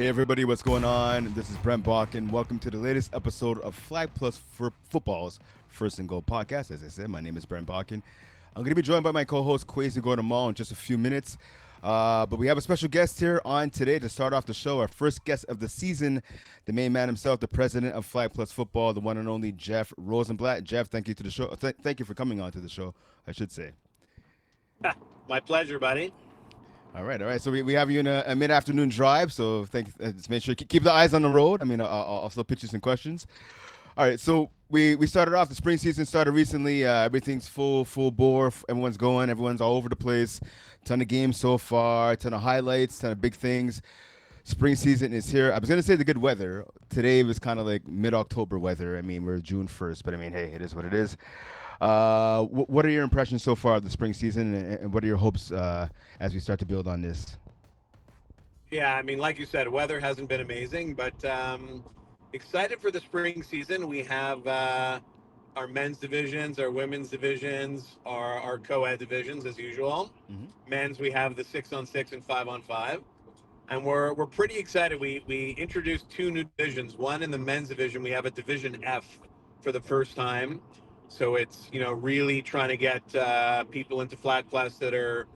Hey everybody, what's going on? This is Brent Bodkin. Welcome to the latest episode of Flag Plus for Football's First and Goal podcast. As I said, my name is Brent Bodkin. I'm going to be joined by my co-host Quaysie Maule in just a few minutes. But we have a special guest here on today to start off the show. Our first guest of the season, the main man himself, the president of Flag Plus Football, the one and only Jeff Rosenbaltt. Jeff, thank you to the show. Thank you for coming on to the show, I should say. My pleasure, buddy. All right. So we have you in a mid-afternoon drive. So just make sure keep the eyes on the road. I mean, I'll still pitch you some questions. All right. So we started off. The spring season started recently. Everything's full bore. Everyone's going. Everyone's all over the place. Ton of games so far. Ton of highlights. Ton of big things. Spring season is here. I was gonna say the good weather. Today was kind of like mid-October weather. I mean, we're June 1st, but I mean, hey, it is what it is. What are your impressions so far of the spring season, and what are your hopes as we start to build on this? Yeah, I mean, like you said, weather hasn't been amazing, but excited for the spring season. We have our men's divisions, our women's divisions, our co-ed divisions as usual. Mm-hmm. Men's, we have the 6-on-6 and 5-on-5, and we're pretty excited. We introduced two new divisions. One in the men's division, we have a Division F for the first time. So it's really trying to get people into flag plus that are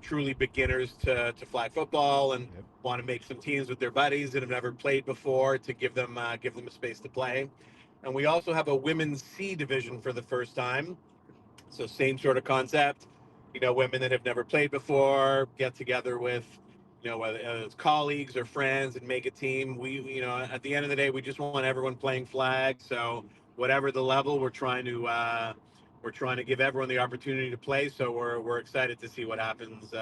truly beginners to flag football and Yep. want to make some teams with their buddies that have never played before to give them a space to play. And we also have a women's C division for the first time. So same sort of concept. Women that have never played before get together with whether it's colleagues or friends and make a team. We at the end of the day, we just want everyone playing flag. So whatever the level, we're trying to give everyone the opportunity to play. So we're excited to see what happens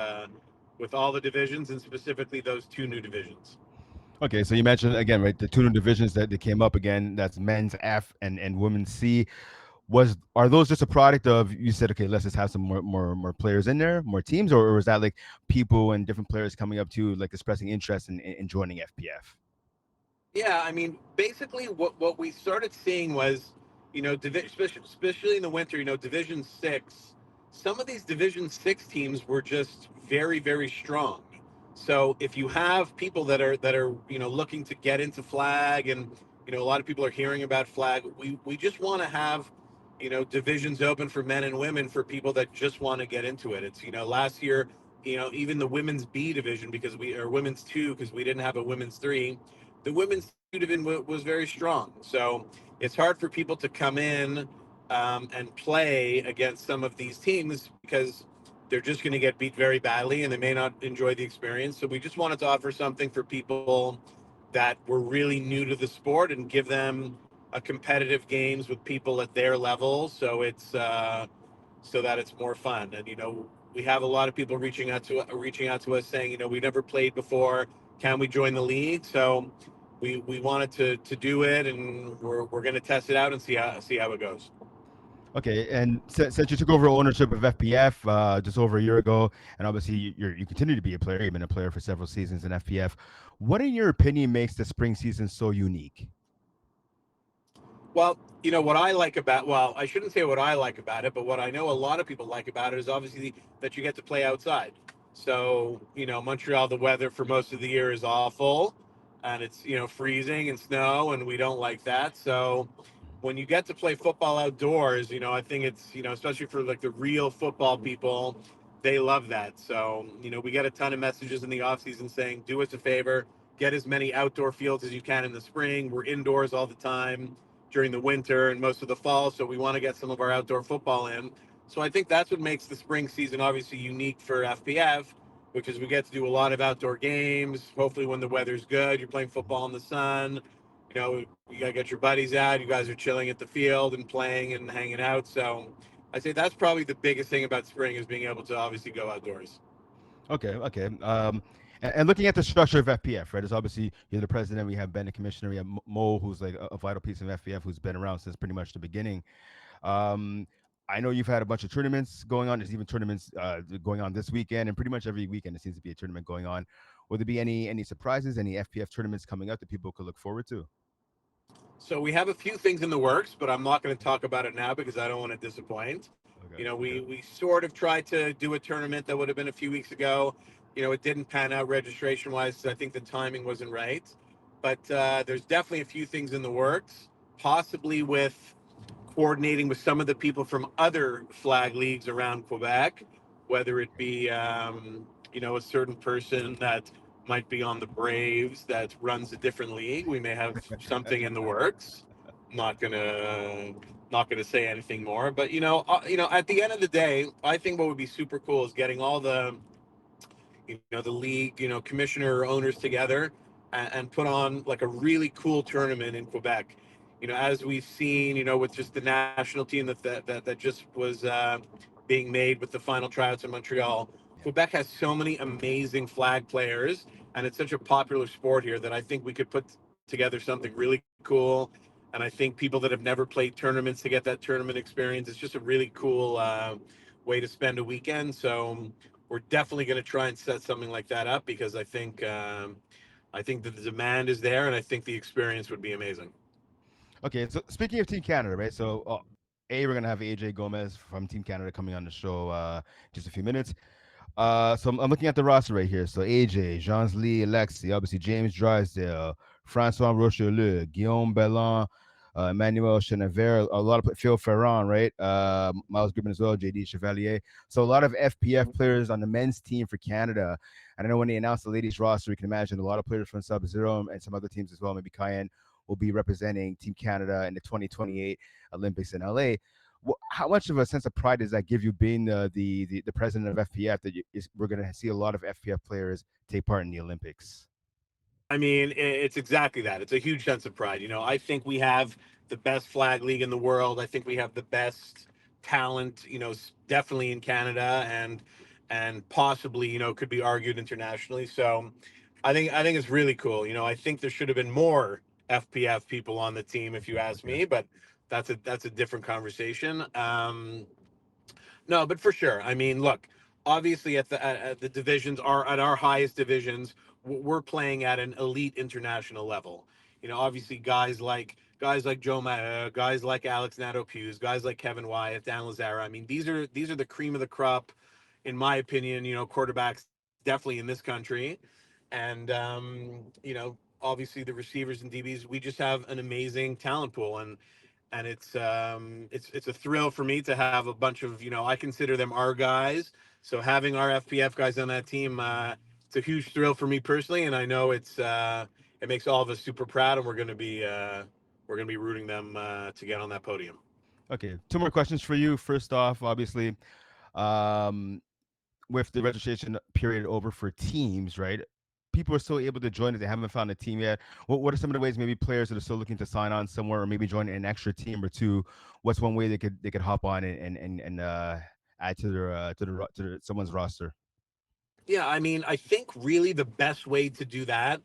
with all the divisions and specifically those two new divisions. Okay, so you mentioned again, right, the two new divisions that they came up again. That's men's F and women's C. Are those just a product of you said, okay, let's just have some more players in there, more teams, or is that like people and different players coming up to you, like expressing interest in joining FPF? Yeah, I mean, basically, what we started seeing was, especially in the winter, Division Six. Some of these Division Six teams were just very, very strong. So if you have people that are looking to get into flag, and a lot of people are hearing about flag, we just want to have divisions open for men and women for people that just want to get into it. It's last year, even the women's B division because or women's two because we didn't have a women's three, the women's division was very strong. So it's hard for people to come in and play against some of these teams because they're just going to get beat very badly and they may not enjoy the experience. So we just wanted to offer something for people that were really new to the sport and give them a competitive games with people at their level. So it's so that it's more fun. And we have a lot of people reaching out to us saying, we never played before. Can we join the league? So we wanted to do it, and we're going to test it out and see how it goes. Okay, and since you took over ownership of FPF just over a year ago, and obviously you continue to be a player, you've been a player for several seasons in FPF. What, in your opinion, makes the spring season so unique? Well, what I like about, well, I shouldn't say what I like about it, but what I know a lot of people like about it is obviously that you get to play outside. So, Montreal, the weather for most of the year is awful and it's, freezing and snow, and we don't like that. So when you get to play football outdoors, I think it's, especially for like the real football people, they love that. So, we get a ton of messages in the off season saying, do us a favor, get as many outdoor fields as you can in the spring. We're indoors all the time during the winter and most of the fall. So we want to get some of our outdoor football in. So I think that's what makes the spring season obviously unique for FPF, which is we get to do a lot of outdoor games. Hopefully when the weather's good, you're playing football in the sun. You got to get your buddies out. You guys are chilling at the field and playing and hanging out. So I'd say that's probably the biggest thing about spring is being able to obviously go outdoors. Okay. And looking at the structure of FPF, right? It's obviously you're the president. We have Ben, the commissioner. We have Maule, who's like a vital piece of FPF, who's been around since pretty much the beginning. Um, I know you've had a bunch of tournaments going on. There's even tournaments going on this weekend, and pretty much every weekend there seems to be a tournament going on. Will there be any surprises, any FPF tournaments coming up that people could look forward to? So we have a few things in the works, but I'm not going to talk about it now because I don't want to disappoint. Okay. We sort of tried to do a tournament that would have been a few weeks ago. it didn't pan out registration wise. I think the timing wasn't right, but there's definitely a few things in the works, possibly with coordinating with some of the people from other flag leagues around Quebec, whether it be a certain person that might be on the Braves that runs a different league. We may have something in the works. Not gonna not gonna say anything more, but at the end of the day, I think what would be super cool is getting all the league, commissioner or owners together and put on like a really cool tournament in Quebec. As we've seen, with just the national team that just was being made with the final tryouts in Montreal. Yeah. Quebec has so many amazing flag players, and it's such a popular sport here that I think we could put together something really cool. And I think people that have never played tournaments to get that tournament experience, it's just a really cool way to spend a weekend. So we're definitely going to try and set something like that up because I think that the demand is there, and I think the experience would be amazing. Okay, so speaking of Team Canada, right? So, we're gonna have AJ Gomez from Team Canada coming on the show just a few minutes. So I'm looking at the roster right here. So AJ, Jean Lee, Alexi, obviously James Drysdale, Francois Rochelieu, Guillaume Bellon, Emmanuel Chenevert, a lot of Phil Ferron, right? Miles Griffin as well, JD Chevalier. So a lot of FPF players on the men's team for Canada. And I know when they announced the ladies roster, you can imagine a lot of players from Sub Zero and some other teams as well. Maybe Cayenne will be representing Team Canada in the 2028 Olympics in LA. How much of a sense of pride does that give you being the president of FPF that we're going to see a lot of FPF players take part in the Olympics? I mean, it's exactly that. It's a huge sense of pride. I think we have the best flag league in the world. I think we have the best talent. Definitely in Canada and possibly could be argued internationally. So, I think it's really cool. I think there should have been more FPF people on the team, if you ask Yeah. me. But that's a different conversation. No, but for sure. I mean, look, obviously at the divisions are at our highest divisions, we're playing at an elite international level. Obviously guys like Joe Mata, guys like Alex Nato Hughes, guys like Kevin Wyatt, Dan Lazara. I mean, these are the cream of the crop, in my opinion. Quarterbacks definitely in this country, and obviously the receivers and DBs. We just have an amazing talent pool, and it's a thrill for me to have a bunch of I consider them our guys. So having our FPF guys on that team, it's a huge thrill for me personally, and I know it makes all of us super proud, and we're gonna be rooting them to get on that podium. Okay, two more questions for you. First off, obviously, um, with the registration period over for teams, right? People are still able to join if they haven't found a team yet. What are some of the ways maybe players that are still looking to sign on somewhere or maybe join an extra team or two? What's one way they could hop on and add to their someone's roster? Yeah, I mean, I think really the best way to do that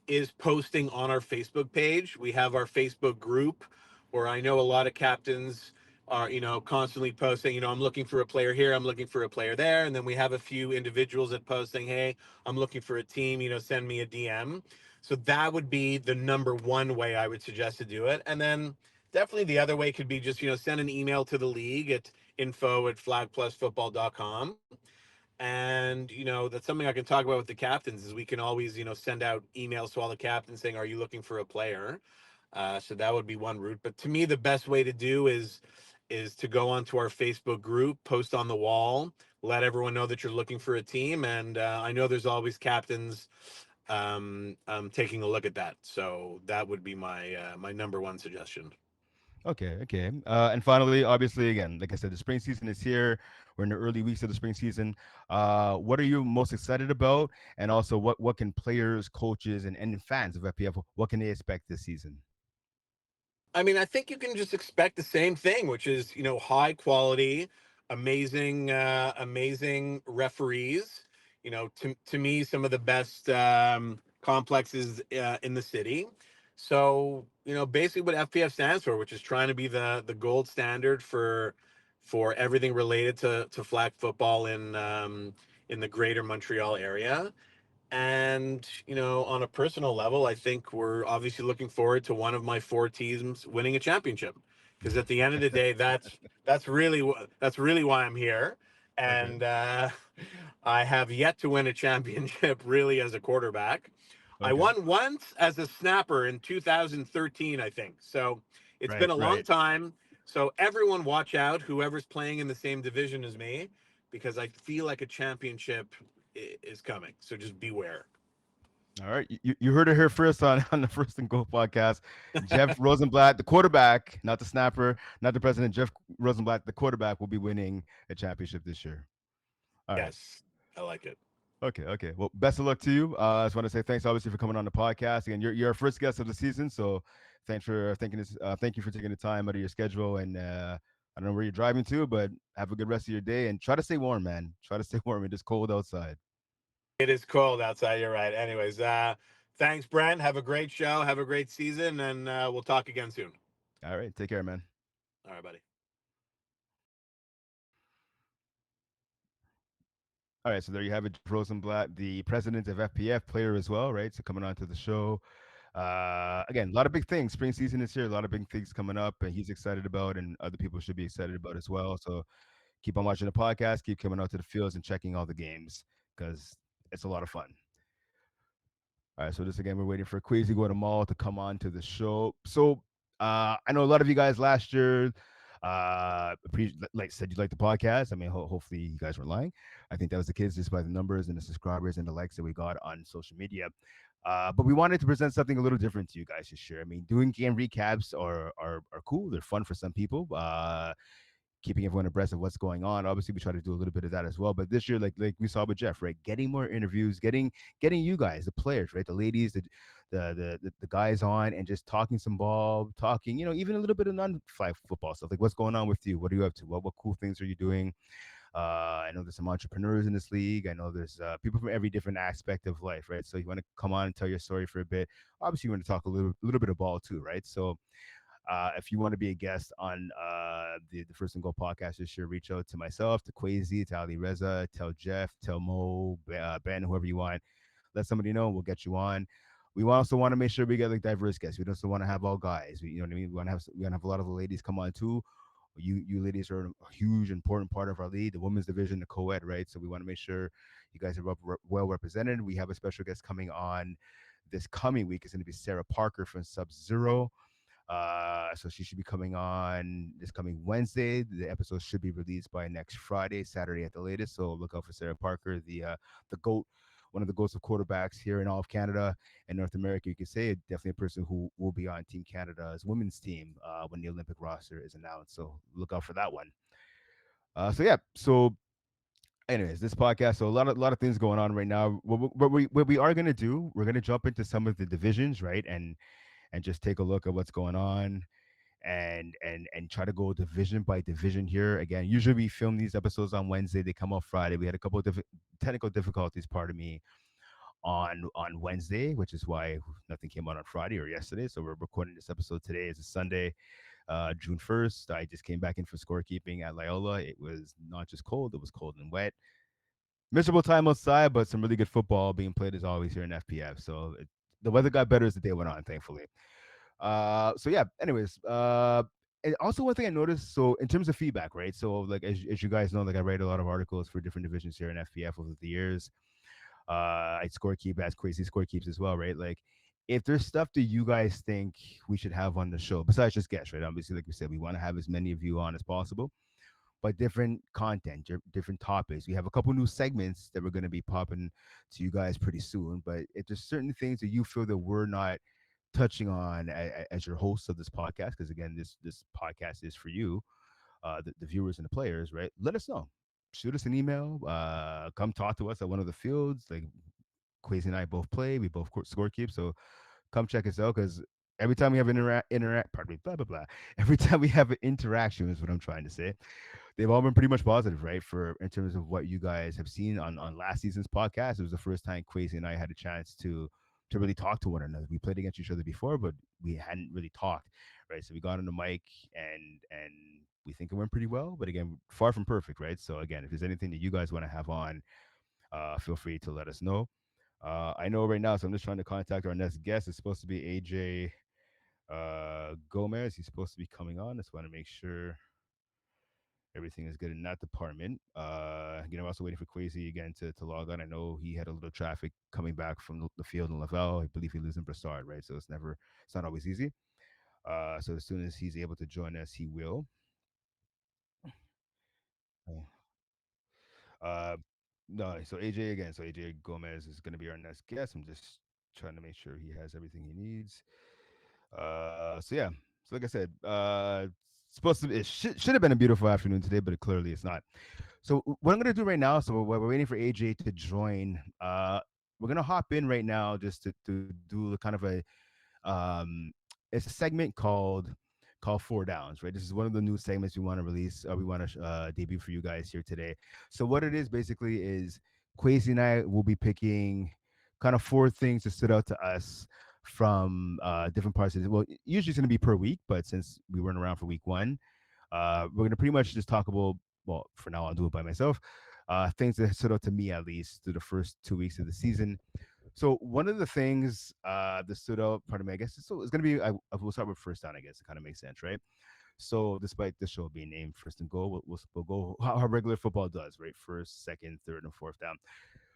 is posting on our Facebook page. We have our Facebook group where I know a lot of captains are, constantly posting, I'm looking for a player here, I'm looking for a player there. And then we have a few individuals that posting, hey, I'm looking for a team, send me a DM. So that would be the number one way I would suggest to do it. And then definitely the other way could be just, send an email to the league at info@flagplusfootball.com. And that's something I can talk about with the captains is we can always send out emails to all the captains saying, are you looking for a player? So that would be one route, but to me the best way to do is to go onto our Facebook group, post on the wall, let everyone know that you're looking for a team. And I know there's always captains taking a look at that, so that would be my number one suggestion. Okay, okay. And finally, obviously, again, like I said, the spring season is here. We're in the early weeks of the spring season. What are you most excited about? And also, what can players, coaches, and fans of FPF, what can they expect this season? I mean, I think you can just expect the same thing, which is, high quality, amazing referees. To me, some of the best complexes in the city. So, basically what FPF stands for, which is trying to be the gold standard for everything related to flag football in the greater Montreal area. And, on a personal level, I think we're obviously looking forward to one of my four teams winning a championship. Because at the end of the day, that's really why I'm here. Okay. and I have yet to win a championship really as a quarterback. I Okay. won once as a snapper in 2013, I think. So it's been Right. a long Right. time. So everyone watch out, whoever's playing in the same division as me, because I feel like a championship is coming. So just beware. All right. You heard it here first on, on the First and Goal podcast. Jeff Rosenblatt, the quarterback, not the snapper, not the president. Jeff Rosenblatt, the quarterback, will be winning a championship this year. All right. Yes, I like it. Okay. Okay. Well, best of luck to you. I just want to say thanks, obviously, for coming on the podcast. Again, you're our first guest of the season, so thanks for thinking this. Thank you for taking the time out of your schedule, and I don't know where you're driving to, but have a good rest of your day and try to stay warm, man. Try to stay warm. It is cold outside. It is cold outside. You're right. Anyways, thanks, Brent. Have a great show. Have a great season, and we'll talk again soon. All right. Take care, man. All right, buddy. All right, so there you have it, Jeff Rosenblatt, the president of FPF, player as well, right? So coming on to the show. Again, a lot of big things. Spring season is here. A lot of big things coming up, and he's excited about, and other people should be excited about as well. So keep on watching the podcast, keep coming out to the fields and checking all the games because it's a lot of fun. All right, so this again, we're waiting for Quaysie go to Maule to come on to the show. So I know a lot of you guys last year, like said, you liked the podcast. I mean, hopefully you guys were lying. I think that was the case just by the numbers and the subscribers and the likes that we got on social media. But we wanted to present something a little different to you guys this year. I mean, doing game recaps are cool. They're fun for some people. Keeping everyone abreast of what's going on. Obviously, we try to do a little bit of that as well. But this year, like we saw with Jeff, right, getting more interviews, getting you guys, the players, right, the ladies, the guys on, and just talking some ball, talking, even a little bit of non-flag football stuff, like what's going on with you, what are you up to, what cool things are you doing? I know there's some entrepreneurs in this league. I know there's people from every different aspect of life, right? So you want to come on and tell your story for a bit. Obviously, you want to talk a little bit of ball too, right? So if you want to be a guest on the First and Goal podcast this year, reach out to myself, to Quaysie, to Ali Reza, tell Jeff, tell Mo, Ben, whoever you want. Let somebody know. We'll get you on. We also want to make sure we get like diverse guests. We also want to have all guys. You know what I mean? We want to have a lot of the ladies come on too. You ladies are a huge important part of our league, the women's division, the co-ed, right? So we want to make sure you guys are well represented. We have a special guest coming on this coming week. It's going to be Sarah Parker from Sub Zero. So she should be coming on this coming Wednesday. The episode should be released by next Friday, Saturday at the latest. So look out for Sarah Parker, the goat, one of the goats of quarterbacks here in all of Canada and North America. You could say definitely a person who will be on Team Canada's women's team when the Olympic roster is announced. So look out for that one. So yeah, so anyways, this podcast, so a lot of things going on right now. What we are gonna do, we're gonna jump into some of the divisions, right, and just take a look at what's going on and try to go division by division here. Again, usually we film these episodes on Wednesday. They come out Friday. We had a couple of technical difficulties, pardon me, on Wednesday, which is why nothing came out on Friday or yesterday. So we're recording this episode today. It's a Sunday, June 1st. I just came back in for scorekeeping at Loyola. It was not just cold; it was cold and wet. Miserable time outside, but some really good football being played as always here in FPF. So the weather got better as the day went on, thankfully. So yeah, anyways, and also one thing I noticed, so in terms of feedback, right? So like as you guys know, like I write a lot of articles for different divisions here in FPF over the years. I scorekeep as Quaysie scorekeeps as well, right? Like if there's stuff that you guys think we should have on the show, besides just guests, right? Obviously, like we said, we want to have as many of you on as possible, but different content, different topics. We have a couple new segments that we're going to be popping to you guys pretty soon. But if there's certain things that you feel that we're not touching on as your host of this podcast, because again, this podcast is for you, the viewers and the players, right? Let us know. Shoot us an email. Come talk to us at one of the fields. Like Quaysie and I both play. We both score keep. So come check us out because every time we have pardon me, blah blah blah. Every time we have an interaction is what I'm trying to say. They've all been pretty much positive, right? For in terms of what you guys have seen on last season's podcast. It was the first time Quaysie and I had a chance to really talk to one another. We played against each other before, but we hadn't really talked, right? So we got on the mic and we think it went pretty well. But again, far from perfect, right? So again, if there's anything that you guys want to have on, feel free to let us know. I know right now, so I'm just trying to contact our next guest. It's supposed to be AJ Gomez. He's supposed to be coming on. Just want to make sure everything is good in that department. Also waiting for Quaysie again to log on. I know he had a little traffic coming back from the field in Laval. I believe he lives in Brossard, right? So it's not always easy. So as soon as he's able to join us, he will. Uh, no, so AJ again. So AJ Gomez is going to be our next guest. I'm just trying to make sure he has everything he needs. So yeah. So like I said, supposed to it should have been a beautiful afternoon today, but clearly it's not. So what I'm gonna do right now, so while we're waiting for AJ to join, we're gonna hop in right now just to do kind of um, it's a segment called Four Downs, right? This is one of the new segments we want to release. We want to debut for you guys here today. So what it is basically is Quaysie and I will be picking kind of four things that stood out to us from different parts of it. Well, usually it's going to be per week, but since we weren't around for week one, we're going to pretty much just talk about, well, for now, I'll do it by myself. Things that stood out to me, at least, through the first 2 weeks of the season. So one of the things that stood out, pardon me, I guess it's going to be, we'll start with first down, I guess. It kind of makes sense, right? So despite the show being named First and Goal, we'll go how regular football does, right? First, second, third, and fourth down.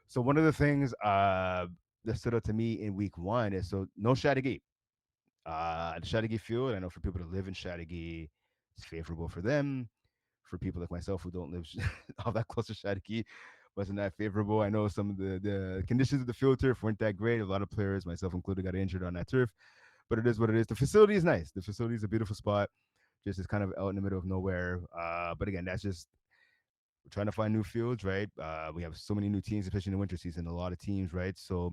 So one of the things that stood out to me in week one is so no Chateauguay. The Chateauguay field, I know for people that live in Chateauguay, it's favorable for them. For people like myself who don't live all that close to Chateauguay, wasn't that favorable. I know some of the conditions of the field turf weren't that great. A lot of players, myself included, got injured on that turf, but it is what it is. The facility is nice. The facility is a beautiful spot. Just is kind of out in the middle of nowhere. But again, that's just we're trying to find new fields, right? We have so many new teams, especially in the winter season. A lot of teams, right? So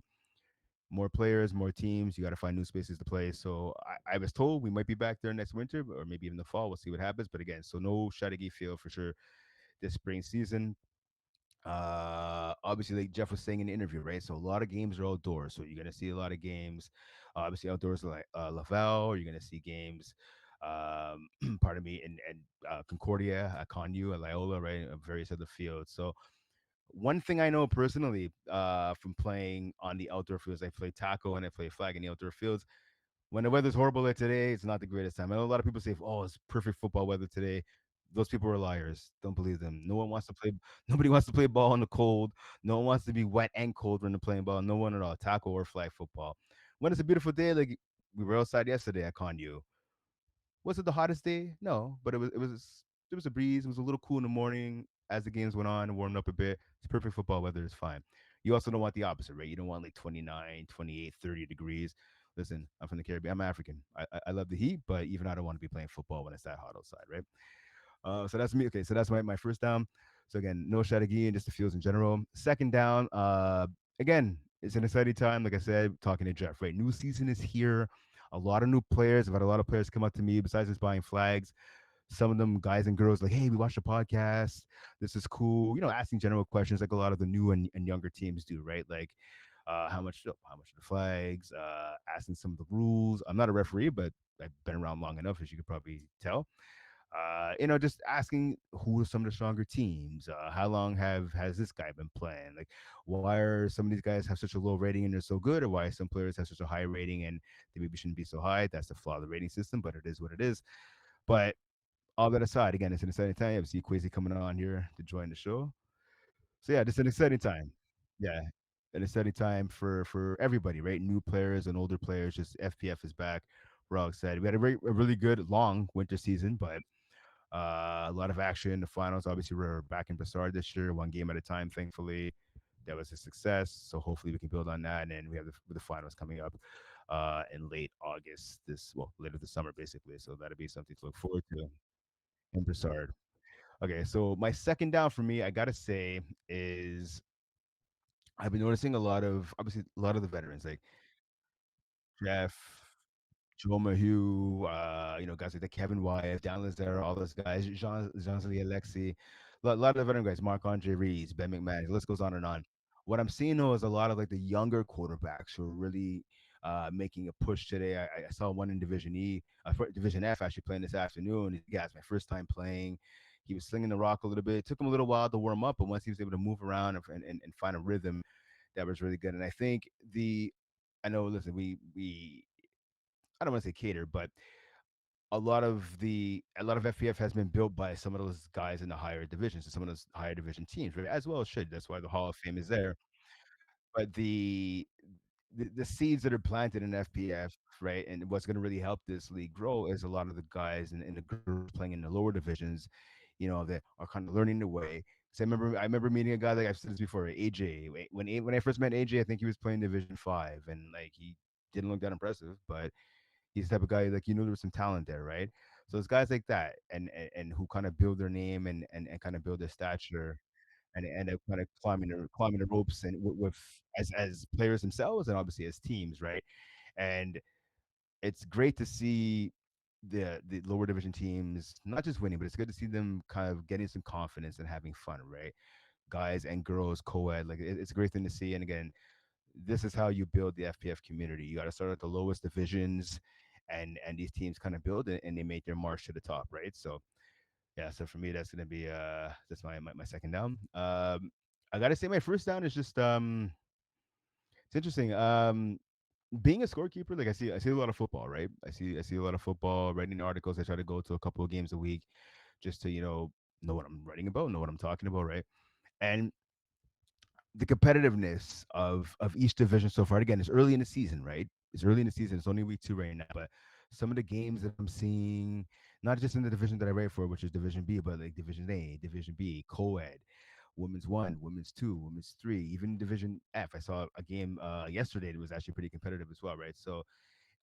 more players, more teams. You got to find new spaces to play. So I was told we might be back there next winter, or maybe even the fall. We'll see what happens. But again, so no Chateauguay field for sure this spring season. Obviously, like Jeff was saying in the interview, right? So a lot of games are outdoors. So you're gonna see a lot of games, obviously outdoors like Laval. You're gonna see games, pardon me, and Concordia, Conyu, Loyola, right? Various other fields. So one thing I know personally, from playing on the outdoor fields, I play tackle and I play flag in the outdoor fields. When the weather's horrible like today, it's not the greatest time. I know a lot of people say, "Oh, it's perfect football weather today." Those people are liars. Don't believe them. No one wants to play. Nobody wants to play ball in the cold. No one wants to be wet and cold when they're playing ball. No one at all. Tackle or flag football. When it's a beautiful day, like we were outside yesterday at Conyu, was it the hottest day? No, but there was a breeze. It was a little cool in the morning as the games went on and warmed up a bit. It's perfect football weather. It's fine. You also don't want the opposite, right? You don't want like 29, 28, 30 degrees. Listen, I'm from the Caribbean. I'm African. I love the heat, but even I don't want to be playing football when it's that hot outside, right? So that's me. Okay, so that's my first down. So again, no strategy and just the fields in general. Second down, again, it's an exciting time. Like I said, talking to Jeff, right? New season is here. A lot of new players. I've had a lot of players come up to me besides just buying flags. Some of them guys and girls like, hey, we watched the podcast. This is cool. Asking general questions like a lot of the new and younger teams do, right? Like how much are the flags, asking some of the rules. I'm not a referee, but I've been around long enough, as you could probably tell. Just asking who are some of the stronger teams. How long has this guy been playing? Like, why are some of these guys have such a low rating and they're so good, or why some players have such a high rating and they maybe shouldn't be so high? That's the flaw of the rating system, but it is what it is. But all that aside, again, it's an exciting time. I see Quaysie coming on here to join the show. So yeah, it's an exciting time. Yeah, an exciting time for everybody, right? New players and older players. Just FPF is back. We're all excited. We had a really good long winter season, but a lot of action. The finals, obviously, we're back in Brassard this year, one game at a time. Thankfully, that was a success. So hopefully, we can build on that. And we have the finals coming up in late August. Later this summer, basically. So that'll be something to look forward to in Brassard. Okay, so my second down for me, I gotta say, is I've been noticing a lot of the veterans like Jeff, Joe Mahue, guys like the Kevin Wyatt, Dan Lazaro, all those guys, Jean-Zeli Alexi, a lot of the veteran guys, Mark Andre Rees, Ben McMahon, the list goes on and on. What I'm seeing though is a lot of like the younger quarterbacks who are really making a push today. I saw one in Division E, Division F actually playing this afternoon. Yeah, it's my first time playing. He was slinging the rock a little bit. It took him a little while to warm up, but once he was able to move around and find a rhythm, that was really good. And I think I know, listen, we I don't want to say cater, but a lot of FPF has been built by some of those guys in the higher divisions, and some of those higher division teams, right? As well it should. That's why the Hall of Fame is there. But the seeds that are planted in FPF, right, and what's going to really help this league grow is a lot of the guys and the girls playing in the lower divisions, that are kind of learning the way. So I remember meeting a guy, like I've said this before, AJ. When I first met AJ, I think he was playing Division 5, and like he didn't look that impressive, but he's the type of guy, like, there was some talent there, right? So it's guys like that, and who kind of build their name and kind of build their stature, and end up kind of climbing the ropes, and with as players themselves, and obviously as teams, right? And it's great to see the lower division teams not just winning, but it's good to see them kind of getting some confidence and having fun, right? Guys and girls co-ed, like it's a great thing to see. And again, this is how you build the FPF community. You got to start at the lowest divisions, and these teams kind of build it, and they make their march to the top, right? So yeah, so for me, that's gonna be that's my second down. I gotta say my first down is just it's interesting. Being a scorekeeper, like I see a lot of football, right? I see a lot of football, writing articles. I try to go to a couple of games a week just to know what I'm writing about, know what I'm talking about, right? And the competitiveness of each division so far. Again, it's early in the season, right? It's early in the season. It's only week 2 right now, but some of the games that I'm seeing, not just in the division that I write for, which is Division B, but like Division A, Division B, co-ed, Women's One, Women's Two, Women's Three, even Division F. I saw a game yesterday that was actually pretty competitive as well, right? So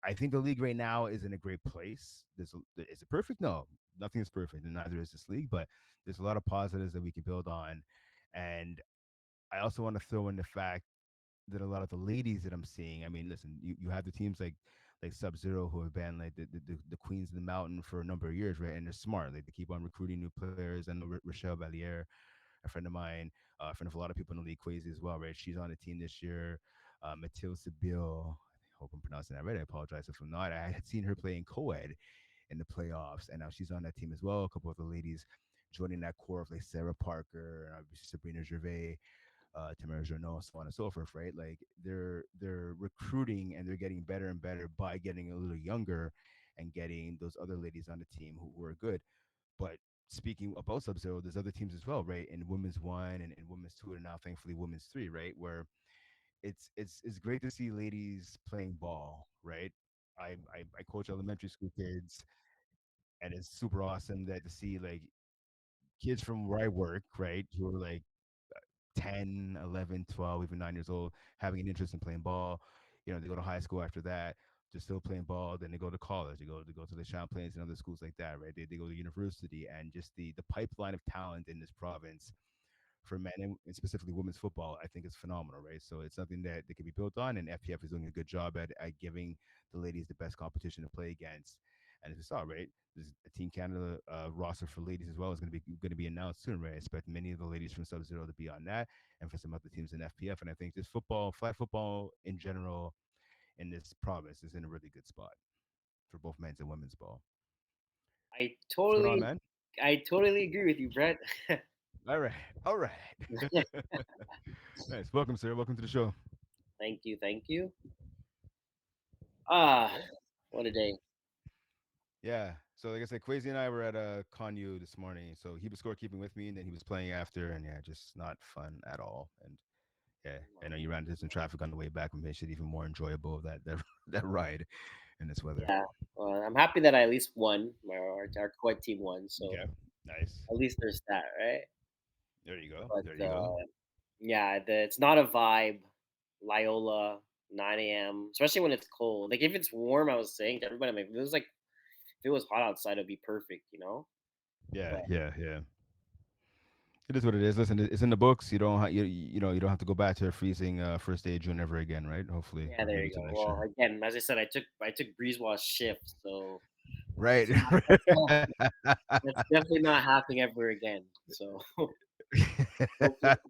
I think the league right now is in a great place. Is it perfect? No, nothing is perfect, and neither is this league. But there's a lot of positives that we can build on, and I also want to throw in the fact that a lot of the ladies that I'm seeing, I mean, listen, you have the teams like Sub Zero, who have been like the queens of the mountain for a number of years, right? And they're smart. Like they keep on recruiting new players. I know Rochelle Valier, a friend of mine, a friend of a lot of people in the league, Quaysie as well, right? She's on the team this year. Mathilde Sibyl, I hope I'm pronouncing that right. I apologize if I'm not. I had seen her play in co-ed in the playoffs, and now she's on that team as well. A couple of the ladies joining that core of like Sarah Parker and obviously Sabrina Gervais, Tamara Journeau, so on and so forth, right? Like they're recruiting, and they're getting better and better by getting a little younger and getting those other ladies on the team who are good. But speaking about Sub Zero, there's other teams as well, right? In Women's One and Women's Two, and now thankfully Women's Three, right? Where it's great to see ladies playing ball, right? I coach elementary school kids, and it's super awesome that to see like kids from where I work, right, who are like 10, 11, 12, even 9 years old, having an interest in playing ball. They go to high school after that, they're still playing ball. Then they go to college, they go to the Champlains and other schools like that, right? They go to university, and just the pipeline of talent in this province for men and specifically women's football, I think is phenomenal, right? So it's something that can be built on, and FPF is doing a good job at giving the ladies the best competition to play against. And as we saw, right, there's a Team Canada roster for ladies as well is going to be announced soon, right? I expect many of the ladies from Sub Zero to be on that, and for some other teams in FPF. And I think just football, flag football in general, in this province is in a really good spot for both men's and women's ball. I What's going on, totally, man? I totally agree with you, Brent. All right, all right. Nice. Welcome, sir. Welcome to the show. Thank you, thank you. Ah, what a day. Yeah. So like I said, Quaysie and I were at a con U this morning. So he was scorekeeping with me, and then he was playing after, and yeah, just not fun at all. And yeah, I know you ran into some traffic on the way back, and makes it even more enjoyable that that ride in this weather. Yeah, I'm happy that I at least won. Our core team won, so Okay. Nice. at least there's that, right? There you go. But There you go. yeah, it's not a vibe. Loyola, 9 a.m. Especially when it's cold. Like if it's warm, I was saying to everybody, I'm like, if it was like if it was hot outside, it'd be perfect, you know. Yeah, But yeah, yeah. It is what it is. Listen, it's in the books. You don't have to go back to a freezing first day of June ever again, right? Hopefully, yeah, or there maybe you till go. next Well, year. again, as I said, I took Breezewall's shift, so Right. that's definitely not happening ever again. So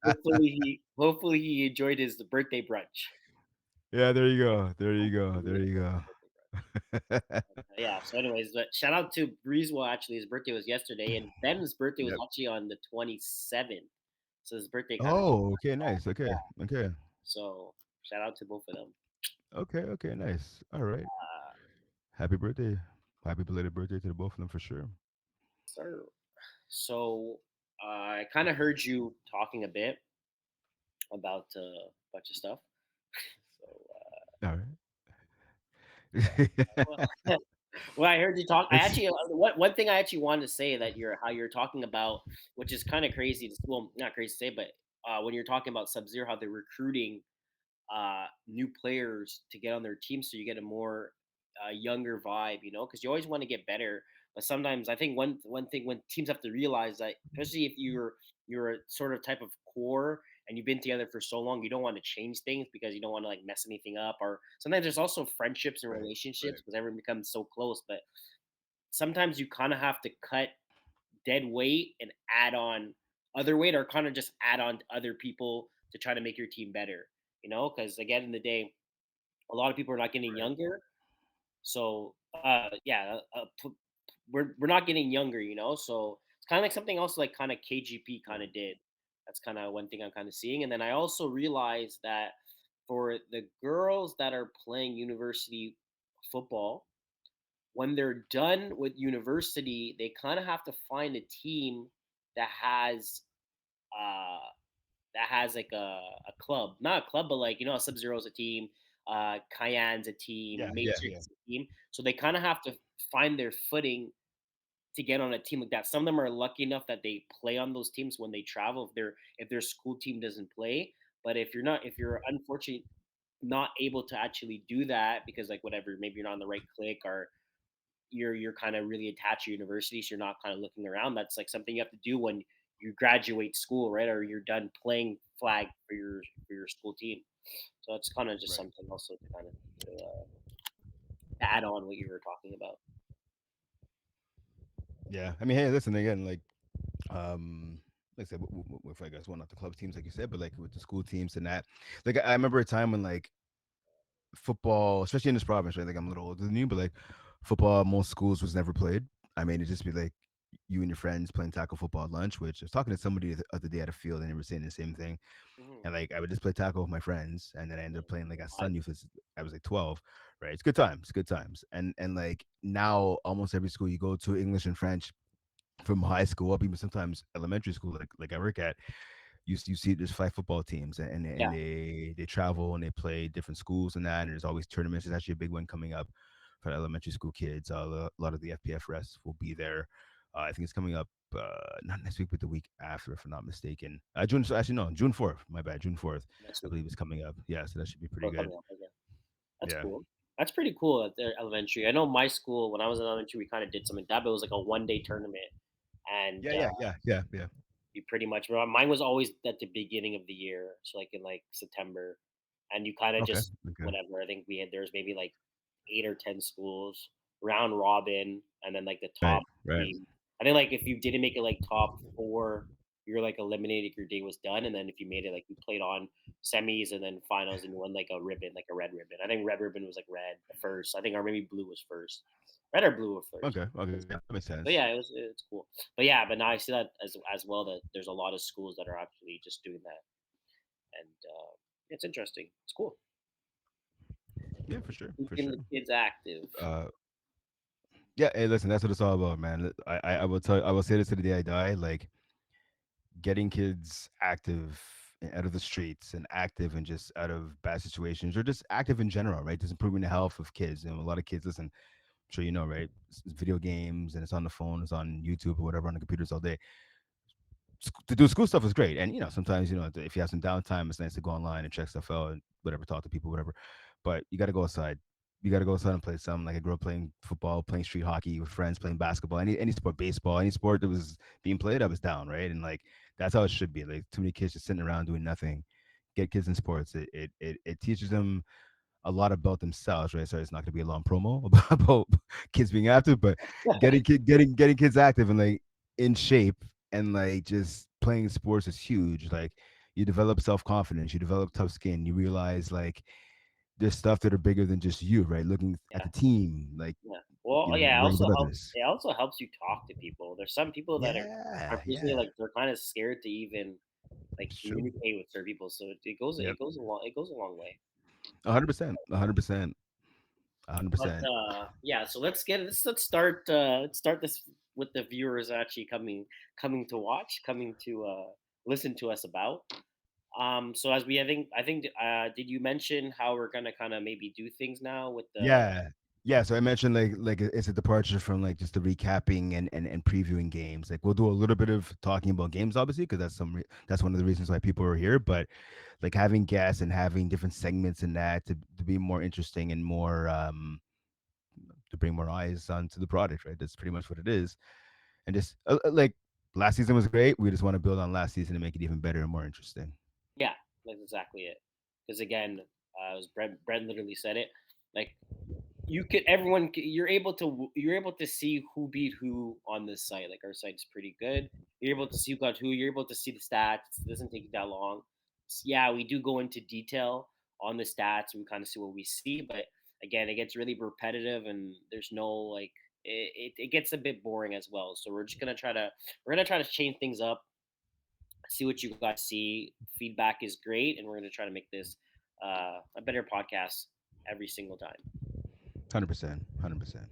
hopefully he enjoyed his birthday brunch. Yeah, there you go. There you go. Hopefully he There you enjoyed his go. birthday brunch. Yeah. So, anyways, but shout out to Breezewall. Actually, his birthday was yesterday, and Ben's birthday was Yep. actually on the 27th. So his birthday kind of Oh, okay, nice. Okay, yeah. okay, So shout out to both of them. okay, okay, nice. All right. Uh, Happy birthday. Happy belated birthday to the both of them for sure. Sir. So I kind of heard you talking a bit about a bunch of stuff. So All well, right. well, I heard you talk. I Let's actually one thing I actually wanted to say that you're how you're talking about, which is kind of crazy. Well, not crazy to say, but when you're talking about Sub Zero, how they're recruiting new players to get on their team, so you get a more younger vibe, because you always want to get better. But sometimes I think one thing when teams have to realize that, especially if you're a sort of type of core and you've been together for so long, you don't want to change things because you don't want to like mess anything up. Or sometimes there's also friendships and right, relationships right, because everyone becomes so close. But sometimes you kind of have to cut dead weight and add on other weight, or kind of just add on to other people to try to make your team better. Because again, in the day, a lot of people are not getting right, younger. So yeah, we're not getting younger, So it's kind of like something else, like kind of KGP kind right. of did. That's kind of one thing I'm kind of seeing, and then I also realized that for the girls that are playing university football, when they're done with university, they kind of have to find a team that has uh like a club, not a club, but like Sub Zero's a team, Cayenne's a Yeah, team, yeah, yeah. Matrix is a team. So they kind of have to find their footing to get on a team like that. Some of them are lucky enough that they play on those teams when they travel if their school team doesn't play. But if you're unfortunate not able to actually do that because like whatever, maybe you're not on the right click, or you're kind of really attached to university, so you're not kind of looking around. That's like something you have to do when you graduate school, right? Or you're done playing flag for your school team. So it's kind of just Right. something also to kind of add on what you were talking about. Yeah. I mean, hey, listen again. Like I said, with I guess one of the club teams, like you said, but like with the school teams and that, like I remember a time when like football, especially in this province, right? Like I'm a little older than you, but like football, most schools was never played. I mean, it'd just be like you and your friends playing tackle football at lunch. Which I was talking to somebody the other day at a field, and they were saying the same thing. Hmm. And like I would just play tackle with my friends, and then I ended up playing like at I, Sun Youth. I was like 12, right? It's good times, good times. And like now, almost every school you go to, English and French, from high school up, even sometimes elementary school, like I work at, you see there's flag football teams, and yeah, they travel and they play different schools and that, and there's always tournaments. There's actually a big one coming up for elementary school kids. A lot of the FPF rests will be there. I think it's coming up not next week, but the week after, if I'm not mistaken. June, actually no, June 4th. My bad, June 4th. next I week. believe is coming up. Yeah, so that should be pretty So good. coming up again. That's Yeah, cool. That's pretty cool at their elementary. I know my school when I was in elementary, we kind of did something like that, but it was like a 1 day tournament, and yeah. you pretty much mine was always at the beginning of the year, so like in like September, and you kind of Okay, just okay. whatever. I think we had there's maybe like 8 or 10 schools round robin, and then like the Right, top right. team. I think like if you didn't make it like top four, you're like eliminated. Your day was done, and then if you made it, like you played on semis and then finals, and you won like a ribbon, like a red ribbon. I think red ribbon was like red first. I think or maybe blue was first. Red or blue was first. Okay, okay, that makes sense. But yeah, it's cool. But yeah, but now I see that as well that there's a lot of schools that are actually just doing that, and it's interesting. It's cool. Yeah, for sure, for Keeping sure. the kids active. Uh, yeah. Hey, listen, that's what it's all about, man. I will tell, I will say this to the day I die. Like getting kids active and out of the streets and active and just out of bad situations or just active in general, right? Just improving the health of kids. And a lot of kids, listen, I'm sure you know, right? It's video games and it's on the phone, it's on YouTube or whatever on the computers all day. To do school stuff is great. And sometimes if you have some downtime, it's nice to go online and check stuff out and whatever, talk to people, whatever. But you got to go outside. You got to go outside and play some. Like I grew up playing football, playing street hockey with friends, playing basketball, any sport, baseball, any sport that was being played, I was down, right? And like that's how it should be. Like too many kids just sitting around doing nothing. Get kids in sports. It teaches them a lot about themselves, right? So it's not going to be a long promo about kids being active, but getting kids active and like in shape and like just playing sports is huge. Like you develop self confidence, you develop tough skin, you realize like there's stuff that are bigger than just you, right? Looking at Yeah, the team, like yeah. Well, yeah. worrying about others. It also helps you talk to people. There's some people that are Yeah, personally yeah, like they're kind of scared to even like it's true. communicate with certain people. So Yep, it goes a long way. 100%, 100%. But 100%. yeah, so let's start this with the viewers actually coming to watch, coming to listen to us about. So as we I think did you mention how we're gonna kind of maybe do things now with the Yeah. Yeah, so I mentioned like it's a departure from like just the recapping and previewing games. Like we'll do a little bit of talking about games, obviously, because that's one of the reasons why people are here. But like having guests and having different segments in that to be more interesting and more to bring more eyes onto the product, right? That's pretty much what it is. And just like last season was great. We just want to build on last season and make it even better and more interesting. yeah, that's exactly it. Because again, as Brent literally said it, like you could you're able to see who beat who on this site. Like our site's pretty good. You're able to see who got who. You're able to see the stats. It doesn't take you that long. Yeah, we do go into detail on the stats. We kind of see what we see, but again, it gets really repetitive, and there's no like it gets a bit boring as well. So we're gonna try to change things up, see what you guys see. Feedback is great, and we're gonna try to make this a better podcast every single time. 100%, 100%.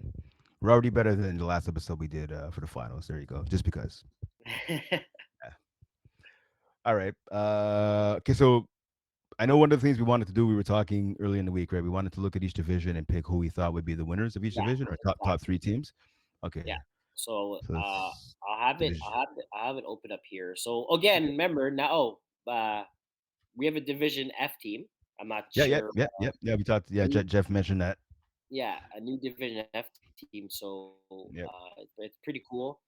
We're already better than the last episode we did for the finals. There you go. Just because. Yeah. All right. Okay. So I know one of the things we wanted to do. We were talking early in the week, right? We wanted to look at each division and pick who we thought would be the winners of each Yeah, division or top exactly. three teams. Okay. Yeah. So So it's division. I'll have it open up here. So again, remember now. Oh, we have a Division F team. I'm not Yeah. Yeah. sure. Yeah. Yeah. Yeah. We talked. Yeah. Jeff mentioned that. Yeah, a new Division F team. So Yep. it's pretty cool.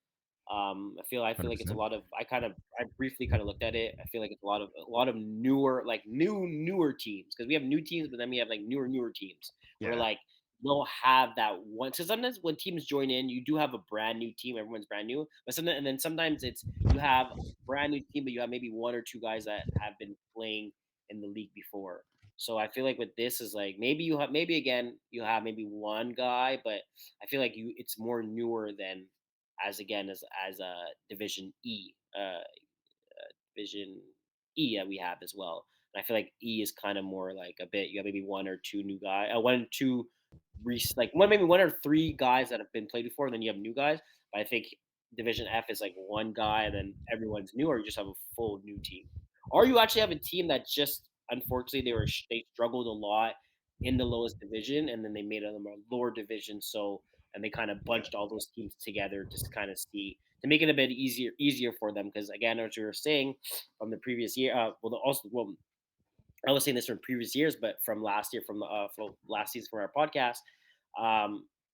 I feel like it's a lot 100%. of I briefly kind of looked at it. I feel like it's a lot of newer like newer teams because we have new teams, but then we have like newer teams where Yeah. like they'll have that one. So sometimes when teams join in, you do have a brand new team. Everyone's brand new, but sometimes and then sometimes it's you have a brand new team, but you have maybe one or two guys that have been playing in the league before. So I feel like with this is like maybe again you have maybe one guy, but I feel like you it's more newer than as again as a division E, division E that we have as well. And I feel like E is kind of more like a bit. You have maybe one or two new guy, one or two, like one maybe one or three guys that have been played before. And then you have new guys. But I think Division F is like one guy, and then everyone's new, or you just have a full new team, or you actually have a team that just unfortunately they struggled a lot in the lowest division, and then they made them a lower division. So and they kind of bunched all those teams together just to kind of see to make it a bit easier for them because again as we were saying from the previous year well I was saying this from previous years but from last year from last season for our podcast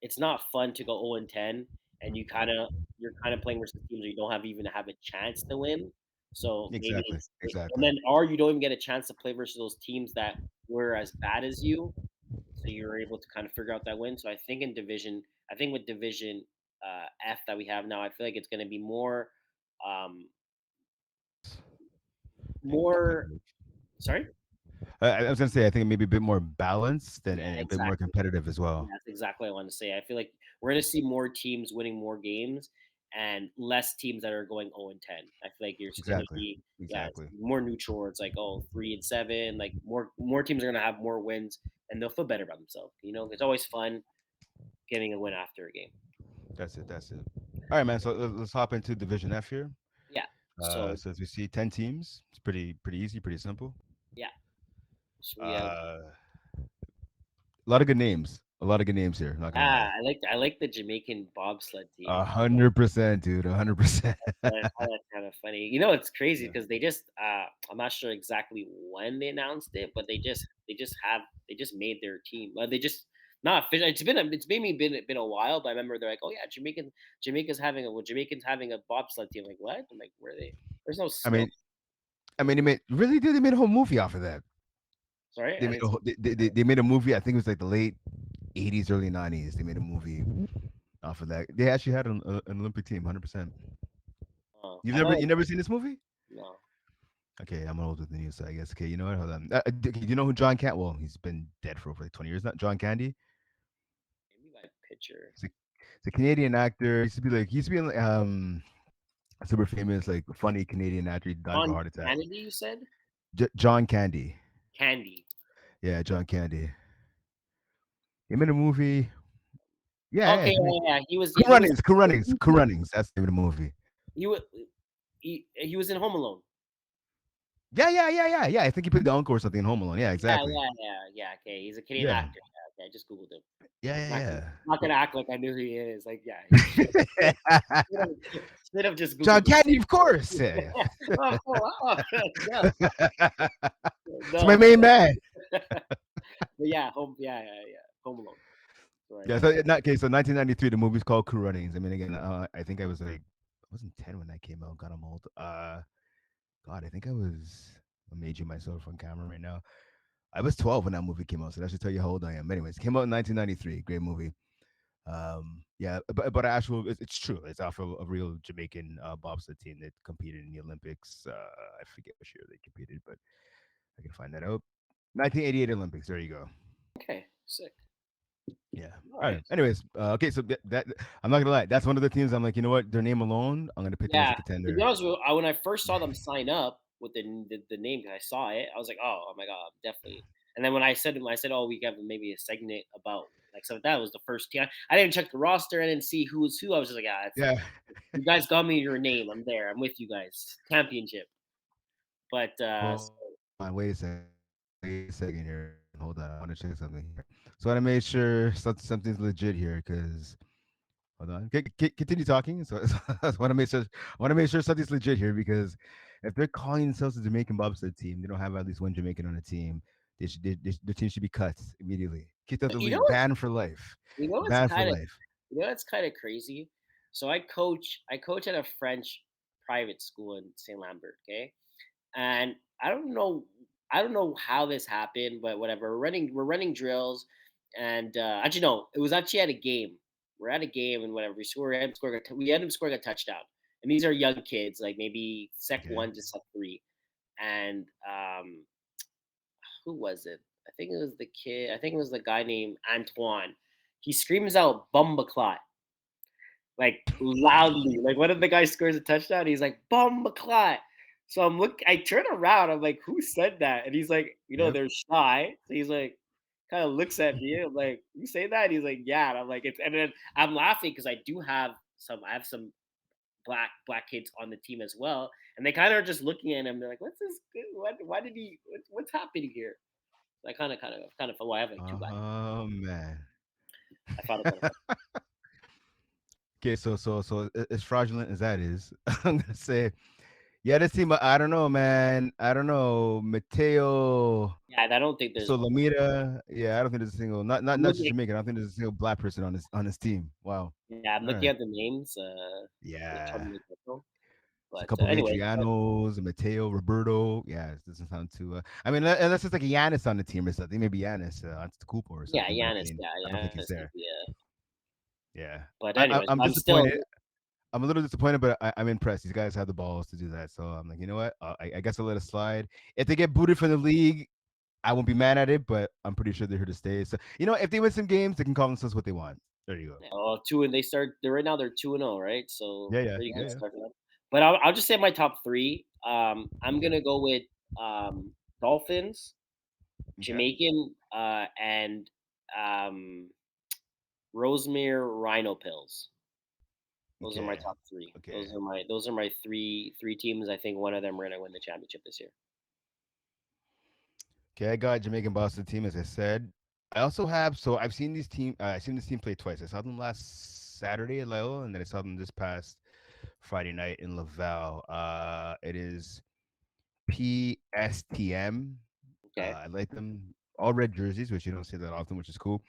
it's not fun to go 0 and 10 and you're kind of playing versus teams where you don't have a chance to win so maybe Exactly. and Exactly. then or you don't even get a chance to play versus those teams that were as bad as you so you're able to kind of figure out that win. So I think with Division F that we have now, I feel like it's going to be um, And more. competitive. Sorry. I was gonna say I think maybe a bit more balanced Yeah, and a bit more exactly. competitive as Yeah, well. that's exactly what I want to say. I feel like we're going to see more teams winning more games and less teams that are going 0 and 10. I feel like it's going to Exactly. be it's Exactly. more neutral. It's like 3 and 7. Like more teams are going to have more wins and they'll feel better about themselves. You know, it's always fun getting a win after a game. That's it. That's it. All right, man. So let's hop into Division F here. Yeah. So So as we see, 10 teams. It's pretty easy, pretty simple. yeah. So we have Uh, a lot of good names. A lot of good names here. Not gonna lie. I like the Jamaican bobsled team. 100%, dude. 100%. I find that kind of funny. You know, it's crazy because they just I'm not sure exactly when they announced it, but they just made their team. Well, they just not official. It's maybe been a while, but I remember they're like, oh yeah, Jamaicans having a bobsled team. Like what? I'm like, where are they? There's no I snow. mean, they made really did. They made a whole movie off of that. Sorry, They I made didn't. a they made a movie. I think it was like the late '80s, early '90s. They made a movie off of that. They actually had an Olympic team. 100%. I know. You never seen this movie? No, Okay, I'm older than you, so I guess. Okay, you know what? Hold on. Do you know who John Candy? Well, he's been dead for over like 20 years. Not John Candy. maybe by picture. He's a Canadian actor. He used to be super famous, like funny Canadian actor. He died of a On heart attack. Kennedy, you said John Candy. Candy. Yeah, John Candy. He made a movie. Yeah, yeah. Okay, yeah, yeah. Cool He was Runnings. Cool Runnings. Cool Runnings. That's the name of the movie. he was he was in Home Alone. Yeah. I think he played the uncle or something in Home Alone. Yeah, Yeah, exactly. yeah. Okay, he's a Canadian Yeah. actor. Yeah, okay, I just googled him. Not gonna, Yeah. not gonna act like I knew who he is. Like, yeah, he should have, should have just John googled him. Candy, of course. Yeah. Oh, oh, no, It's my no. main man. But yeah, yeah. Home Alone. Right. Yeah. So in that case, so 1993, the movie's called Cool Runnings. I mean, again, I think I was like, I wasn't 10 when that came out. God, I'm old. God, I think I was. I'm aging myself on camera right now. I was 12 when that movie came out, so that should tell you how old I am. Anyways, it came out in 1993. Great movie. Yeah, but actual, it's true. It's off of a real Jamaican bobsled team that competed in the Olympics. I forget which year they competed, but I can find that out. 1988 Olympics. There you go. Okay, sick. Yeah. All All right. right. Anyways, okay. So that I'm not gonna lie. That's one of the teams. I'm like, you know what? Their name alone, I'm gonna pick them as a Yeah, to be contender. honest with you, when I first saw them sign up with the name, 'cause I saw it, I was like, oh my god, definitely. And then when I said, oh, we have maybe a segment about like so that was the first team. I didn't check the roster. I didn't see who was who. I was just like, ah, it's, Yeah. you guys got me your name. I'm there. I'm with you guys. Championship. But Hold on. Wait a second. Wait a second here. Hold on. I want to check something here. So I want to make sure something's legit here because hold on. Continue talking. So I want to make sure. I want to make sure something's legit here because if they're calling themselves a Jamaican bobsled team, they don't have at least one Jamaican on the team. The team should be cut immediately. Kicked out the you know league. Banned for life. you know it's Banned for kind of life. it's kind of crazy. So I coach at a French private school in Saint Lambert. Okay, and I don't know how this happened, but whatever. We're running drills, and actually no, it was actually at a game. We're at a game and whatever. We end up scoring a touchdown, and these are young kids, like maybe sec Okay. one to sec three, and who was it? I think it was the kid. I think it was the guy named Antoine. He screams out "Bumbaclot" like loudly. Like one of the guys scores a touchdown. He's like "Bumbaclot." So I turn around. I'm like, "Who said that?" And he's like, Yep. they're shy. So he's like, kind of looks at me. I'm like, "You say that?" And he's like, "Yeah." And I'm like, "It's." And then I'm laughing because I do have some. I have some black kids on the team as well, and they kind of are just looking at him. They're like, "What's this? What? Why did he? What's happening here?" So I kind of. Well, I have like two black. Oh man. I found it kind of funny. Okay, so as fraudulent as that is, I'm gonna say, yeah, this team. I don't know, man. I don't know, Mateo Yeah, I don't think there's one. Solomita. Yeah, I don't think there's a single, I'm not just looking. Jamaican. I don't think there's a single black person on this team. Wow. Yeah, I'm All looking right. at the names. They're trying to Yeah, make it go. it's a But couple of anyway, Adrianos, Mateo, Roberto. Yeah, it doesn't sound too. I mean, unless it's like a Giannis on the team or something. Maybe Giannis on the Cooper or yeah, something. But I Giannis. mean, Yeah, I don't think he's Giannis could there. be Yeah, but anyways, I'm I'm still. disappointed. I'm a little disappointed, but I'm impressed. These guys have the balls to do that. So I'm like, you know what? I guess I'll let it slide. If they get booted from the league, I won't be mad at it, but I'm pretty sure they're here to stay. So, you know, if they win some games, they can call themselves what they want. There you go. Two and they start. They're right now. They're 2-0, right? So Yeah, yeah, pretty yeah, good yeah. start for them. But I'll just say my top three. I'm Okay, gonna go with Dolphins, okay, Jamaican, and Rosemere Rhino Pills. Those are my okay, top three. okay. Those are my three teams. I think one of them are gonna win the championship this year. Okay, I got Jamaican Boston team, as I said. I also have, so I've seen this team play twice. I saw them last Saturday at Lyle, and then I saw them this past Friday night in Laval. It is PSTM. Okay. I like them. All red jerseys, which you don't see that often, which is cool.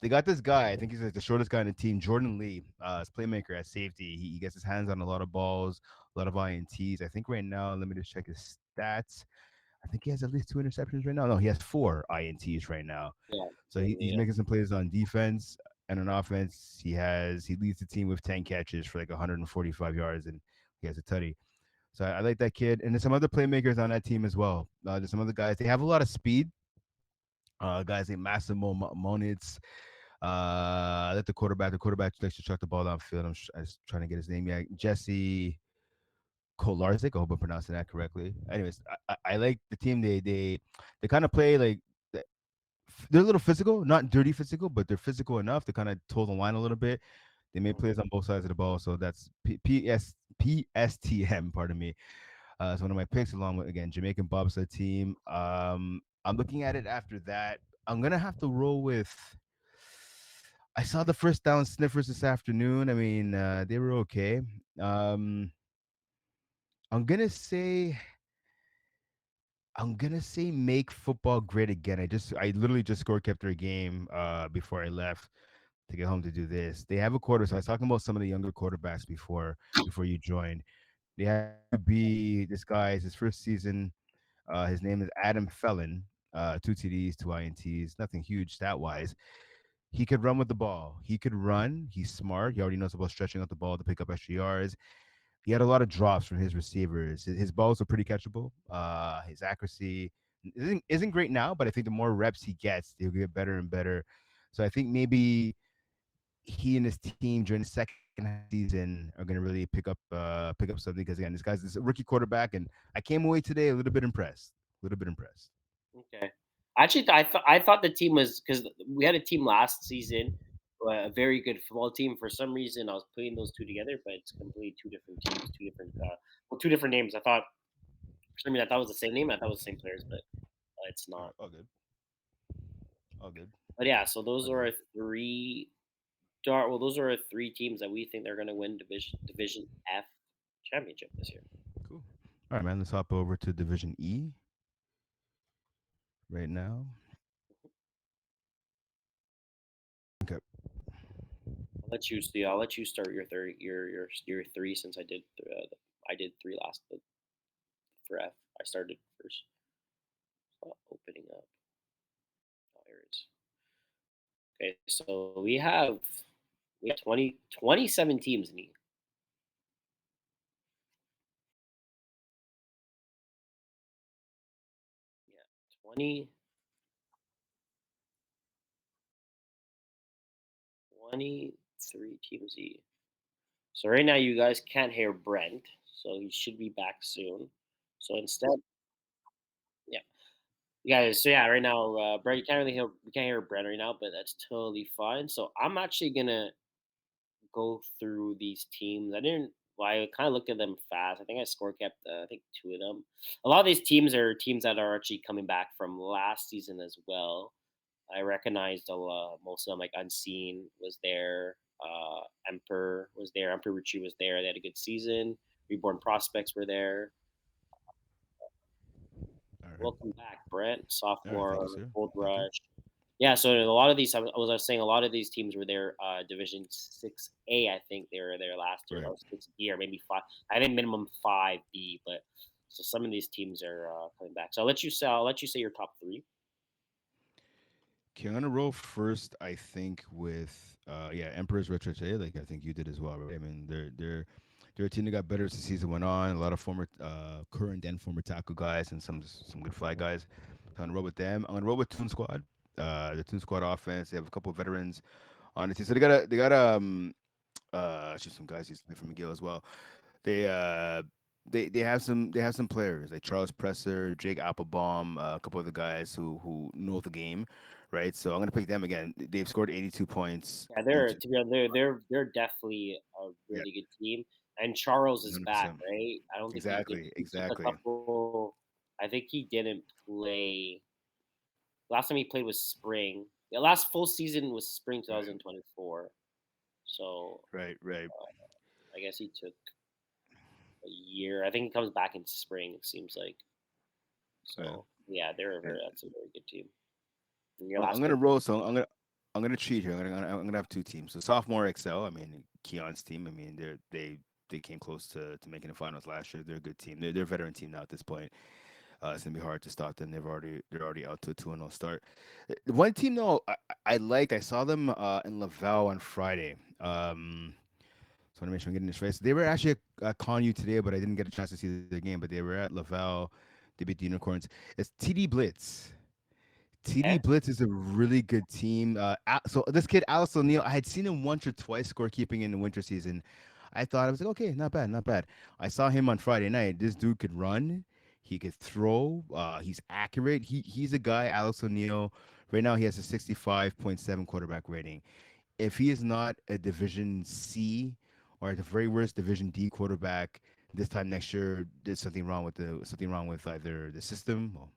They got this guy. I think he's like the shortest guy on the team, Jordan Lee. His playmaker at safety. He gets his hands on a lot of balls, a lot of INTs. I think right now, let me just check his stats. I think he has at least two interceptions right now. No, he has four INTs right now. Yeah. So he's Yeah. making some plays on defense and on offense. He leads the team with 10 catches for like 145 yards, and he has a tutty. So I like that kid. And there's some other playmakers on that team as well. There's some other guys. They have a lot of speed. Guys named Massimo Monitz. Let the quarterback likes to chuck the ball downfield. I was trying to get his name. Yeah, Jesse Kolarzik. I hope I'm pronouncing that correctly. Anyways, I like the team. They kind of play like they're a little physical, not dirty physical, but they're physical enough to kind of toe the line a little bit. They made plays on both sides of the ball, so that's PSTM. Pardon me. It's one of my picks, along with again Jamaican bobsled team. I'm looking at it after that. I'm gonna have to roll with. I saw the first down sniffers this afternoon. I mean, they were okay. Um, I'm gonna say make football great again. I literally just score kept their game before I left to get home to do this. They have a quarter. So I was talking about some of the younger quarterbacks before you joined. They have a QB. This guy is his first season. His name is Adam Felon. Two TDs, two INTs. Nothing huge stat wise. He could run with the ball. He could run. He's smart. He already knows about stretching out the ball to pick up extra yards. He had a lot of drops from his receivers. His balls are pretty catchable. His accuracy isn't great now, but I think the more reps he gets, he'll get better and better. So I think maybe he and his team during the second half of the season are going to really pick up something because again, this guy's this rookie quarterback, and I came away today a little bit impressed. A little bit impressed. Okay. Actually, I thought the team was because we had a team last season, a very good football team. For some reason, I was putting those two together, but it's completely two different teams, two different names. I thought for some reason I thought it was the same name. I thought it was the same players, but it's All not. right, all good, all good, But yeah, so those all are good. our three. Those are our three teams that we think they're going to win Division F championship this year. Cool. All right, man. Let's hop over to Division E right now. Okay. I'll let you see. I'll let you start your third, your three since I did three last for F. I started first. Opening up. Oh, here it is. Okay, so we have 27 teams in E. Yeah, 20 23 teams E. So right now you guys can't hear Brent, so he should be back soon. So instead, yeah, yeah. So yeah, right now, Brent, you can't really hear we can't hear Brent right now, but that's totally fine. So I'm actually gonna go through these teams. I didn't. Well, I kind of looked at them fast. I think I score kept. I think two of them. A lot of these teams are teams that are actually coming back from last season as well. I recognized a lot, most of them, like Unseen was there. Emperor was there. Emperor Richie was there. They had a good season. Reborn Prospects were there. All right. Welcome back, Brent. All right. Thank you, Sophomore, sir. Gold Thank you. Rush. Yeah, so a lot of these, I was saying, a lot of these teams were there. Division 6A, I think they were there last year, Right. or 6B, or maybe five. I think minimum 5B, but so some of these teams are coming back. So I'll let you say your top three. Okay, I'm gonna roll first. I think with yeah, Emperor's Retro today. Like I think you did as well, right? I mean, they're a team that got better as the season went on. A lot of former, current and former tackle guys and some good fly guys. So I'm gonna roll with them. I'm gonna roll with Toon Squad. The Toon Squad offense. They have a couple of veterans on the team, so they got some guys who's from McGill as well. They uh they have some players like Charles Presser, Jake Applebaum, a couple of the guys who know the game, right? So I'm gonna pick them again. They've scored 82 points Yeah, in they're to be honest, they're definitely a yeah, really good team. And Charles is back, 100%. right? I don't think he did. Exactly, He took a exactly. couple. I think he didn't play. Last time he played was spring. The last full season was spring Right, 2024. So right. I guess he took a year. I think he comes back in spring. It seems like. Uh, So yeah, and that's a very good team. And your I'm last gonna pick, roll. So I'm gonna cheat here. I'm gonna have two teams. So sophomore XL. I mean, Keon's team. I mean, they came close to making the finals last year. They're a good team. They're a veteran team now at this point. It's gonna be hard to stop them. They're already out to a 2-0 start. One team though I liked. I saw them in Laval on Friday. So I want to make sure I'm getting this right. So they were actually at Con today, but I didn't get a chance to see their game. But they were at Laval. They beat the Unicorns. It's TD Blitz. TD okay? Blitz is a really good team. So this kid, Alice O'Neill, I had seen him once or twice scorekeeping in the winter season. I was like, okay, not bad, not bad. I saw him on Friday night. This dude could run, he could throw. He's accurate. He's a guy, Alex O'Neill, Right now, he has a 65.7 quarterback rating. If he is not a Division C or at the very worst Division D quarterback this time next year, there's something wrong with either the system, well,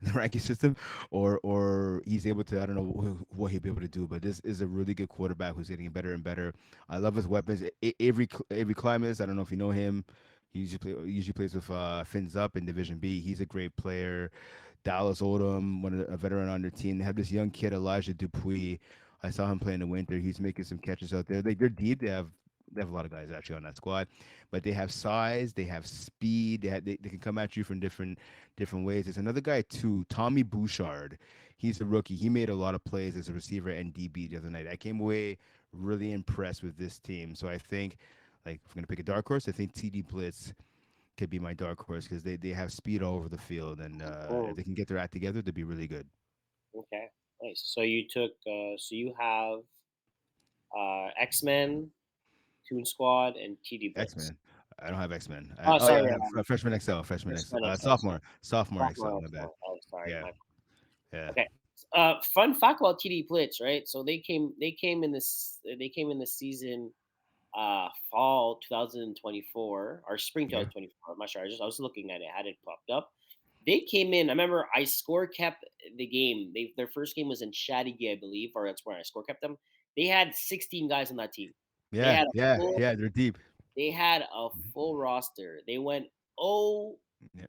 the ranking system, or he's able to, I don't know what he'll be able to do. But this is a really good quarterback who's getting better and better. I love his weapons. Avery Climas, I don't know if you know him. He usually plays with Fins Up in Division B. He's a great player. Dallas Odom, a veteran on their team. They have this young kid, Elijah Dupuis. I saw him play in the winter. He's making some catches out there. They're deep. They have a lot of guys actually on that squad, but they have size, they have speed. They can come at you from different ways. There's another guy too, Tommy Bouchard. He's a rookie. He made a lot of plays as a receiver and DB the other night. I came away really impressed with this team. So I think, like, if I'm gonna pick a dark horse, I think TD Blitz could be my dark horse because they have speed all over the field, and if Mm, they can get their act together, they'd be really good. okay, nice. So you took. So you have X Men, Toon Squad, and TD X Blitz. Men. I don't have X Men. Oh, Oh yeah, sorry. I have freshman XL, freshman XL, Freshman XL. Sorry. sophomore XL. Sophomore My bad. XL. Oh, sorry. Yeah, My yeah, okay. Fun fact about TD Blitz, right? So they came in this they came in the season fall 2024 or spring yeah, 2024. I'm not sure. I was looking at it, had it popped up. They came in. I remember I score kept the game. Their first game was in Chattagay, I believe, or that's where I score kept them. They had 16 guys on that team. They yeah, had a yeah, full yeah. They're deep. they had a Mhm. full roster. Oh Yeah.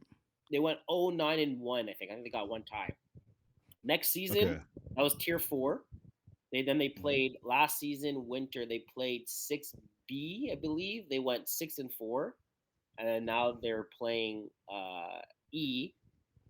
they went 9-1, I think. I think they got one tie. Next Okay. season, that was tier four. They Hmm. played last season winter. They played 6B, I believe. They went 6-4, and then now they're playing E,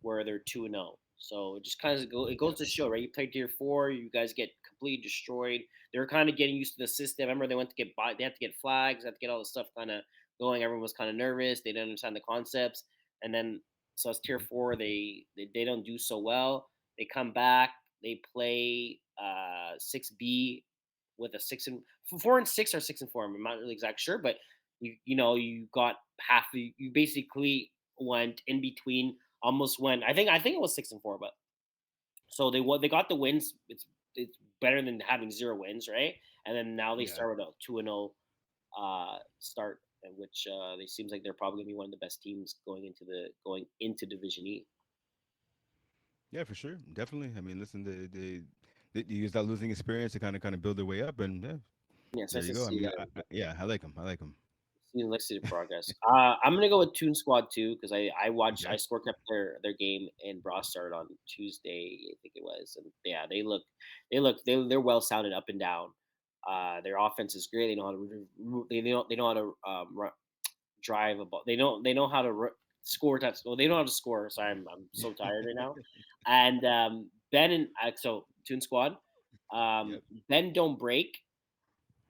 where they're 2-0. So it just kind of it goes to show, right? You play tier four, you guys get completely destroyed. They're kind of getting used to the system. I remember they went to get they had to get flags, had to get all the stuff kind of going. Everyone was kind of nervous. They didn't understand the concepts, and then so as tier four, they don't do so well. They come back, they play 6B with a 4-6 or 6-4. I'm not really exact sure, but you got you basically went in between, almost went. I think it was 6-4, but so they got the wins. It's better than having zero wins, right? And then now they Yeah. start with a 2-0 start, which they seems like they're probably gonna be one of the best teams going into Division E. Yeah, for sure. Definitely. I mean, listen, they use that losing experience to kind of build their way up, and yeah, Yeah, it's there nice you to go. I see. mean, yeah, I like them. I like them. Let's see the progress. I'm gonna go with Toon Squad too because I Okay. score kept their game in Brossard on Tuesday, I think it was, and yeah, they're well sounded up and down. Their offense is great. They know how to they know how to drive a ball. They know how to score touch. Well, they know how to score. Sorry, I'm so tired right now. And Ben and so Toon Squad, Yep. Ben don't break.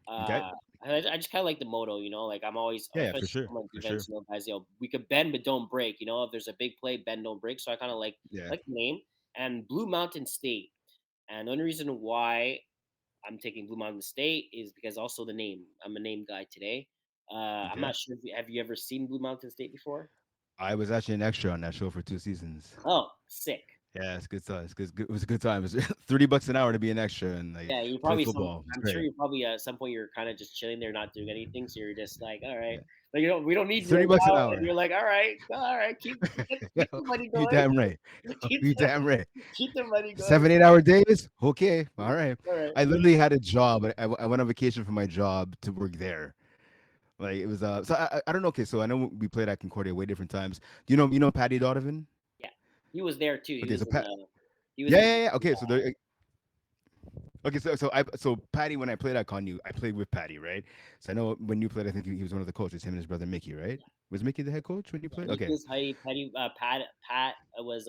Okay. I just kind of like the motto, like I'm always, Yeah, yeah, for especially sure, from my for sure. defense, guys, we could bend but don't break. If there's a big play, bend don't break. So I kind of Yeah. like the name and Blue Mountain State. And the only reason why I'm taking Blue Mountain State is because also the name. I'm a name guy today. I'm Okay. not sure if have you ever seen Blue Mountain State before? I was actually an extra on that show for 2 seasons. Oh, sick. Yeah, it's good stuff. It's good. It was a good time. It was $30 an hour to be an extra and like Yeah, you play probably football. It's I'm sure great. you probably at some point you're kind of just chilling there, not doing anything. So you're just like, all right, Yeah. like we don't need you right 30 bucks an now, and hour. you're like, all right, keep the money You going, damn right. keep You the damn right. keep the money going. 7 8 hour days. Okay. All right. All right. I literally had a job. I went on vacation for my job to work there. Like it was so I don't know. Okay, so I know we played at Concordia way different times. Do you know Patty Donovan? Yeah, he was there too. He Okay, so was in Pat. the he was Yeah, in yeah, yeah. Okay, so there. Okay, so Patty, when I played at Connu, I played with Patty, right? So I know when you played, I think he was one of the coaches. Him and his brother Mickey, right? Was Mickey the head coach when you yeah, played? Mickey Okay, was Pat was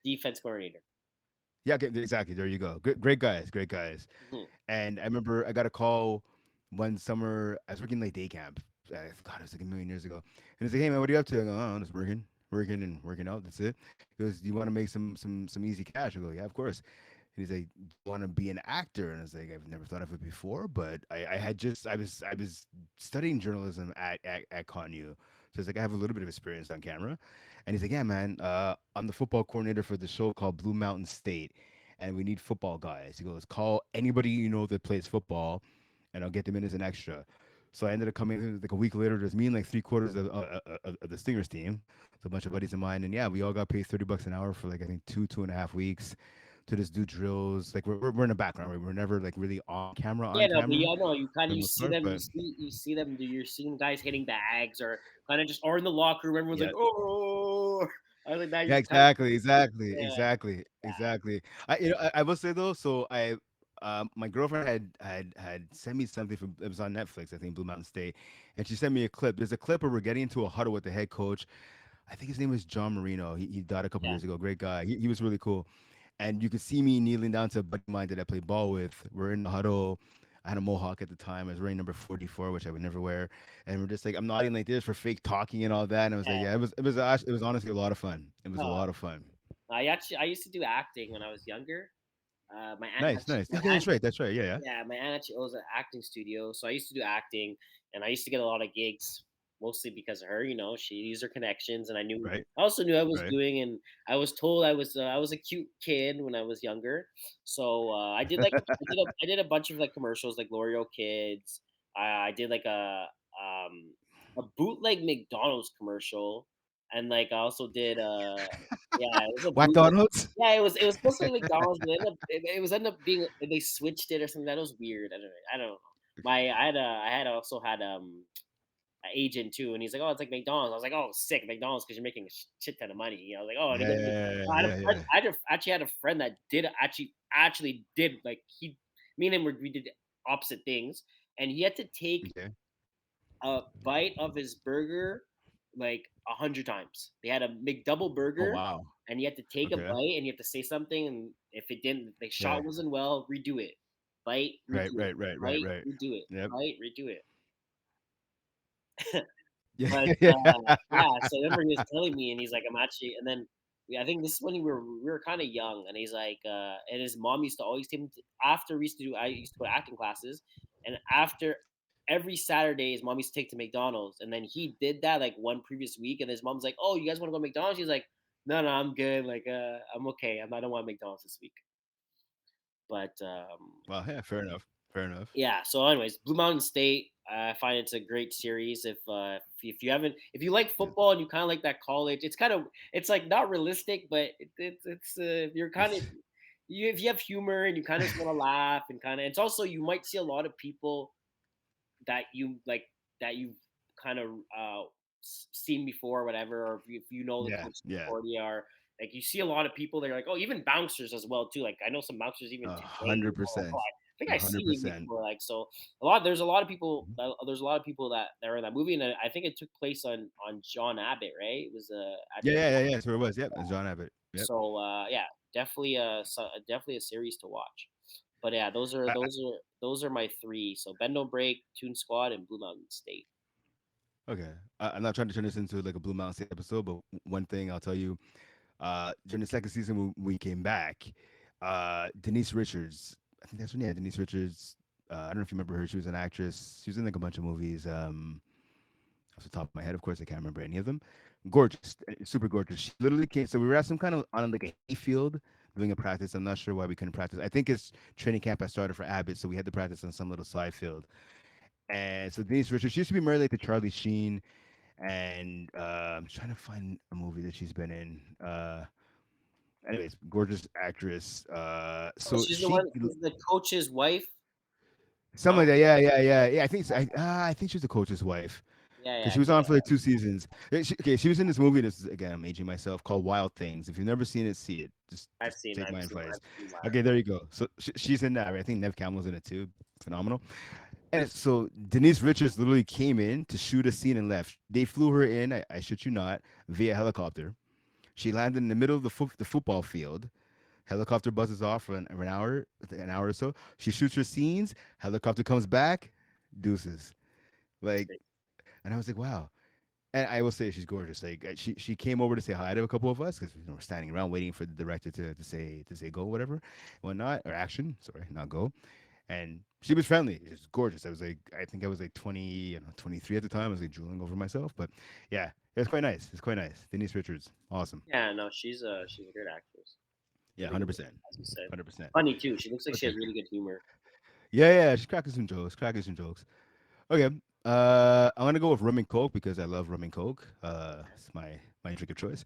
defense coordinator. yeah, okay, exactly. There you go. Great guys, great guys. Mhm. And I remember I got a call one summer. I was working like day camp. God, it was like a million years ago. And he's like, "Hey man, what are you up to?" I go, "Oh, I'm just working and working out. That's it." He goes, "Do you want to make some easy cash?" I go, "Yeah, of course." And he's like, "Do you want to be an actor?" And I was like, "I've never thought of it before, but I had just I was studying journalism at ConU, so it's like I have a little bit of experience on camera." And he's like, "Yeah, man, I'm the football coordinator for the show called Blue Mountain State." and we need football guys. He goes, call anybody you know that plays football, and I'll get them in as an extra. So I ended up coming in like a week later. There's me and like three-quarters of the Stingers team. So a bunch of buddies of mine, and yeah, we all got paid $30 an hour for like I think 2.5 weeks to just do drills. Like we're in the background. Right? We're never like really Yeah, on no, but camera yeah, no, you kind for of the you most see part. them, But you see them. You're seeing guys hitting bags or kind of just or in the locker room. Everyone's like, yeah, oh, I was like that. yeah, You kind of yeah, exactly. I will say though. So my girlfriend had sent me something from it was on Netflix. I think Blue Mountain State, and she sent me a clip. There's a clip where we're getting into a huddle with the head coach. I think his name was John Marino. He died a couple yeah, years ago. Great guy. He was really cool. And you could see me kneeling down to a buddy of mine that I played ball with. We're in the huddle. I had a mohawk at the time. I was wearing number 44, which I would never wear. And we're just like, I'm nodding like this for fake talking and all that. And I was like, yeah. yeah, it was honestly a lot of fun. It was a No, lot of fun. I used to do acting when I was younger. Nice, nice. Okay, that's right. That's right. Yeah, yeah. Yeah, my aunt actually owns an acting studio, so I used to do acting, and I used to get a lot of gigs, mostly because of her. You know, she used her connections, and Right, I also knew I was right. doing, and I was told I was a cute kid when I was younger. So I did like I did a bunch of like commercials, like L'Oreal Kids. I did like a bootleg McDonald's commercial, and like I also did yeah, it was a bootleg. McDonald's? Yeah, it was supposed to be McDonald's, but it was ended up being they switched it or something. That was weird. I don't know. I had also had an agent too, and he's like, "Oh, it's like McDonald's." I was like, "Oh, sick McDonald's because you're making a shit ton of money." You know, like, "Oh," and he Yeah, goes, yeah, I had a yeah, friend. yeah. Actually had a friend that did actually did like me and him we did opposite things, and he had to take Okay. a bite of his burger like 100 times. They had a McDouble Oh burger, wow. and you had to take a Okay. bite, and you have to say something, and if it didn't, the Yeah. shot wasn't well, redo it. Bite, Right, redo it. right, right, right, Bite, right. redo it. Yep. Bite, redo it. Yeah, But yeah. yeah, so I remember he was telling me, and he's like, "I'm actually," and then I think this is when we were kind of young, and he's like, and his mom used to always take him to, after we used to do, I used to go to acting classes, and after every Saturday, his mom used to take to McDonald's, and then he did that like one previous week, and his mom's like, "Oh, you guys want to go to McDonald's?" He's like, "No, no, I'm good. Like, I'm okay. I don't want McDonald's this week." But Well, yeah, fair enough. Fair enough. yeah. So, anyways, Blue Mountain State. I find it's a great series. If you haven't, if you like Yeah. football and you kind of like that college, it's kind of it's like not realistic, but it's if you're kind of you if you have humor and you kind of just want to laugh and kind of it's also you might see a lot of people that you like that you've kind of seen before or whatever, or if you know the Yeah, coaches yeah. before they are like you see a lot of people that are like, oh, even bouncers as well too. Like I know some bouncers even A today. hundred Oh, percent. I think A I've hundred seen you percent. before. Like so, a lot. There's a lot of people. There's a lot of people that are in that movie, and I think it took place on John Abbott, right? It was at Yeah, yeah, yeah, yeah. That's what it was. Yep, it's John Abbott. Yep. so yeah, definitely definitely a series to watch. But yeah, those are my three. So Bend Don't Break, Toon Squad, and Blue Mountain State. Okay. I'm not trying to turn this into like a Blue Mountain State episode, but one thing I'll tell you, during the second season when we came back, Denise Richards, I think that's her name, Denise Richards. I don't know if you remember her. She was an actress. She was in like a bunch of movies. Off the top of my head, of course, I can't remember any of them. Gorgeous, super gorgeous. She literally came. So we were at some kind of on like a hayfield doing a practice. I'm not sure why we couldn't practice. I think it's training camp I started for Abbott, so we had to practice on some little side field. And so Denise Richards, she used to be married like to Charlie Sheen, and I'm trying to find a movie that she's been in. Anyways, gorgeous actress. Oh, So she's the she one. She's the coach's wife. something like that. Yeah, yeah, yeah, yeah. I think she was the coach's wife Yeah, because yeah, she was on for like 2 seasons. Okay, she was in this movie. This is again, I'm aging myself. Called Wild Things. If you've never seen it, see it. Just take my advice. I've seen Wild. Okay, there you go. So she's in that. Right? I think Nev Campbell's in it too. Phenomenal. And so Denise Richards literally came in to shoot a scene and left. They flew her in. I shit you not, via helicopter. She landed in the middle of the football field. Helicopter buzzes off for an hour or so. She shoots her scenes. Helicopter comes back, deuces. Like, and I was like, wow. And I will say she's gorgeous. Like she came over to say hi to a couple of us because we're standing around waiting for the director to say go whatever, whatnot or action. Sorry, not go. And she was friendly. She was gorgeous. I think I was like 20, 23 at the time. I was like drooling over myself. But yeah, it was quite nice. It's quite nice. Denise Richards, awesome. Yeah, no, she's a great actress. Yeah, Really hundred good, percent, as you said. 100%. Funny too. She looks like she Okay. has really good humor. Yeah, yeah, she's cracking some jokes. Cracking some jokes. Okay. I'm gonna go with rum and coke because I love rum and coke. It's my drink of choice.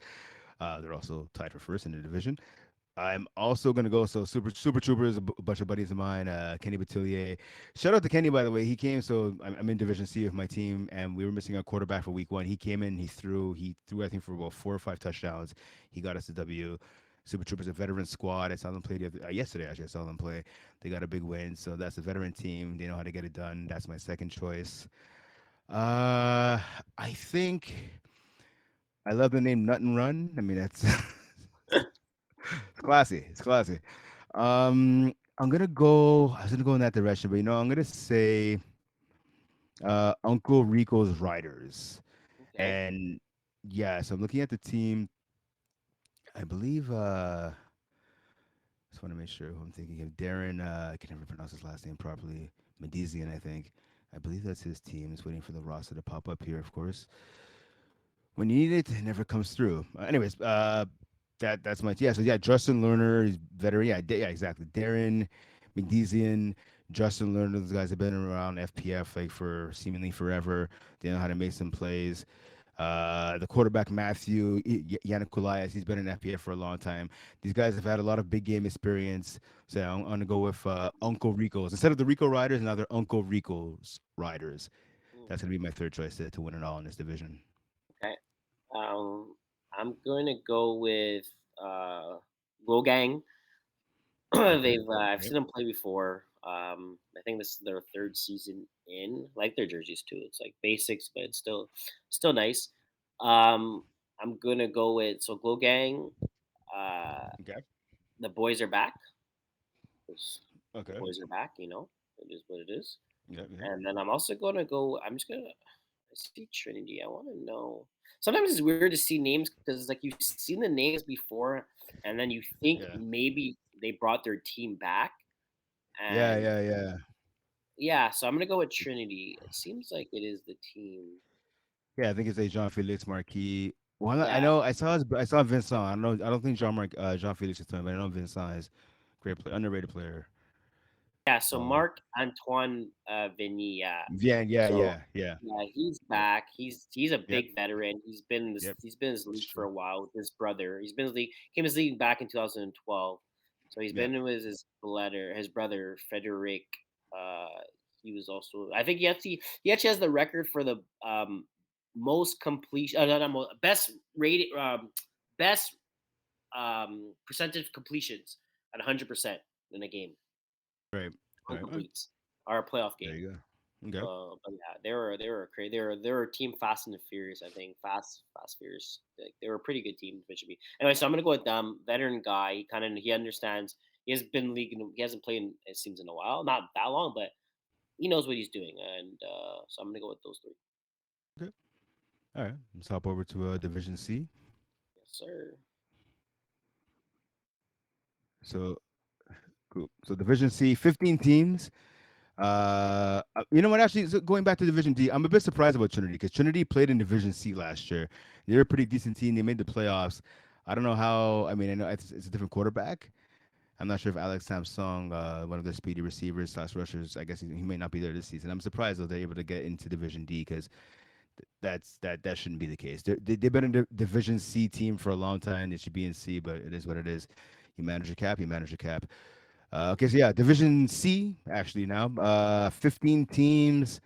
They're also tied for first in the division. I'm also gonna go. So Super Troopers, a bunch of buddies of mine. Kenny Batillier. Shout out to Kenny, by the way. He came. So I'm in Division C with my team, and we were missing our quarterback for Week 1. He came in. He threw I think for about 4 or 5 touchdowns. He got us a W. Super Troopers, a veteran squad. I saw them play yesterday. Actually, I saw them play. They got a big win. So that's a veteran team. They know how to get it done. That's my second choice. I think I love the name Nut and Run. I mean, that's it's classy. It's classy. I'm gonna go. I was gonna go in that direction, but I'm gonna say Uncle Rico's Riders. Okay. And yeah, so I'm looking at the team. I believe. Just want to make sure who I'm thinking of. Darren. I can never pronounce his last name properly. Medizian, I think. I believe that's his team. Just waiting for the roster to pop up here, of course. When you need it, it never comes through. Anyways, that's my yeah. So yeah, Justin Lerner is veteran. Yeah, yeah, exactly. Darren McDezian, Justin Lerner. Those guys have been around FPF like for seemingly forever. They know how to make some plays. The quarterback Matthew Yannick Elias, he's been in FPF for a long time. These guys have had a lot of big game experience. So yeah, I'm gonna go with Uncle Rico's instead of the Rico Riders. Now they're Uncle Rico's Riders. Mm, That's gonna be my third choice to win it all in this division. okay. Um, I'm going to go with uh, Glow Gang. Okay. I've Yep. seen them play before. I think this is their third season in. I like their jerseys too. It's like basics, but it's still nice. Um, I'm gonna go with Glow Gang. Uh, Okay. the boys are back. 'Cause the Okay. boys are back. It is what it is. Yep. Yep. And then I'm also gonna go. I'm just gonna. I see Trinity. I want to know. Sometimes it's weird to see names because it's like you've seen the names before, and then you think Yeah. maybe they brought their team back, Yeah. and Yeah. Yeah. yeah. So I'm gonna go with Trinity. It seems like it is the team. Yeah. I think it's a Jean Felix Marquis. Well, I Yeah, know I saw Vincent. I don't know. I don't think Jean Felix is playing, but I know Vincent is great player, underrated player. yeah. So Um. Marc Antoine Vigny. Yeah. Yeah. Yeah. So Yeah. Yeah. yeah, he's Yep. back. He's a Yep. big veteran. Yep. He's been in this It's league for true. a while with his brother. He's been in the league came in this league back in 2012. So he's Yep. been with his brother Frederic. Uh, he was also I think he actually has the record for the most completion no, no, best rated best percentage completions at 100% in a game Right. on Right. completes or a playoff There game. you go. Okay. But yeah, they were crazy. They were a team fast and furious. I think fast furious. Like they were a pretty good team. Officially. Anyway, so I'm gonna go with them. Veteran guy. He understands. He has been league. He hasn't played it seems in a while. Not that long, but he knows what he's doing. And so I'm gonna go with those three. Okay. All right. Let's hop over to Division C. Yes, sir. So cool. So Division C, 15 teams. You know what? Actually, so going back to Division D, I'm a bit surprised about Trinity because Trinity played in Division C last year. They're a pretty decent team. They made the playoffs. I don't know how. I mean, I know it's a different quarterback. I'm not sure if Alex Samsung, one of the speedy receivers slash rushers, I guess he may not be there this season. I'm surprised though they're able to get into Division D because that shouldn't be the case. They've been a Division C team for a long time. They should be in C, but it is what it is. You manage your cap. You manage your cap. Okay, so yeah, Division C actually now. 15 teams.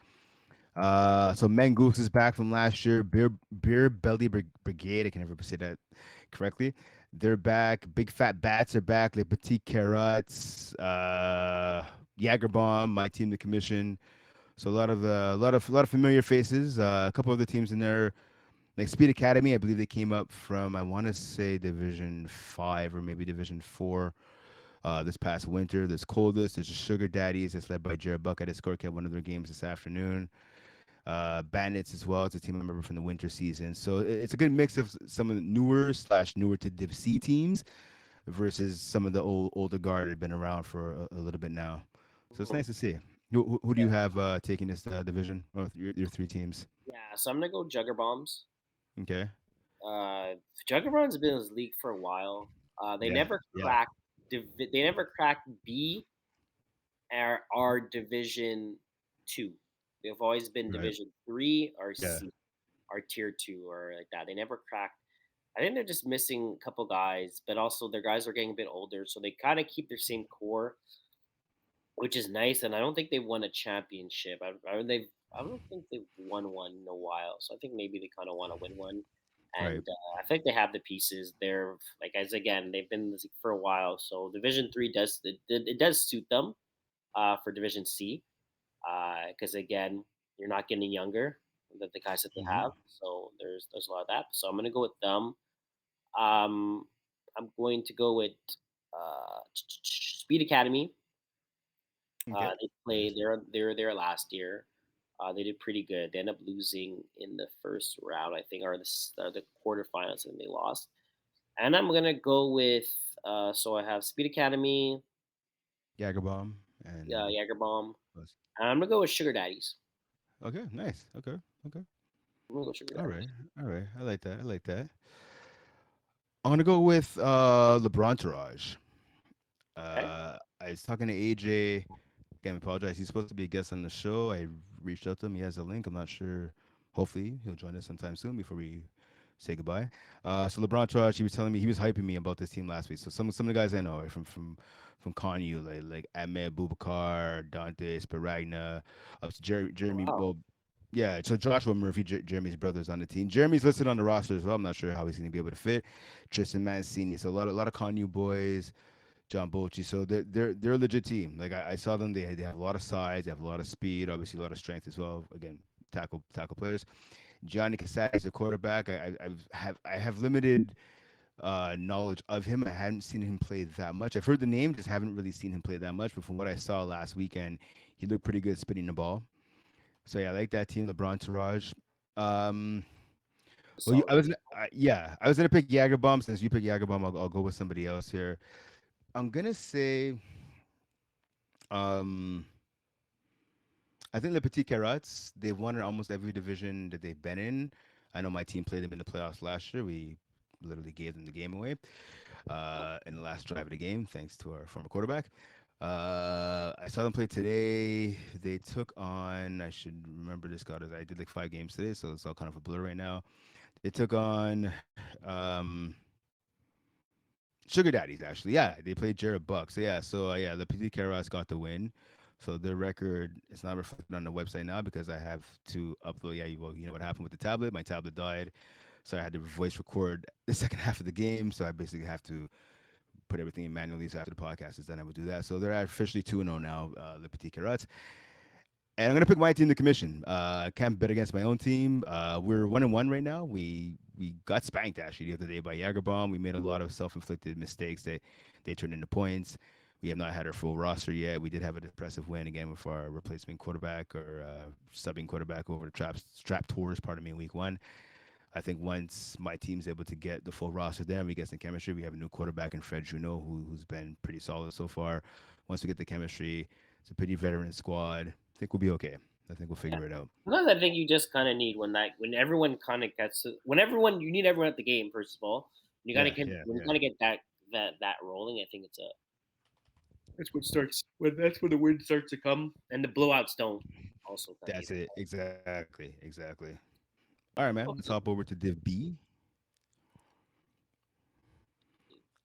So Mangoose is back from last year. Beer Belly Brigade. I can never say that correctly. They're back. Big Fat Bats are back. Les Petits Carrots. Jager Bomb, my team, the Commission. So a lot of familiar faces. A couple of the teams in there, like Speed Academy. I believe they came up from I want to say Division 5 or maybe Division 4 this past winter. There's Coldest, there's Sugar Daddies. It's led by Jared Buck. I just scored one of their games this afternoon. Bandits as well. It's a team member from the winter season. So it's a good mix of some of the newer slash newer to Div C teams versus some of the older guard that have been around for a little bit now. So it's Mhm. nice to see. Who do Yeah, you have taking this division? Or your three teams? yeah. So I'm gonna go Jugger Bombs. Okay. Uh, Jugger Bombs have been in this league for a while. They Yeah, never yeah, cracked. They never cracked B or Division Two. They've always been right. Division Three or Yeah. C or Tier Two or like that. They never cracked. I think they're just missing a couple guys, but also their guys are getting a bit older, so they kind of keep their same core, which is nice. And I don't think they won a championship. I don't think they've won one in a while. So I think maybe they kind of want to win one. Right. And I think they have the pieces. They're like as again they've been in this league for a while. So Division Three it does suit them for Division C because again you're not getting younger than the guys that they Hmm. have. So there's a lot of that. So I'm gonna go with them. Um, I'm going to go with Speed Academy. Okay. They played. Nice. They were there last year. They did pretty good. They ended up losing in the first round, I think, or the quarterfinals, and they lost. And I'm gonna go with. So I have Speed Academy, Jagerbomb and Jagerbomb, plus. and I'm gonna go with Sugar Daddies. Okay, nice. Okay, okay. I'm gonna go Sugar All Daddies. right, all right. I like that. I like that. I'm gonna go with LeBron Tourage. Okay. I was talking to AJ. Again, I apologize. He's supposed to be a guest on the show. I reached out to him. He has a link. I'm not sure. Hopefully, he'll join us sometime soon before we say goodbye. So LeBron Tourage, he was telling me he was hyping me about this team last week. So some of the guys I know, right, from Connu, like Ahmed Bubakar, Dante Sparagna, up to Oh, Jeremy. wow. Well, yeah. So Joshua Murphy, Jeremy's brother's on the team. Jeremy's listed on the roster as well. I'm not sure how he's going to be able to fit. Tristan Mancini. So a lot of Connu boys. John Bochy. So they're a legit team. Like I saw them. They have a lot of size. They have a lot of speed. Obviously, a lot of strength as well. Again, tackle players. Gianni Casati is a quarterback. I have limited knowledge of him. I hadn't seen him play that much. I've heard the name, just haven't really seen him play that much. But from what I saw last weekend, he looked pretty good spinning the ball. So yeah, I like that team. LeBron Tourage. Um, well, Solid. I was gonna pick Jagerbomb. Since you pick Jagerbomb, I'll go with somebody else here. I'm gonna say um I think the Petit Carrots, they've won in almost every division that they've been in. I know my team played them in the playoffs last year. We literally gave them the game away in the last drive of the game, thanks to our former quarterback. I saw them play today. They took on, I should remember this, God, I did like 5 games today, so it's all kind of a blur right now. They took on Sugar Daddies, actually. Yeah, they played Jared Buck. So yeah, the PT Carrots got the win. So their record is not reflected on the website now because I have to upload. Yeah, well, you know what happened with the tablet? My tablet died, so I had to voice record the second half of the game. So I basically have to put everything in manually. So after the podcast is done, I would do that. So they're officially 2-0 now, the Petit Carrots. And I'm gonna pick my team to commission. I can't bet against my own team. We're 1-1 right now. We got spanked actually the other day by Jagerbomb. We made a lot of self-inflicted mistakes that they turned into points. We have not had our full roster yet. We did have a impressive win again with our replacement quarterback or subbing quarterback over the trap tours, pardon me, in week one. I think once my team's able to get the full roster there and we get some chemistry, we have a new quarterback in Fred Juno who's been pretty solid so far. Once we get the chemistry, it's a pretty veteran squad. I think we'll be okay. I think we'll Yeah. figure it out. Sometimes I think you just kind of need when everyone kind of gets when everyone you need everyone at the game first of all. You gotta Yeah, get yeah, when you yeah. gotta get that rolling. I think that's when the win starts to come and the blowouts don't also come That's either. it. Exactly. All right, man. Let's hop Okay. over to Div B.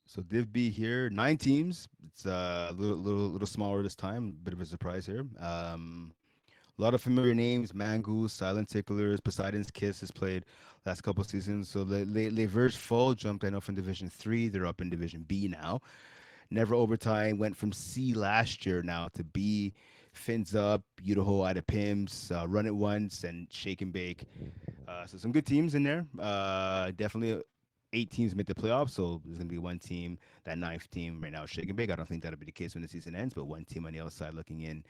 So Div B here, 9 teams. It's a little smaller this time. Bit of a surprise here. A lot of familiar names: Mangoose, Silent Ticklers, Poseidon's Kiss has played last couple seasons. So Les Verts Full jumped, I know, from Division 3. They're up in Division B now. Never Overtime went from C last year now to B. Fins Up, Idaho, Ida Pims, Run It Once, and Shake and Bake. So some good teams in there. Definitely 8 teams made the playoffs, so there's gonna be one team, that ninth team right now, Shake and Bake. I don't think that'll be the case when the season ends, but one team on the outside looking in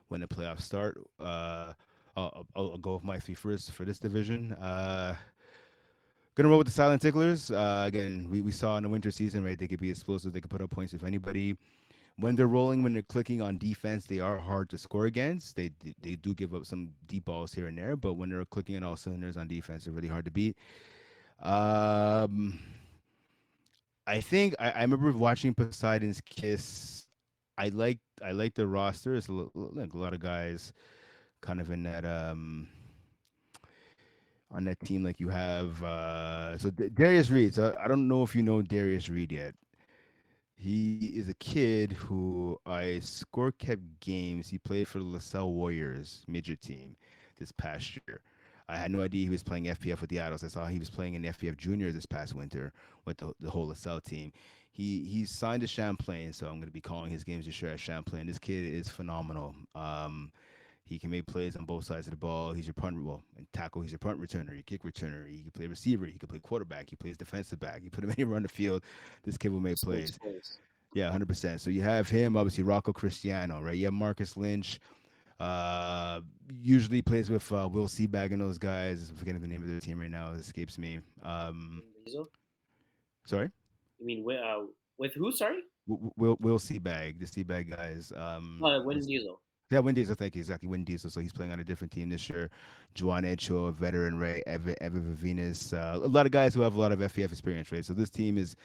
when the playoffs start. I'll go with my three first for this division. Gonna roll with the Silent Ticklers. Again, we saw in the winter season, right? They could be explosive. They could put up points with anybody. When they're rolling, when they're clicking on defense, they are hard to score against. They do give up some deep balls here and there, but when they're clicking on all cylinders on defense, they're really hard to beat. Um, I remember watching Poseidon's Kiss. I like the roster. It's like a lot of guys kind of in that on that team. Like you have Darius Reed. So I don't know if you know Darius Reed yet. He is a kid who I score kept games. He played for the LaSalle Warriors midget team this past year. I had no idea he was playing FPF with the adults. I saw he was playing in FPF Junior this past winter with the whole LaSalle team. He's signed to Champlain, so I'm going to be calling his games this year at Champlain. This kid is phenomenal. He can make plays on both sides of the ball. He's your punt, well, and tackle. He's your punt returner, your kick returner. He can play receiver. He can play quarterback. He plays defensive back. You put him anywhere on the field, this kid will make Just makes plays. plays. Yeah, 100%. So you have him, obviously Rocco Cristiano, right? You have Marcus Lynch. Uh, Usually plays with Will Seabag and those guys. I'm forgetting the name of their team right now. It escapes me. Vin Diesel? Sorry, You mean with who? Sorry. Will Seabag, the Seabag guys. Vin Diesel. Yeah, Win Diesel. Thank you. Exactly, Win Diesel. So he's playing on a different team this year. Juan Echo, a veteran, right? Evan Venus. A lot of guys who have a lot of FPF experience, right? So this team is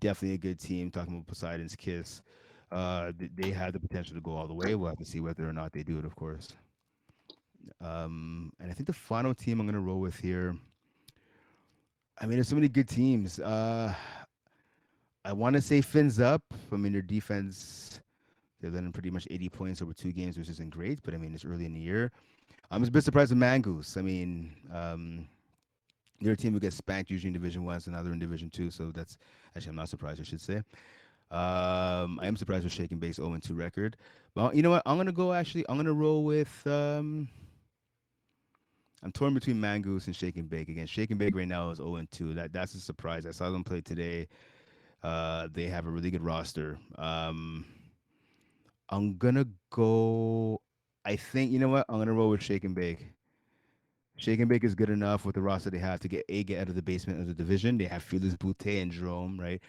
definitely a good team. Talking about Poseidon's Kiss, they have the potential to go all the way. We'll have to see whether or not they do it, of course. And I think the final team I'm gonna roll with here. I mean, there's so many good teams. I want to say Fins up. I mean, their defense. They're letting pretty much 80 points over 2 games, which isn't great. But I mean, it's early in the year. I'm a bit surprised with Mangoose. I mean, they're a team who gets spanked usually in Division One, so now they're in Division Two. So that's actually I'm not surprised. I should say. I am surprised with Shaking Bake's 0-2 record. But you know what? I'm gonna go. Actually, I'm gonna roll with. I'm torn between Mangoose and Shake and Bake. Again, Shake and Bake right now is 0-2. That's a surprise. I saw them play today. They have a really good roster. I'm gonna go. I think you know what? I'm gonna roll with Shake and Bake. Shake and Bake is good enough with the roster they have to get out of the basement of the division. They have Felix Boutte and Jerome, right?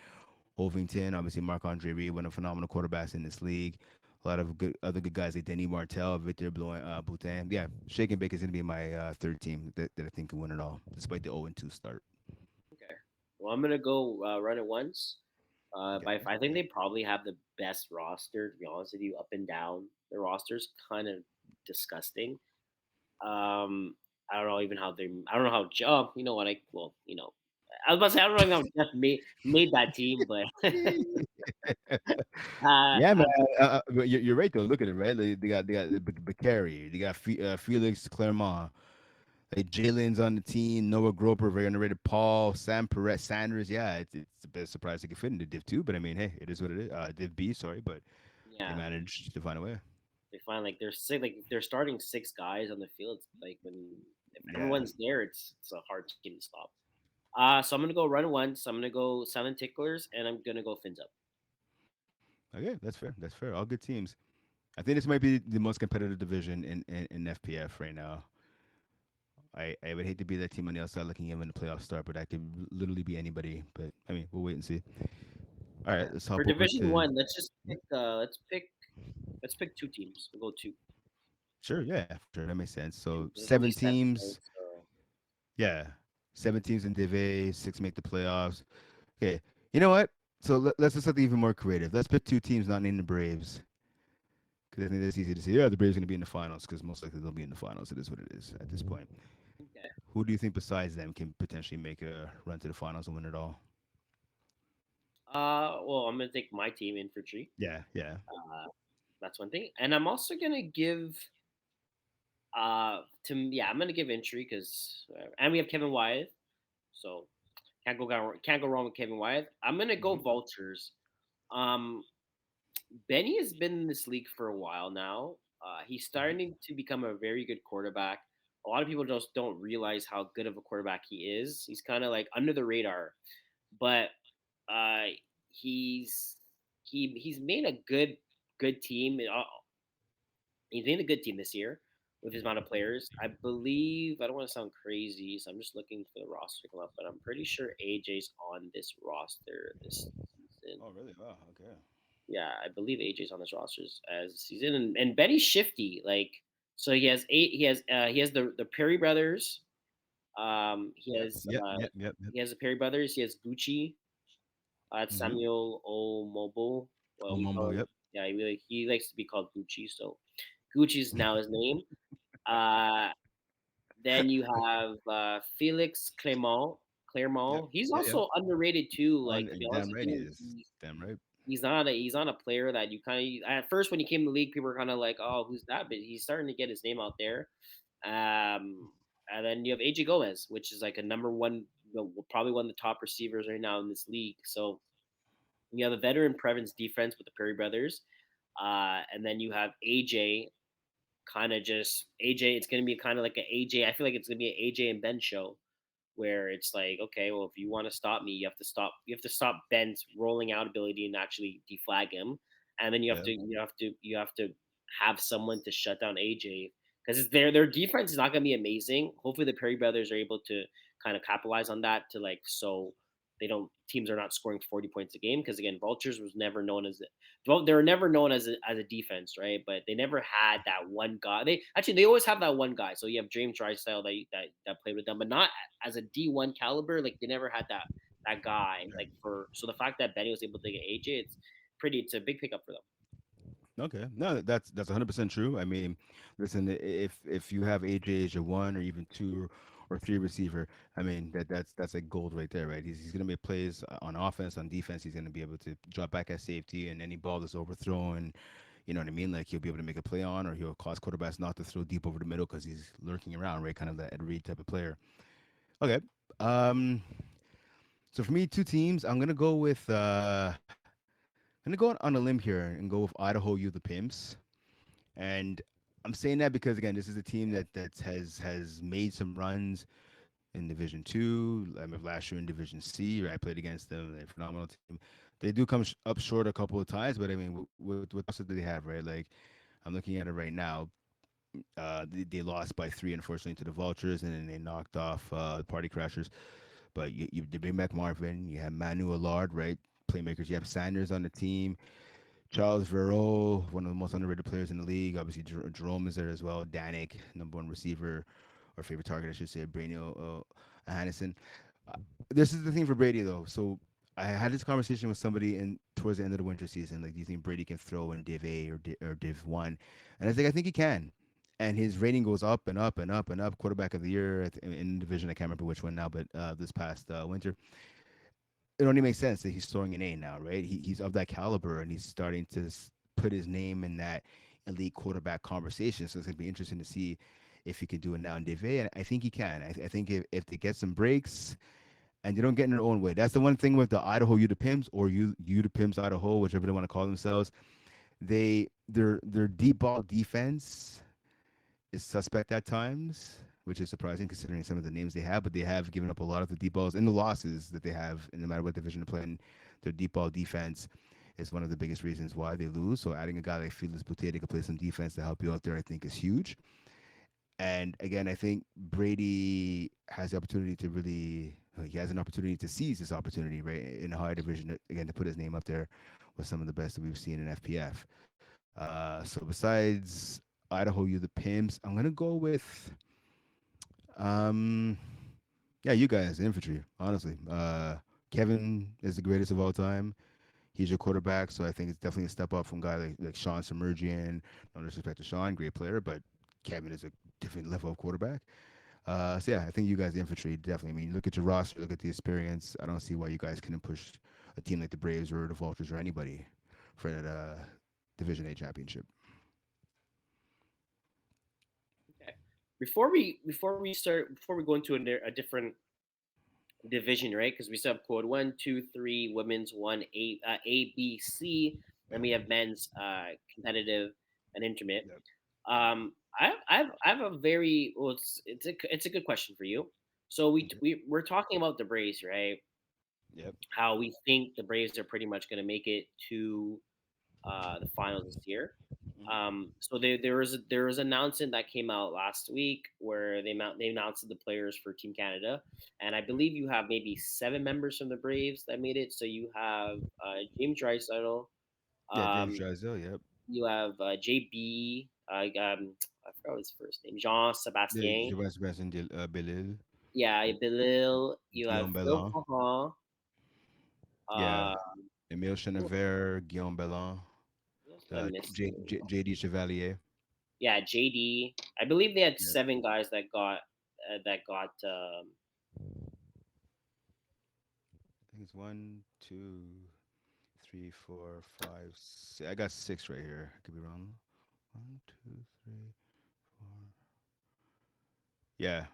Ovington, obviously Marc Andre Reed, one of the phenomenal quarterbacks in this league. A lot of good other good guys like Denny Martel, Victor blowing Boutin. Yeah, Shake and Bake is gonna be my third team that I think can win it all, despite the 0-2 start. Okay. Well, I'm gonna go run it once. Okay. I think they probably have the best roster. To be honest with you, up and down, the roster's kind of disgusting. Um, I don't know even how they. I don't know how. You know what? I was about to say I don't know even how Jeff made that team, but Yeah, man. I, But you're right though. Look at it, right? They got Bakary, they got Felix Clermont, like Jalen's on the team, Noah Groper, very underrated, Paul, Sam Perret, Sanders. Yeah, it's a bit surprised they could fit into Div 2, but I mean, hey, it is what it is. Div B, sorry, but they yeah, managed to find a way. they find like they're six, like if they're starting six guys on the field. Like when if Yeah. everyone's there, it's a hard team to stop. So I'm gonna go run once. I'm gonna go Silent Ticklers, and I'm gonna go Fins up. Okay, that's fair. That's fair. All good teams. I think this might be the most competitive division in FPF right now. I would hate to be that team on the outside looking in when the playoffs start, but that could literally be anybody. But I mean, we'll wait and see. All right, Yeah. let's For hop over Division to. One, let's pick two teams. We'll go two. Sure, yeah, for sure. That makes sense. So There's only seven seven, teams. right? So Yeah, 7 teams in Div A, six make the playoffs. Okay, you know what? So let's do something even more creative. Let's pick 2 teams not named the Braves, because I think that's easy to say. Yeah, the Braves are going to be in the finals, because most likely they'll be in the finals. It is what it is at this point. okay. Who do you think besides them can potentially make a run to the finals and win it all? Well, I'm gonna take my team infantry. Yeah, yeah. Uh, that's one thing, and I'm also gonna give I'm gonna give entry because and we have Kevin Wyeth, so can't go wrong with Kevin Wyeth. I'm gonna go Hmm. Vultures. Um, Benny has been in this league for a while now. He's Hmm. starting to become a very good quarterback. A lot of people just don't realize how good of a quarterback he is. He's kind of like under the radar, but uh, he's he's made a good team. He's made a good team this year with his amount of players. I believe I don't want to sound crazy, so I'm just looking for the roster to come up, but I'm pretty sure AJ's on this roster this season. Oh, really? Wow. Okay. Yeah, I believe AJ's on this roster as season, and Betty's shifty. Like, so he has eight. He has the Perry brothers. Yep. Yep. Yep. Yep. Yep. He has the Perry brothers. He has Gucci. It's Mm-hmm. Samuel O Mobile. Well, Oh, we call Momo. him. Yep. Yeah, he likes to be called Gucci, so Gucci's now his name. Uh, then you have Felix Yep. Clermont. He's Yeah. Yeah. also underrated too. Like On to be honest damn with right he you, is. Damn right. he's not a player that you kind of at first when he came to the league, people were kind of like, oh, who's that? But he's starting to get his name out there. And then you have AJ Gomez, which is like a number one, probably one of the top receivers right now in this league. So you have a veteran presence defense with the Perry brothers, and then you have AJ. Kind of just AJ. It's gonna be kind of like an AJ. I feel like it's gonna be an AJ and Ben show where it's like, okay, well, if you want to stop me, you have to stop Ben's rolling out ability and actually deflag him, and then Yeah. you have to have someone to shut down AJ because their defense is not going to be amazing. Hopefully, the Perry brothers are able to kind of capitalize on that to like so they don't teams are not scoring 40 points a game because again, Vultures was never known as well, they were never known as a defense, right? But they never had that one guy. They always have that one guy. So you have James Drysdale that played with them, but not as a D1 caliber. Like they never had that guy. Right. Like for so the fact that Benny was able to get AJ, it's a big pickup for them. Okay, no, that's 100% true. I mean, listen, if you have AJ as your one or even two or three receiver, I mean that's like gold right there, right? He's gonna make plays on offense, on defense. He's gonna be able to drop back at safety, and any ball that's overthrown, you know what I mean? Like he'll be able to make a play on, or he'll cause quarterbacks not to throw deep over the middle because he's lurking around, right? Kind of that Ed Reed type of player. Okay, um, so for me, two teams. I'm gonna go on a limb here and go with Idaho U the Pimps. And I'm saying that because again, this is a team that has made some runs in Division Two. I remember last year in Division C, right? I played against them. They're a phenomenal team. They do come up short a couple of times, but I mean, what else do they have, right? Like I'm looking at it right now. They lost by three, unfortunately, to the Vultures, and then they knocked off the Party Crashers. But they bring back Marvin. You have Manu Allard, right? Playmakers. You have Sanders on the team. Charles Vero, one of the most underrated players in the league. Obviously, Jerome is there as well. Danik, number one receiver, or favorite target, I should say, Brady Hannison. Uh, this is the thing for Brady, though. So I had this conversation with somebody in towards the end of the winter season. Like, do you think Brady can throw in Div A or Div 1? And I was like, I think he can. And his rating goes up and up and up and up. Quarterback of the year in division. I can't remember which one now, but this past winter it only makes sense that he's throwing an A now, right? He's of that caliber and he's starting to put his name in that elite quarterback conversation. So it's gonna be interesting to see if he can do it now in Div A, and I think he can. I think if they get some breaks and they don't get in their own way, that's the one thing with the Idaho U Pimps or U Pimps Idaho, whichever they want to call themselves. Their deep ball defense is suspect at times, which is surprising considering some of the names they have. But they have given up a lot of the deep balls and the losses that they have, and no matter what division they're playing. Their deep ball defense is one of the biggest reasons why they lose. So adding a guy like Felix Boutte to play some defense to help you out there, I think, is huge. And again, I think Brady has the opportunity to really. He has an opportunity to seize this opportunity, right, in a higher division again to put his name up there with some of the best that we've seen in FPF. So besides Idaho U, the Pimps, I'm gonna go with um, yeah, you guys, infantry. Honestly, Kevin is the greatest of all time. He's your quarterback, so I think it's definitely a step up from a guy like Sean Submergian. No disrespect to Sean, great player, but Kevin is a different level of quarterback. So yeah, I think you guys, the infantry, definitely. I mean, look at your roster, look at the experience. I don't see why you guys couldn't push a team like the Braves or the Vultures or anybody for that Division A championship. Okay. Before we go into a different division, right? Because we still have quad one, two, three, women's one, A, B, C. Then Yep. we have men's competitive and intermediate. Yep. I have a very well. It's a good question for you. So Okay. we're talking about the Braves, right? Yep. How we think the Braves are pretty much going to make it to the finals this year. So there was an announcement that came out last week where they announced the players for Team Canada, and I believe you have maybe seven members from the Braves that made it. So you have James Drysdale, Yeah, James um, Drysdale. Yep. you have JB, I forgot his first name, Jean Yeah, Sebastien. Sebastian Belil, Yeah, Belil. You have Guillaume Phil Bellon. Cajon, Yeah. Uh, Emile who Chenevert, Guillaume Bellon, else am I missing? JD Chevalier. Yeah, JD. I believe they had Yeah. 7 guys that got I think it's one, two, three, four, five, six. I got six right here. I could be wrong. One, two, three, four. Yeah.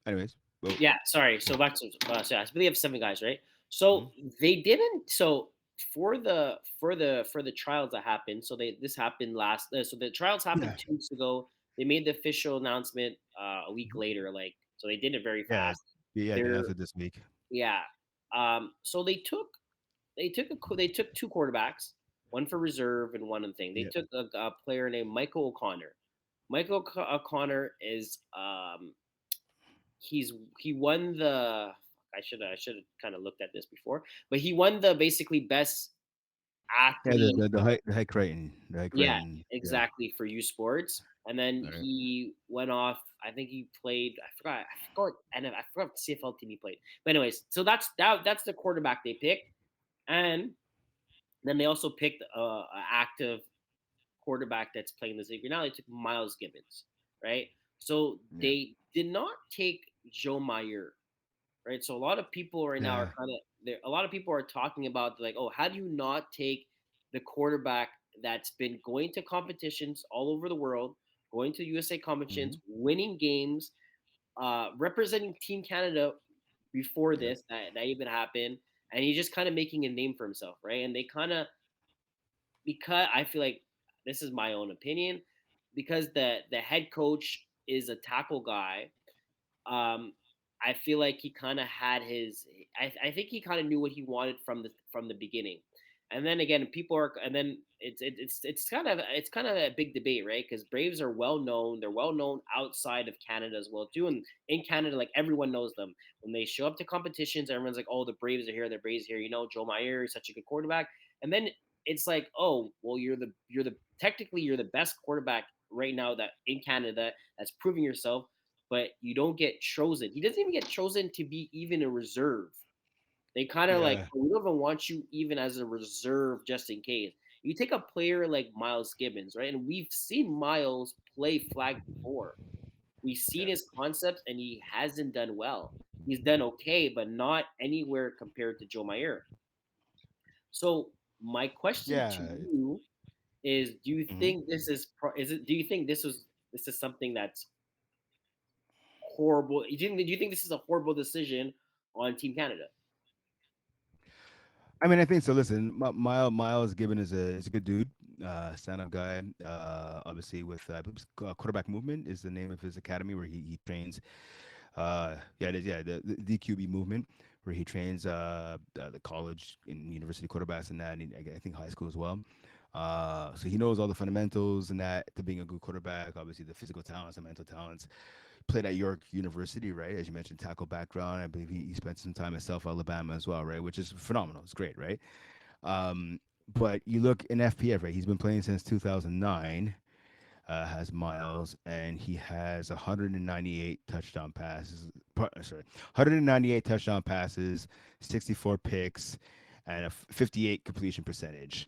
Anyways, well, yeah, sorry. So back to so I believe they have 7 guys, right? So mhm. they didn't. So for the trials that happened. So they this happened last. So the trials happened Yeah. 2 weeks ago. They made the official announcement a week Mhm. later. Like so, they did it very Yeah. fast. Yeah. They They're announced it this week. yeah. So they took 2 quarterbacks, one for reserve and one on thing. They Yeah. took a player named Michael O'Connor. Michael O'Connor is he's he won the I should have kind of looked at this before, but he won the basically best Yeah. athlete. The high Yeah, Crichton. Yeah. exactly for U Sports. And then All right. he went off. I think he played. I forgot what CFL team he played. But anyways, so that's the quarterback they picked, and then they also picked a active quarterback that's playing this league. Now they took Miles Gibbons, right? So Yeah. they did not take Joe Meyer, right? So a lot of people right now Yeah. are kind of there. A lot of people are talking about like, oh, how do you not take the quarterback that's been going to competitions all over the world, going to USA Hmm. competitions, winning games, representing Team Canada before Yeah. that even happened, and he's just kind of making a name for himself, right? And they kind of because I feel like this is my own opinion because the head coach is a tackle guy. um, I feel like he kind of had his. I think he kind of knew what he wanted from the beginning, and then again, people are, and then it's kind of a big debate, right? Because Braves are well known. They're well known outside of Canada as well too, and in Canada, like everyone knows them. When they show up to competitions, everyone's like, "Oh, the Braves are here. The Braves are here." You know, Joe Meyer is such a good quarterback, and then it's like, "Oh, well, you're the technically you're the best quarterback right now that in Canada that's proving yourself." But you don't get chosen. He doesn't even get chosen to be even a reserve. They kind of like, Yeah. "Oh, we don't even want you even as a reserve just in case." You take a player like Miles Gibbons, right? And we've seen Miles play flag before. We've seen Yeah. his concepts and he hasn't done well. He's done okay, but not anywhere compared to Joe Meyer. So my question to Yeah. you is: do you Hmm. think this is is it? Do you think this is something that's horrible? Do you think this is a horrible decision on Team Canada? I mean, I think so. Listen, Miles Gibbon is a good dude, stand-up guy. Obviously, with I believe it's quarterback movement is the name of his academy where he trains. Yeah, it is. Yeah, the DQB movement where he trains the college and university quarterbacks and that, and I think high school as well. So he knows all the fundamentals and that to being a good quarterback. Obviously, the physical talents, the mental talents. Played at York University, right? As you mentioned, tackle background. I believe he spent some time at South Alabama as well, right? Which is phenomenal. It's great, right? Um, but you look in FPF, right? He's been playing since 2009. Has Miles, and he has 198 touchdown passes. Sorry, 198 touchdown passes, 64 picks, and a 58 completion percentage.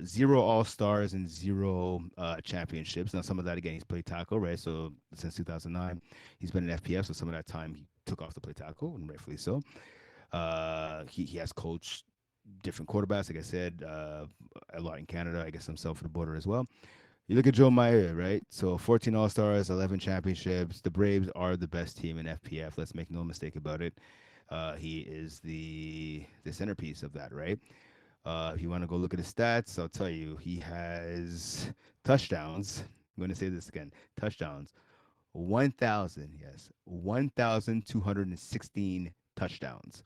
Zero All Stars and zero championships. Now, some of that again, he's played tackle, right? So since 2009, he's been in FPF. So some of that time he took off to play tackle, and rightfully so. He has coached different quarterbacks, like I said, a lot in Canada. I guess some south of the border as well. You look at Joe Meyer, right? So 14 All Stars, 11 championships. The Braves are the best team in FPF. Let's make no mistake about it. He is the centerpiece of that, right? If you want to go look at his stats, I'll tell you he has touchdowns. I'm going to say this again: touchdowns. 1,000, yes, 1,216 touchdowns.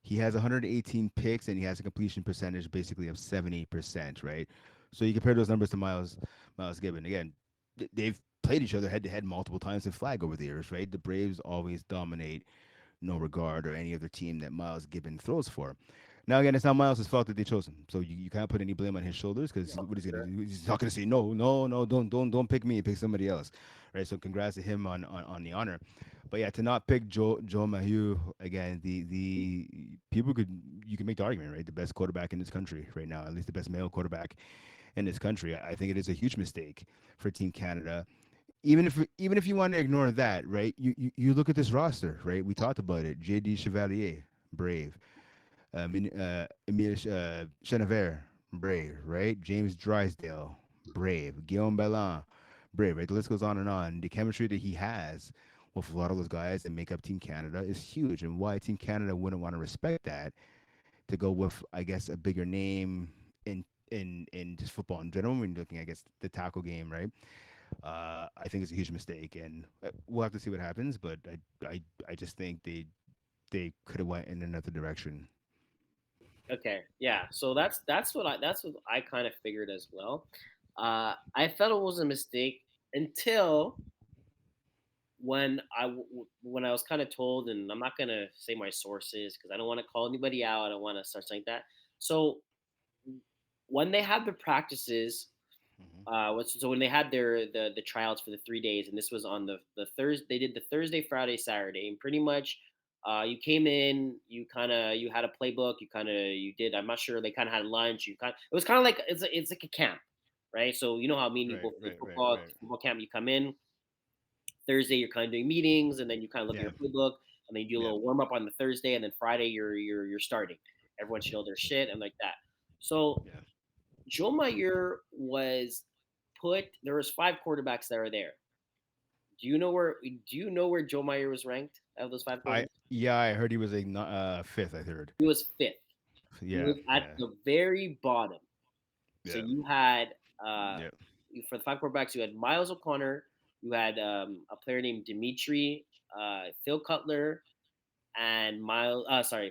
He has 118 picks and he has a completion percentage basically of 70%, right? So you compare those numbers to Miles Gibbon. Again, they've played each other head to head multiple times in flag over the years, right? The Braves always dominate no regard or any other team that Miles Gibbon throws for. Now again, it's not Miles' fault that they chose him, so you can't put any blame on his shoulders because No, what is he for gonna sure. do? He's not gonna say no, no, no, don't pick me, pick somebody else, right? So congrats to him on the honor. But yeah, to not pick Joe Mahu again, the people could you can make the argument, right? The best quarterback in this country right now, at least the best male quarterback in this country. I think it is a huge mistake for Team Canada. Even if you want to ignore that, right? You look at this roster, right? We talked about it. J.D. Chevalier, Brave. Emile Chenevert, Brave, right? James Drysdale, Brave. Guillaume Bellin, Brave, right? The list goes on and on. The chemistry that he has with a lot of those guys that make up Team Canada is huge. And why Team Canada wouldn't want to respect that to go with, I guess, a bigger name in just football in general when you're looking, I guess, the tackle game, right? I think it's a huge mistake, and we'll have to see what happens. But I just think they could have went in another direction. Okay, yeah. So that's what I kind of figured as well. I felt it was a mistake until when I was kind of told, and I'm not gonna say my sources because I don't want to call anybody out. I don't want to start something like that. So when they had the practices, Hmm. so when they had the tryouts for the 3 days, and this was on the Thursday, they did the Thursday, Friday, Saturday, and pretty much, you came in, you had a playbook, you did. I'm not sure, they kind of had lunch. It was kind of like it's like a camp, right? So you know how me and you Right, go for the right, right, right. football camp. You come in Thursday, you're kind of doing meetings, and then you kind of look at Yeah, your playbook, and then you do a yeah, little warm up on the Thursday, and then Friday you're starting. Everyone should know their shit and like that. So yeah. Joe Meyer was put. There was 5 quarterbacks that are there. Do you know where Joe Meyer was ranked out of those 5 quarterbacks? I heard he was a fifth. I heard. He was fifth. He Yeah, was at yeah, the very bottom. So yeah, you had yeah. for the 5 quarterbacks, you had Miles O'Connor, you had a player named Dimitri, Phil Cutler, and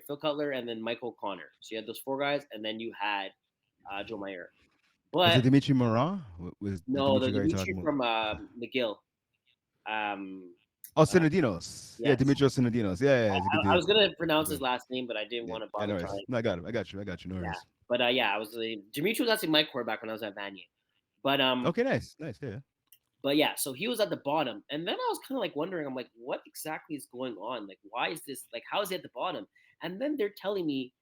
Phil Cutler, and then Michael O'Connor. So you had those 4 guys, and then you had Joe Meyer. Was it But Dimitri Moran? Was the no, the Dimitri guy you're Dimitri talking about? from McGill. Um, Oh, uh, Sinadinos. Yeah, yes, Dimitrios Sinadinos. Yeah, yeah, he's a good I dude. was gonna pronounce Okay. his last name, but I didn't Yeah, want to yeah, bother no worries. trying. No, I got him. I got you. No Yeah, worries. but yeah, I was Dimitri was actually my quarterback when I was at Vanier. But Okay, nice, nice. Yeah. but yeah, so he was at the bottom, and then I was kind of like wondering, I'm like, what exactly is going on? Like, why is this? Like, how is he at the bottom? And then they're telling me,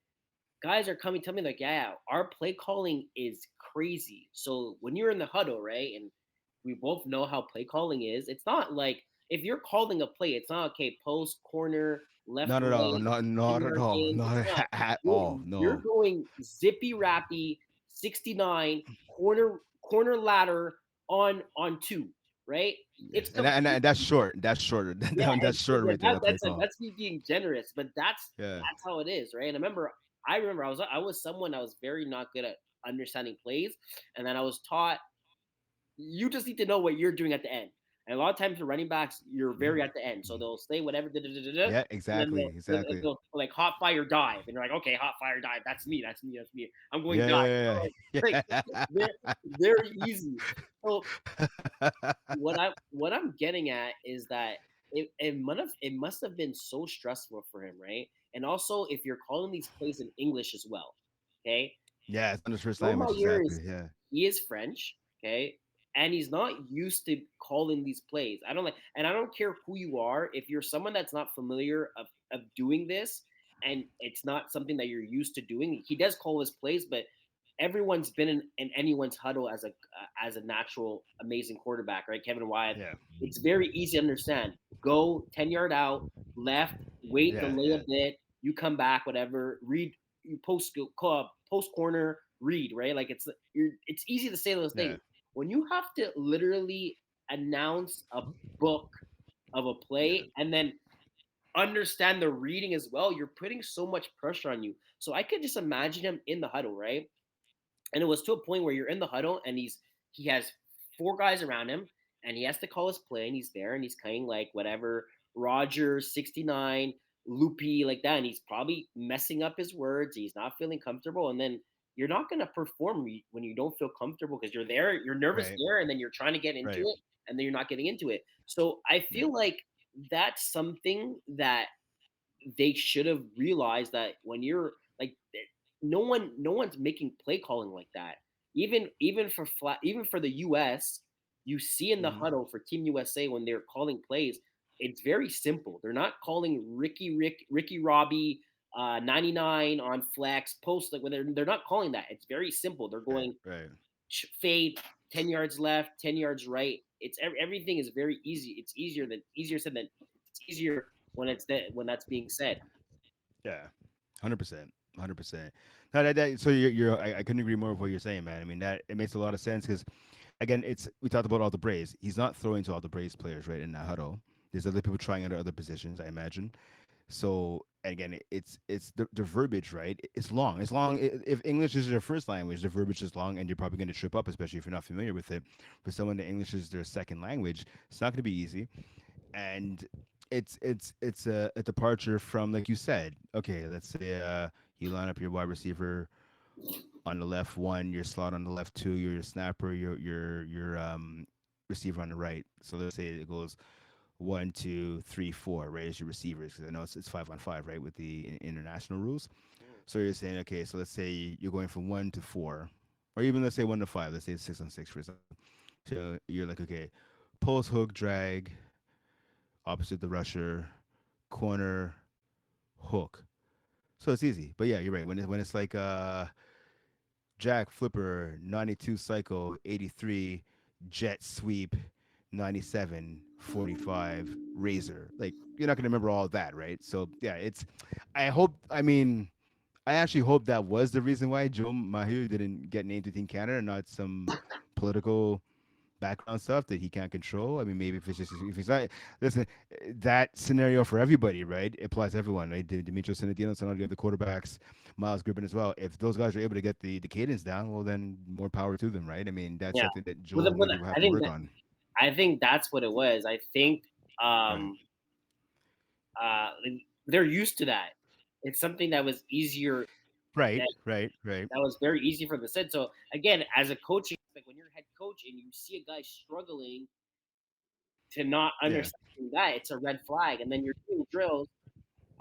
guys are coming, tell me like, yeah, our play calling is crazy. So when you're in the huddle, right, and we both know how play calling is, it's not like if you're calling a play, it's not okay, post, corner, left, Not at all. right, Not at all. games. It's Not not. at You're, all. you're No. going zippy rappy, 69 corner ladder on two, right? Yeah. It's And that's short. That's shorter. yeah, That's short right there. That play call. that's me being generous, but Yeah. that's how it is, right? And I remember I was someone that was very not good at understanding plays, and then I was taught you just need to know what you're doing at the end. And a lot of times for running backs, you're very Mhm. at the end, so they'll say whatever, Yeah. and then Exactly. Exactly. they'll like hot fire dive, and you're like, okay, hot fire dive, that's me, that's me, that's me. I'm going Yeah. dive, Yeah. like Yeah. they're very easy. So what I'm getting at is that it must have been so stressful for him, right? And also if you're calling these plays in English as well, okay? Yeah. It's not his first Joe language. Meyer Exactly. is Yeah. he is French, okay? And he's not used to calling these plays. I don't care who you are, if you're someone that's not familiar of doing this and it's not something that you're used to doing. He does call his plays, but everyone's been in anyone's huddle as a natural amazing quarterback, right? Kevin Wyatt. Yeah. It's very easy to understand. Go 10 yard out, left, wait, Yeah. delay a Yeah. bit, you come back, whatever. Read, you post corner, read, right? Like it's easy to say those Yeah. things. When you have to literally announce a book of a Yeah. play and then understand the reading as well, you're putting so much pressure on you. So I could just imagine him in the huddle, right? And it was to a point where you're in the huddle and he has 4 guys around him and he has to call his play and he's there and he's kind of like whatever Rogers 69 loopy like that, and he's probably messing up his words, he's not feeling comfortable, and then you're not going to perform when you don't feel comfortable because you're there, you're nervous Right. there, and then you're trying to get into Right. it and then you're not getting into it. So I Yeah. feel like that's something that they should have realized, that when you're like no one's making play calling like that. Even for the US, you see in the Hmm. huddle for Team USA when they're calling plays, it's very simple. They're not calling Ricky Robbie 99 on flex post, like when they're not calling that. It's very simple. They're Right, going right. fade 10 yards left, 10 yards right. It's everything is very easy. It's easier said than it's easier when when that's being said. Yeah, 100%, 100%. No, so I couldn't agree more with what you're saying, man. I mean, that it makes a lot of sense because again, it's we talked about all the Braves. He's not throwing to all the Braves players right in that huddle. There's other people trying under other positions, I imagine. So and again, it's the verbiage, right? It's long. It's long. If English is your first language, the verbiage is long, and you're probably going to trip up, especially if you're not familiar with it. For someone that English is their second language, it's not going to be easy. And it's a departure from, like you said. Okay, let's say you line up your wide receiver on the left one, your slot on the left two, your snapper, your receiver on the right. So let's say it goes 1, 2, 3, 4, right? As your receivers, because I know it's 5 on 5, right, with the international rules. So you're saying, okay, so let's say you're going from 1 to 4, or even let's say 1 to 5. Let's say it's 6 on 6 for example. So you're like, okay, post hook drag opposite the rusher, corner hook. So it's easy. But yeah, you're right. When it's like Jack Flipper, 92 Cycle, 83, Jet Sweep, 97, 45, Razor. Like, you're not going to remember all of that, right? So, yeah, I mean, I actually hope that was the reason why Joe Mahu didn't get named to Team Canada, not some political background stuff that he can't control. I mean, maybe if it's not, listen, that scenario for everybody, right? It applies to everyone, right? Demetrio Sinadino, some of the other quarterbacks, Miles Griffin as well. If those guys are able to get the cadence down, well, then more power to them, right? I mean, that's Yeah, something that Joel and maybe will have to work on. I think that's what it was. I think Right, um, they're used to that. It's something that was easier. right, That right, right. that was very easy for the set. So again, as a coaching, like when you're a head coach and you see a guy struggling to not Yeah, understand that, it's a red flag. And then you're doing drills.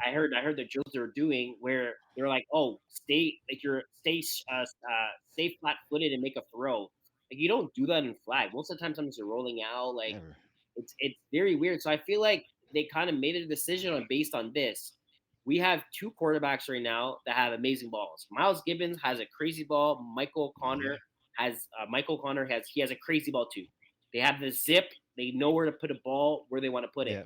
I heard the drills they were doing where they're like, oh, stay flat footed and make a throw. Like you don't do that in flag. Most of the time, sometimes you're rolling out. Like never. it's very weird. So I feel like they kind of made a decision on based on this. We have two quarterbacks right now that have amazing balls. Miles Gibbons has a crazy ball. Hmm. Michael Connor has a crazy ball too. They have the zip. They know where to put a ball where they want to put it. Yeah.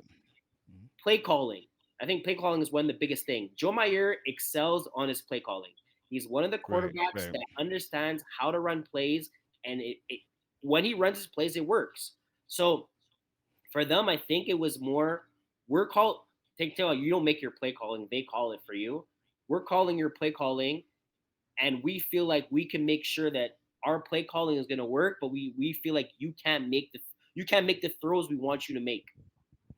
Mhm. Play calling. I think play calling is one of the biggest thing. Joe Meyer excels on his play calling. He's one of the Right, quarterbacks right, that understands how to run plays, and when he runs his plays, it works. So for them, I think it was more we're called take tell you don't make your play calling, they call it for you. We're calling your play calling, and we feel like we can make sure that our play calling is gonna work, but we feel like you can't make the throws we want you to make.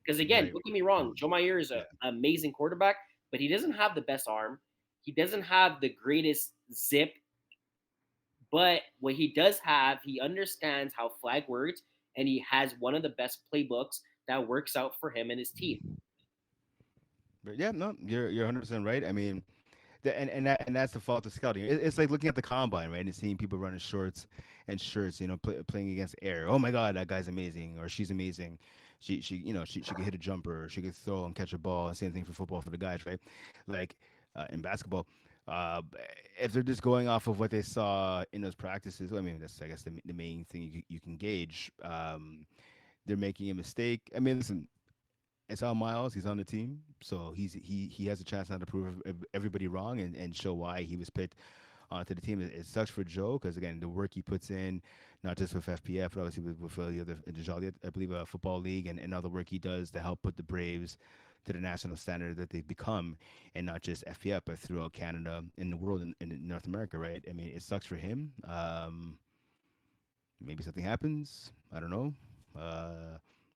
Because again, right. don't get me wrong, Joe Meyer is Yeah, an amazing quarterback, but he doesn't have the best arm. He doesn't have the greatest zip. But what he does have, he understands how flag works, and he has one of the best playbooks that works out for him and his team. but yeah, no, you're 100% right. I mean, and that's the fault of scouting. It's like looking at the combine, right, and seeing people running shorts and shirts, playing against air. Oh my God, that guy's amazing, or she's amazing. She could hit a jumper, she could throw and catch a ball. Same thing for football for the guys, right? Like in basketball, uh, if they're just going off of what they saw in those practices, well, I mean, that's I guess the main thing you can gauge. They're making a mistake. I mean, listen, it's on Miles. He's on the team, so he has a chance now to prove everybody wrong and show why he was picked onto the team. It sucks for Joe because again, the work he puts in, not just with FPF, but obviously with the other I believe football league and all the work he does to help put the Braves to the national standard that they've become, and not just FPF, but throughout Canada, in the world, in North America, right? I mean, it sucks for him. Maybe something happens. I don't know.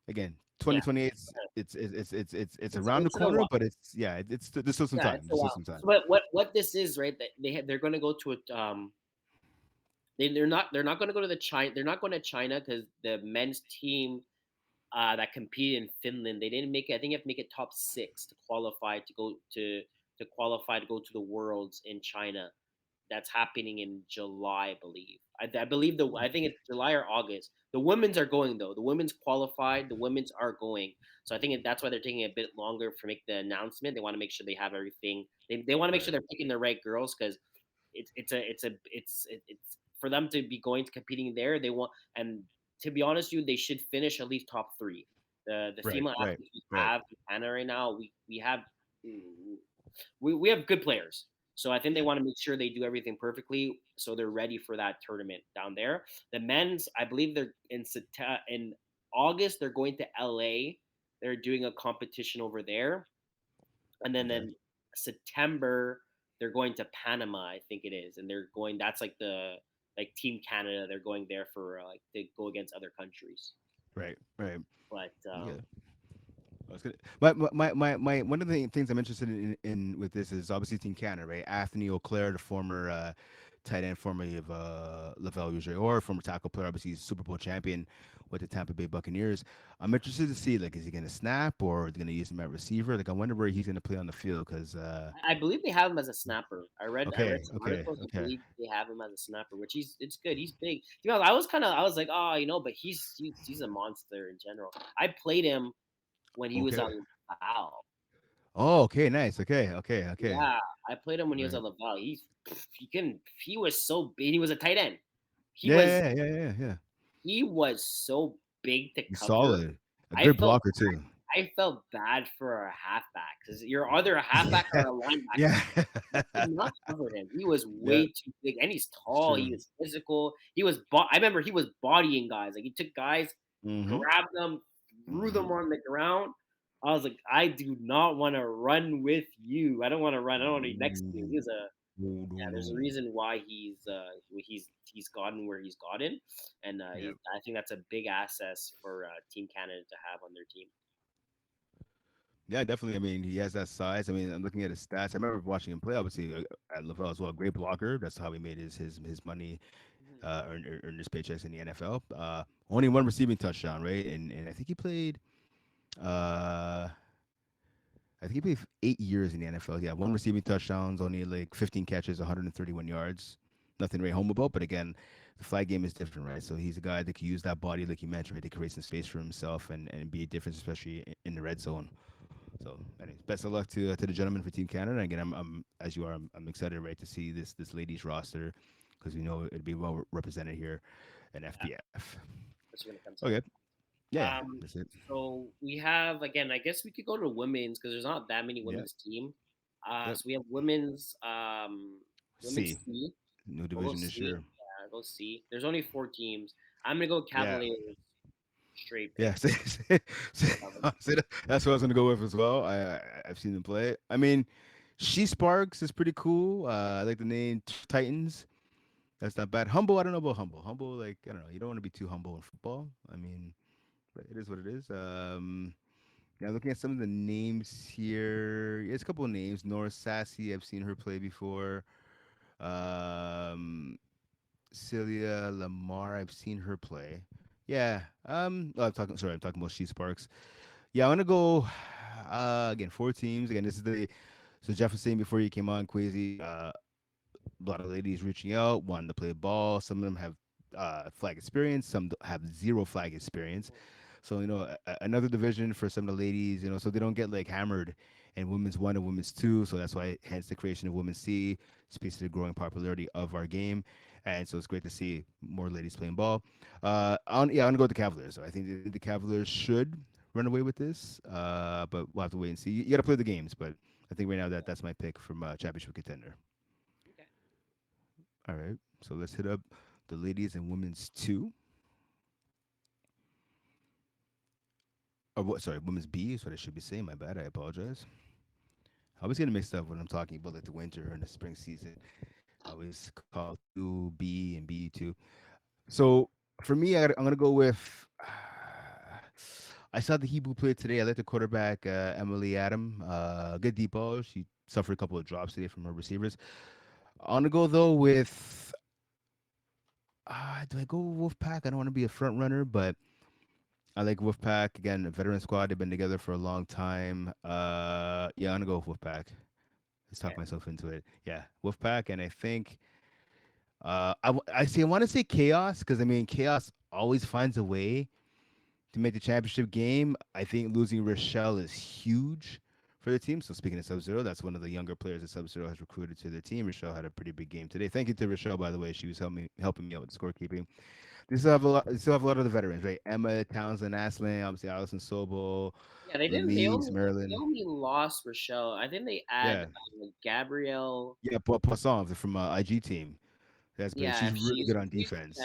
Again, Yeah, 2028. It's around the it's in a corner, while. but there's still some Yeah, time. it's a There's still while. some time. So, but what this is, right? That they're going to go to a they're not going to go to the China. They're not going to China because the men's team that competed in Finland, they didn't make it. I think you have to make it top six to qualify to go to the Worlds in China. That's happening in July, I believe. I believe I think it's July or August. The women's are going though. The women's qualified. The women's are going. So I think that's why they're taking a bit longer for make the announcement. They want to make sure they have everything. They want to make sure Right. they're picking the right girls because it's for them to be going to competing there. They want, and to be honest, with you, they should finish at least top three. The Right. female Right. athletes we Right. have in Canada right now, we have mm, we have good players. So I think they want to make sure they do everything perfectly so they're ready for that tournament down there. The men's, I believe they're in August. They're going to LA. They're doing a competition over there, and Okay. then September they're going to Panama, I think it is, and they're going. That's like the like Team Canada. They're going there for like to go against other countries. Right. Right. But Yeah. That's good. But one of the things I'm interested in with this is obviously Team Canada, right? Anthony Auclair, the former tight end, formerly of Lavelle Rouge, or former tackle player, obviously he's Super Bowl champion with the Tampa Bay Buccaneers. I'm interested to see, like, is he going to snap or is he going to use him at receiver? Like, I wonder where he's going to play on the field because, I believe they have him as a snapper. I read okay, some okay, articles. I okay, believe they have him as a snapper, which it's good. He's big. You know, I was like, oh, but he's a monster in general. I played him when he was okay. on Laval. Oh, okay, nice. Okay, okay, okay. Yeah, I played him when he was Right. on Laval. He was so big. He was a tight end. He was Yeah. he was so big to He's cover. solid. A I great felt blocker too. I felt bad for a halfback because you're either a halfback or Yeah, a linebacker. yeah, You could not cover him. He was yeah. way too big, and he's It's tall. He true. was physical. I remember he was bodying guys. Like he took guys, Mm-hmm. grabbed them, threw Mm-hmm. them on the ground. I was like, I do not want to run with you. I don't want to run. I don't want to be next to you. He Ooh, was a no, Yeah. no, There's a no. reason why he's gotten where he's gotten, and Yeah. I think that's a big asset for Team Canada to have on their team. Yeah, definitely. I mean, he has that size. I mean, I'm looking at his stats. I remember watching him play, obviously, at Lavelle as well. Great blocker. That's how he made his money, Mhm. earn his paychecks in the NFL. Only one receiving touchdown, right? And I think he played. Uh, I think he played 8 years in the NFL. Yeah, one receiving touchdowns, only like 15 catches, 131 yards. Nothing to write home about. But again, the flag game is different, right? So he's a guy that can use that body, like you mentioned, right, to create some space for himself and be a difference, especially in the red zone. So, anyways, best of luck to the gentleman for Team Canada. And again, I'm as you are. I'm excited, right, to see this ladies roster because we know it'd be well represented here in Yeah, FPF. especially when it comes Okay, up. yeah, that's it. So we have again. I guess we could go to women's because there's not that many Yep, women's team. yep. So we have women's C, C. new We'll go division this C. year. Yeah, go C. There's only four teams. I'm gonna go Yeah, Cavaliers. Straight yeah. pick. That's what I was gonna go with as well. I've seen them play. I mean, She Sparks is pretty cool. I like the name Titans. That's not bad. Humble, I don't know about humble. Humble, like I don't know. You don't want to be too humble in football. I mean, but it is what it is. Yeah, looking at some of the names here. There's a couple of names. Nora Sassy, I've seen her play before. Um, Celia Lamar, I've seen her play. Yeah. Oh, I'm talking. Sorry, I'm talking about She Sparks. Yeah, I want to go. Again, four teams. Again, this is the. So Jeff was saying before you came on, Quaysie. A lot of ladies reaching out, wanting to play ball. Some of them have flag experience. Some have zero flag experience. So another division for some of the ladies. So they don't get like hammered in women's one and women's two. So that's why hence the creation of women's C speaks to the growing popularity of our game. And so it's great to see more ladies playing ball. I'm gonna go with the Cavaliers. So I think the Cavaliers should run away with this. But we'll have to wait and see. You got to play the games, but I think right now that's my pick from championship contender. Okay. All right, so let's hit up the ladies and women's two. Or what? Sorry, women's B is what I should be saying. My bad. I apologize. I always get mixed up when I'm talking about like the winter and the spring season. I always call two B and B two. So for me, I'm gonna go with. I saw the Hebrew play today. I like the quarterback Emily Adam. Good deep ball. She suffered a couple of drops today from her receivers. I'm gonna go though with. Do I go Wolfpack? I don't want to be a front runner, but I like Wolfpack. Again, a veteran squad. They've been together for a long time. Yeah, I'm gonna go with Wolfpack. Let's talk Okay. myself into it. Yeah, Wolfpack, and I think I see. I want to say chaos because I mean chaos always finds a way to make the championship game. I think losing Rochelle is huge for the team. So speaking of Sub Zero, that's one of the younger players that Sub Zero has recruited to their team. Rochelle had a pretty big game today. Thank you to Rochelle, by the way. She was helping me out with scorekeeping. They still have a lot. They still have a lot of the veterans, right? Emma Townsend, Aslan, obviously Allison Sobel, Yeah, they didn't. Lemise, They Maryland. only lost Rochelle. I think they add Yeah, Gabrielle. yeah. Poisson from IG team. That's great. Yeah, She's really good on yeah, defense.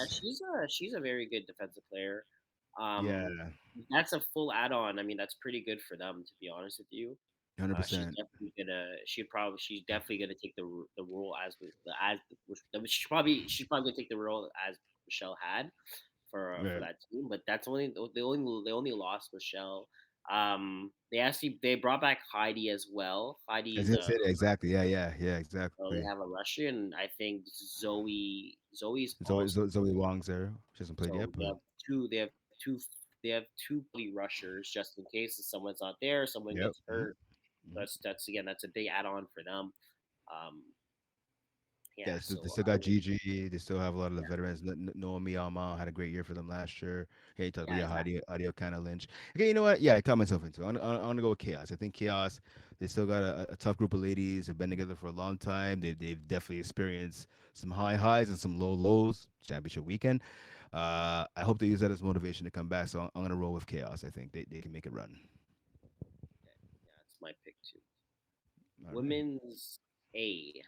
she's a very good defensive player. Yeah, Um, that's a full add-on. I mean, that's pretty good for them, to be honest with you. 100%. She's definitely gonna take the role as she's probably gonna take the role as Michelle had for Right. that team. But that's only they only lost Michelle. They brought back Heidi as well. I Heidi's didn't say that exactly. Yeah, yeah, yeah, so they exactly. have a Russian. I think Zoe's Zoe, also. Zoe Wong's there. She hasn't played yet, So but they have two probably rushers just in case if someone's not there, someone yep. gets hurt. That's again that's a big add on for them. Um, Yeah, yeah. they So still got Gigi. They still have a lot of the veterans. Naomi Alma had a great year for them last year. Yeah, you talk yeah, Leah exactly. Audio kind of Lynch. Okay, you know what? Yeah, I caught myself into it. I'm gonna go with Chaos. I think Chaos, they still got a tough group of ladies. They've been together for a long time. They've definitely experienced some high highs and some low lows. Championship weekend. I hope they use that as motivation to come back. So I'm gonna roll with Chaos. I think they can make it run. Okay. Yeah, it's my pick too. All right. Women's A. Women's A.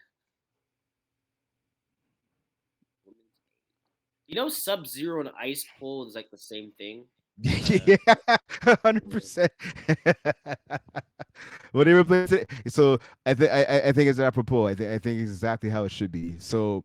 You know, Sub Zero and Ice Cold is like the same thing. Uh, Yeah, 100%. When they replace it, so I think it's apropos. I think it's exactly how it should be. So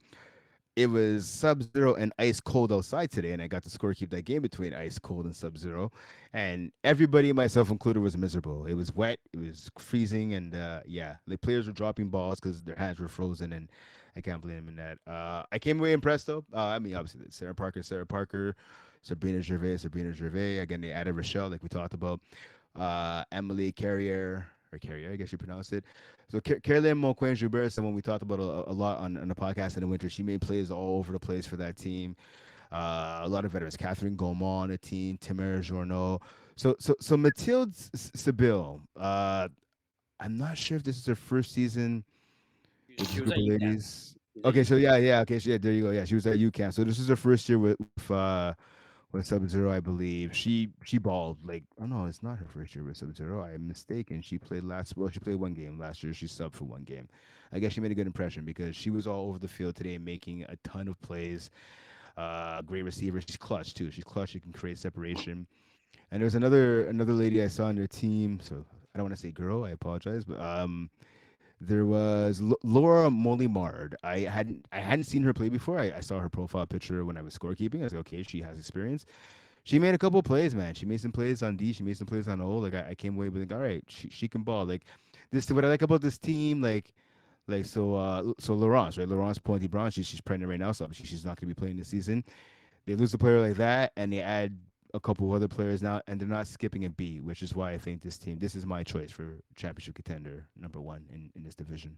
it was Sub Zero and Ice Cold outside today, and I got to score keep that game between Ice Cold and Sub Zero, and everybody, myself included, was miserable. It was wet, it was freezing, and yeah, the players were dropping balls because their hands were frozen, and I can't blame them in that. I came away impressed though. I mean, obviously, Sarah Parker, Sabrina Gervais. Again, they added Rochelle, like we talked about. Emily Carrier, or Carrier, I guess you pronounce it. So Caroline Moquin Joubert, someone we talked about a lot on the podcast in the winter. She made plays all over the place for that team. A lot of veterans. Catherine Gaumont on the team, Timur Journeau. So Mathilde Sibyl. I'm not sure if this is her first season with this she was group at of UCAM. ladies. She was at Okay, so UCAM. yeah, okay, so yeah, there you go. Yeah, she was at UCAM. So this is her first year with Sub Zero, I believe. She balled like oh no, it's not her first year with Sub Zero. I'm mistaken. She played last well, she played one game last year. She subbed for one game. I guess she made a good impression because she was all over the field today, making a ton of plays. Great receiver. She's clutch too. She's clutch. She can create separation. And there's another lady I saw on their team. So I don't want to say girl. I apologize, but there was Laura Molimard. I hadn't seen her play before. I saw her profile picture when I was scorekeeping. I was like, okay, she has experience. She made a couple plays, man. She made some plays on D. She made some plays on O. Like I came away with like, all right, she can ball. Like this, what I like about this team, so Laurence, right? Laurence Pointy Brown, she's pregnant right now, so obviously she's not gonna be playing this season. They lose a player like that, and they add a couple of other players now, and they're not skipping a beat, which is why I think this team, this is my choice for championship contender number one in this division.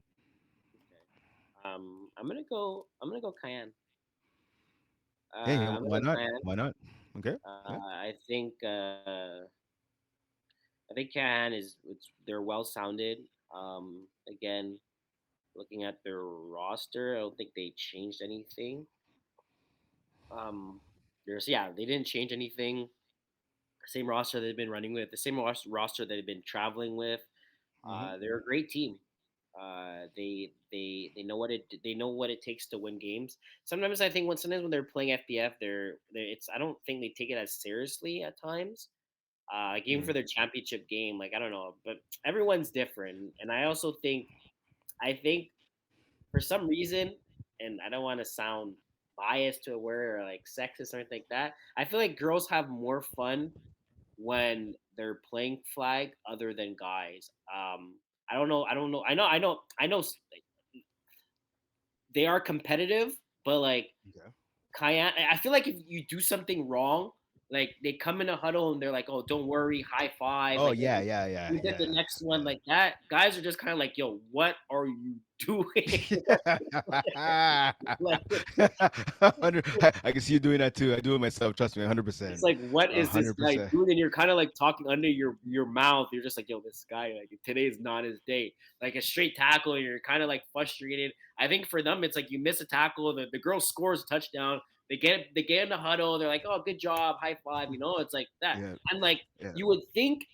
Okay. I'm gonna go Cayenne. Hey, I'm gonna why go not? Cayenne. Why not? Okay. Okay. I think Cayenne they're well sounded. Again, looking at their roster, I don't think they changed anything. They didn't change anything. Same roster they've been running with, the same roster they've been traveling with. Hmm. They're a great team. They know what it takes to win games. Sometimes I think when they're playing FPF, they're it's I don't think they take it as seriously at times. Game for Hmm. their championship game, like I don't know, but everyone's different, and I think for some reason, and I don't want to sound biased to where or like sexist or anything like that. I feel like girls have more fun when they're playing flag other than guys. I don't know. I don't know. I know. They are competitive, but like Okay. Cayenne, I feel like if you do something wrong, Like they come in a huddle and they're like, "Oh, don't worry, high five." Oh Like, yeah, yeah, yeah, we did the yeah, next one yeah. like that. Guys are just kind of like, "Yo, what are you doing?" like, I can see you doing that too. I do it myself. Trust me, it's 100%, like, what a is this hundred guy percent. doing? And you're kind of like talking under your mouth. You're just like, "Yo, this guy, like today is not his day." Like a straight tackle, and you're kind of like frustrated. I think for them, it's like you miss a tackle, the girl scores a touchdown. They get in the huddle. They're like, "Oh, good job, high five." You know, it's like that. Yeah, And like yeah, you would think,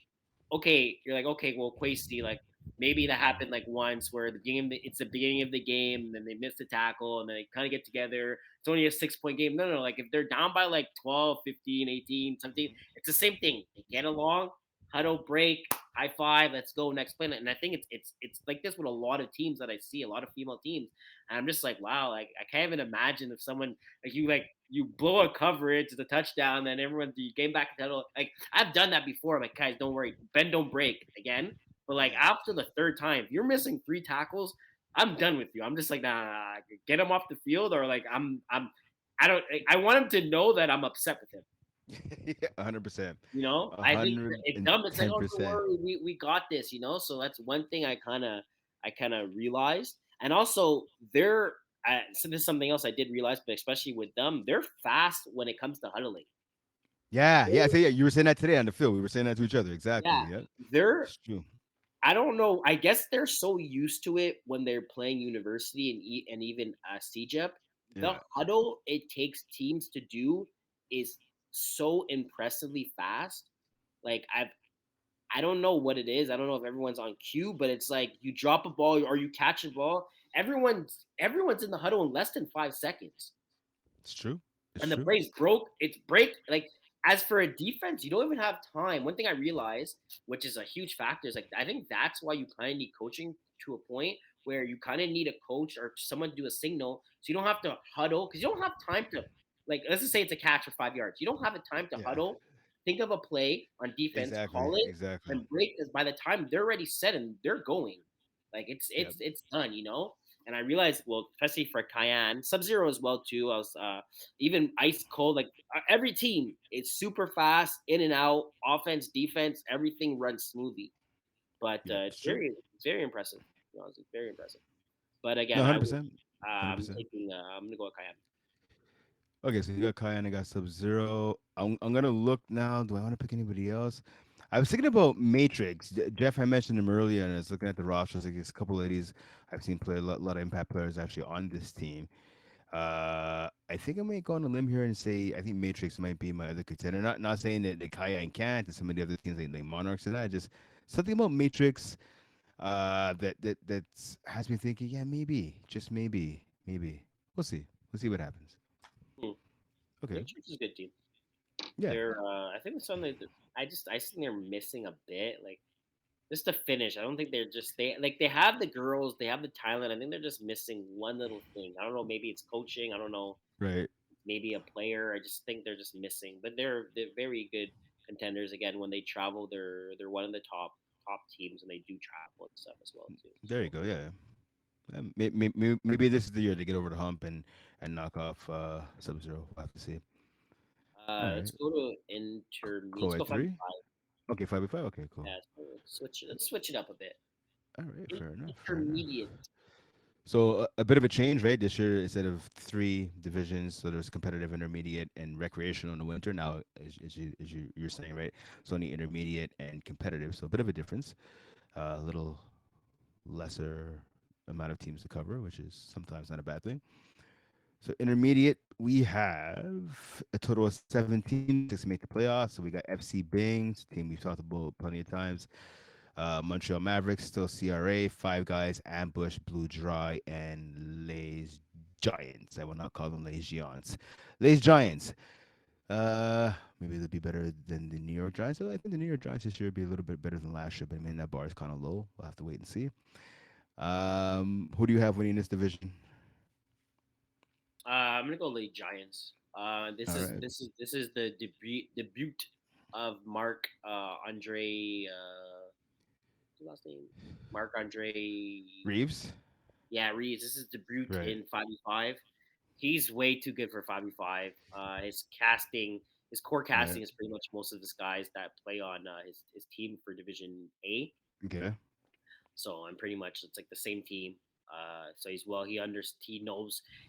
okay, you're like, okay, well, Quaysie, like maybe that happened like once where it's the beginning of the game, and then they miss the tackle, and then they kind of get together. It's only a 6 point game. No, no, like if they're down by like 12, 15, 18, 17, it's the same thing. They get along, huddle, break, high five, let's go next play. And I think it's like this with a lot of teams that I see, a lot of female teams. And I'm just like, wow, like I can't even imagine if someone like you blow a coverage, the touchdown, then everyone you game back to huddle. Like I've done that before. I'm like, guys, don't worry, bend don't break again. But like yeah. after the third time, if you're missing three tackles, I'm done with you. I'm just like, nah, get him off the field, or like I don't. I want him to know that I'm upset with him. 100%, I think hundred it's and dumb. It's like, ten oh, don't percent. worry, we got this. So that's one thing I kind of realized, and also they're. So this is something else I did realize, but especially with them, they're fast when it comes to huddling. Yeah, yeah. So yeah, you were saying that today on the field. We were saying that to each other. Exactly. Yeah, Yeah, they're it's true. I don't know. I guess they're so used to it when they're playing university and even CJEP. The Yeah, huddle it takes teams to do is so impressively fast. Like I don't know what it is. I don't know if everyone's on cue, but it's like you drop a ball or you catch a ball. Everyone's in the huddle in less than 5 seconds, it's true. It's and the true. play's broke. It's break. Like as for a defense, you don't even have time. One thing I realized, which is a huge factor, is like I think that's why you kind of need coaching to a point where you kind of need a coach or someone to do a signal, so you don't have to huddle because you don't have time to like. Let's just say it's a catch for 5 yards. You don't have the time to Yeah, huddle, think of a play on defense, exactly, call it, exactly. and break. Because by the time they're already set and they're going, like it's Yep. it's it's done. And I realized, well, especially for Cayenne, Sub Zero as well too. I was even ice cold. Like every team is super fast, in and out, offense, defense, everything runs smoothly. But Yep. it's It's true. very impressive. To be honest, it's very impressive. But No, again, 100%. 100%. I'm gonna go with Cayenne. Okay, so you got Kai, I got Sub Zero. I'm gonna look now. Do I want to pick anybody else? I was thinking about Matrix. Jeff, I mentioned him earlier, and I was looking at the rosters. Like, there's a couple ladies I've seen play lot of impact players actually on this team. I think I might go on a limb here and say I think Matrix might be my other contender. Not saying that the Kaya can't, and some of the other teams like Monarchs and that. Just something about Matrix that has me thinking. Yeah, maybe, just maybe. We'll see. We'll see what happens. Hmm. Okay. Matrix is a good team. Yeah. They're I think it's something that I just think they're missing a bit. Like just to finish, I don't think they have the girls, they have the talent. I think they're just missing one little thing. I don't know, maybe it's coaching. I don't know, Right. maybe a player. I just think they're just missing. But they're very good contenders. Again, when they travel, they're one of the top teams, and they do travel and stuff as well too. There you So go. Yeah. Maybe this is the year to get over the hump and knock off Sub Zero. We'll have to see. All let's right. go to intermediate. Let's Chloe go five. 3. Okay, 5v5. Okay, cool. Yeah, let's switch it up a bit. All right, fair enough. Fair enough. Intermediate. So a bit of a change, right? This year, instead of three divisions, so there's competitive, intermediate, and recreational in the winter. Now, you're saying, right? So only intermediate and competitive. So a bit of a difference. A little lesser amount of teams to cover, which is sometimes not a bad thing. So intermediate, we have a total of 17 to make the playoffs. So we got FC Bings, team we've talked about plenty of times. Montreal Mavericks, still CRA, Five Guys, Ambush, Blue Dry, and Les Giants. I will not call them Les Giants. Les Giants. Maybe they'll be better than the New York Giants. So I think the New York Giants this year will be a little bit better than last year, but I mean that bar is kind of low. We'll have to wait and see. Who do you have winning this division? I'm gonna go late Giants. This All is right, this is this is the debut of Mark Andre. What's his last name? Mark Andre. Reeves. Yeah, Reeves. This is debut Right. in 5v5. He's way too good for 5v5. His casting. His core Right. casting is pretty much most of his guys that play on his team for Division A. Okay. So I'm pretty much it's like the same team. So he's well. He knows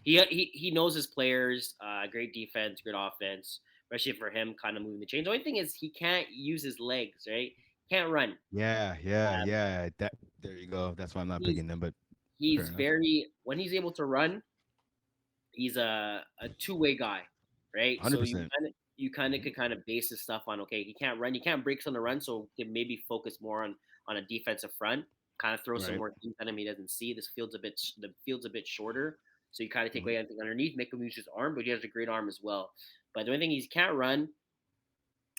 he knows his players. Great defense, good offense, especially for him, kind of moving the chains. The only thing is he can't use his legs, right? Can't run. Yeah, yeah, Um, yeah. That there you go. That's why I'm not he's picking them, but fair he's enough. very when he's able to run, he's a two-way guy, right? So 100%. you kind of could kind of base his stuff on okay, he can't run, he can't break on the run, so he can maybe focus more on a defensive front, kind of throw some Right. more things at him he doesn't see. The field's a bit shorter, so you kind of take Mhm. away anything underneath, make him use his arm, but he has a great arm as well. But the only thing is he can't run,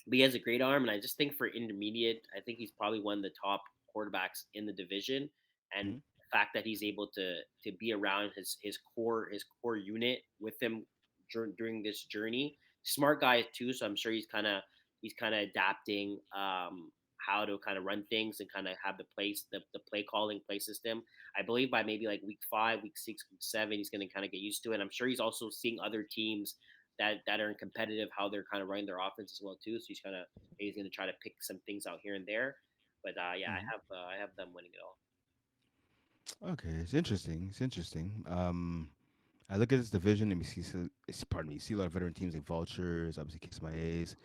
but he has a great arm, and I just think for intermediate, I think he's probably one of the top quarterbacks in the division. And Mhm. the fact that he's able to be around his core unit with him during this journey, smart guy too. So I'm sure he's kind of adapting how to kind of run things and kind of have the play calling play system. I believe by maybe like week 5, week 6, week 7, he's going to kind of get used to it. I'm sure he's also seeing other teams that are in competitive how they're kind of running their offense as well too. So he's going to try to pick some things out here and there. But yeah, Mhm. I have them winning it all. Okay, it's interesting. It's interesting. I look at this division and we see, pardon me, you see a lot of veteran teams like Vultures, obviously Kicks My A's.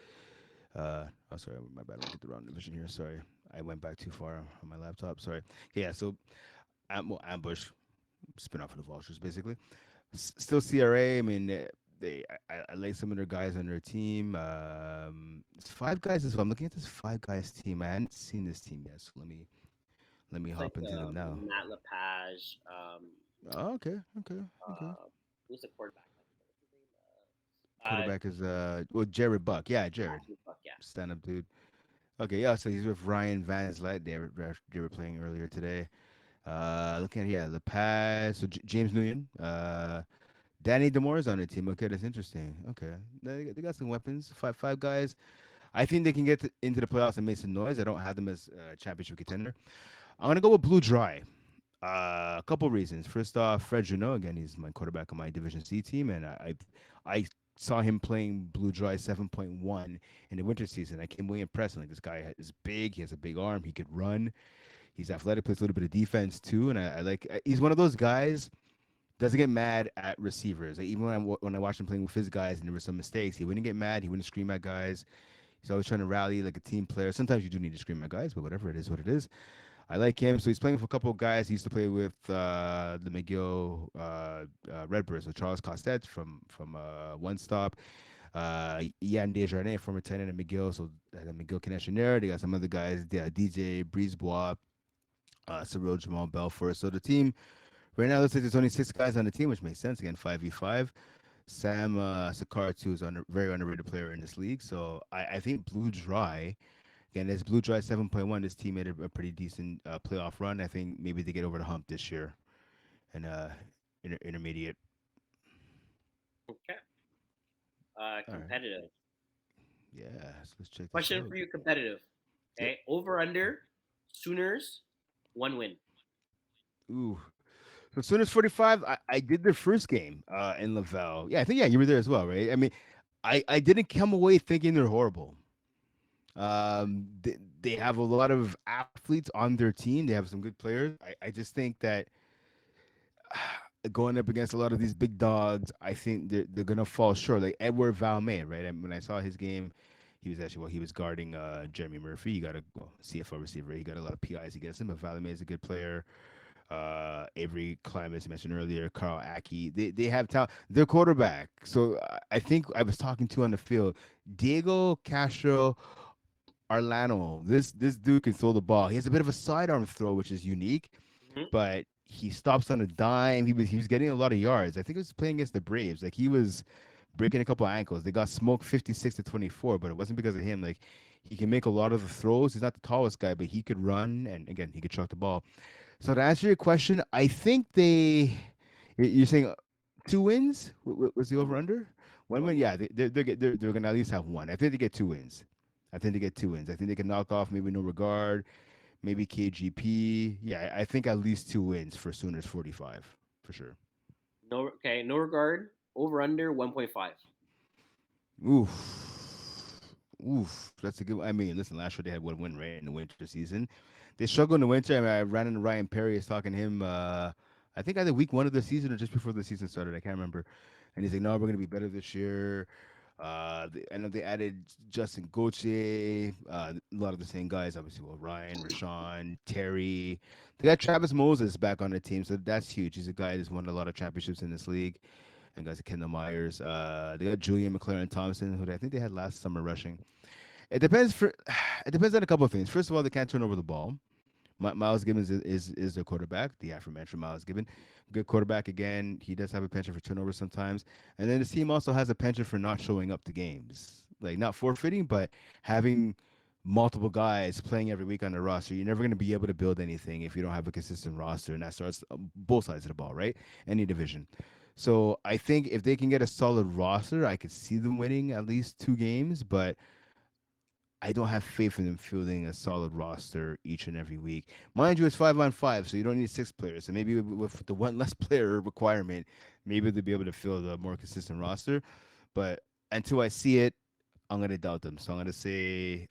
Oh, sorry, my bad. I went to the wrong division here. Sorry, I went back too far on my laptop. Sorry. Yeah, so Ambush, spin off of the Vultures, basically. Still CRA. I mean, I like some of their guys on their team. It's five guys as well. I'm looking at this five guys team. I hadn't seen this team yet, so let me It's like hop into them now. Matt Lepage. Oh, okay, okay, okay. Who's the quarterback? What's his name? Quarterback is well, Jared Buck. Yeah, Jared, Matthew Buck. Yeah. stand up dude. Okay, yeah. So he's with Ryan Van Zlet. They were playing earlier today. Looking at yeah, the pass. So James Nguyen, Danny Demore's on the team. Okay, that's interesting. Okay, they got some weapons. Five guys. I think they can get into the playoffs and make some noise. I don't have them as championship contender. I'm gonna go with Blue Dry. A couple reasons. First off, Fred Junot again. He's my quarterback on my Division C team, and I saw him playing Blue Dry 7.1 in the winter season. I came away impressed. Like this guy is big. He has a big arm. He could run. He's athletic. Plays a little bit of defense too. And I like. He's one of those guys doesn't get mad at receivers. Like, even when I watched him playing with his guys and there were some mistakes, he wouldn't get mad. He wouldn't scream at guys. He's always trying to rally like a team player. Sometimes you do need to scream at guys, but whatever it is, what it is. I like him. So he's playing with a couple of guys. He used to play with the McGill Redbirds, so Charles Costet from One Stop. Ian Desjardins, former tenant at McGill. So the McGill connection there. They got some other guys, DJ Brisebois, Cyril Jamal Belfort. So the team right now looks like there's only 6 guys on the team, which makes sense. Again, 5v5. Sam Sakar too is a very underrated player in this league. So I think Blue Dry. Again, this Blue Dry 7.1. This team made a pretty decent playoff run. I think maybe they get over the hump this year and intermediate. Okay. All right. Competitive. Yeah. So let's check this Question out. for you. Competitive. Yep. Okay. Over under. Sooners. 1 win. Ooh. So as soon as 45, I did the first game in Laval. Yeah, I think yeah, you were there as well, right? I mean, I didn't come away thinking they're horrible. They have a lot of athletes on their team. They have some good players. I just think that going up against a lot of these big dogs, I think they're gonna fall short. Like Edward Valme, right? I mean, when I saw his game, he was actually he was guarding Jeremy Murphy. He got a CFO receiver. He got a lot of PIs against him. But Valme is a good player. Avery Klimas mentioned earlier, Carl Aki. They have talent. Their quarterback. So I think I was talking to on the field, Diego Castro Arlano. This dude can throw the ball. He has a bit of a sidearm throw, which is unique, Mm-hmm. but he stops on a dime. He was getting a lot of yards. I think he was playing against the Braves. Like he was breaking a couple of ankles. They got smoked 56-24, but it wasn't because of him. Like he can make a lot of the throws. He's not the tallest guy, but he could run and again he could chuck the ball. So to answer your question, I think you're saying 2 wins was the over under 1 win. One. Yeah, they're gonna at least have one. I think they get 2 wins. I think they get 2 wins. I think they can knock off maybe No Regard, maybe KGP. Yeah, I think at least 2 wins for Sooners 45 for sure. No. Okay. No regard. Over under 1.5. Oof. Oof, that's a good. I mean, listen, last year they had one win right in the winter season. They struggled in the winter. I mean, I ran into Ryan Perry. Is talking to him. I think either week one of the season or just before the season started. I can't remember. And he's like, "No, we're gonna be better this year." I know they added Justin Gauthier, a lot of the same guys, obviously. Well, Ryan, Rashawn, Terry. They got Travis Moses back on the team, so that's huge. He's a guy that's won a lot of championships in this league. And guys like Kendall Myers. They got Julian McLaren Thompson, who I think they had last summer rushing. It depends for it depends on a couple of things. First of all, they can't turn over the ball. Miles Gibbons is their quarterback, the aforementioned Miles Gibbons. Good quarterback again. He does have a penchant for turnovers sometimes. And then this team also has a penchant for not showing up to games. Like not forfeiting, but having multiple guys playing every week on the roster. You're never going to be able to build anything if you don't have a consistent roster. And that starts both sides of the ball, right? Any division. So I think if they can get a solid roster, I could see them winning at least 2 games, but I don't have faith in them fielding a solid roster each and every week. Mind you, it's 5-on-5, so you don't need 6 players. So maybe with the one less player requirement, maybe they'll be able to field a more consistent roster. But until I see it, I'm gonna doubt them. So I'm gonna say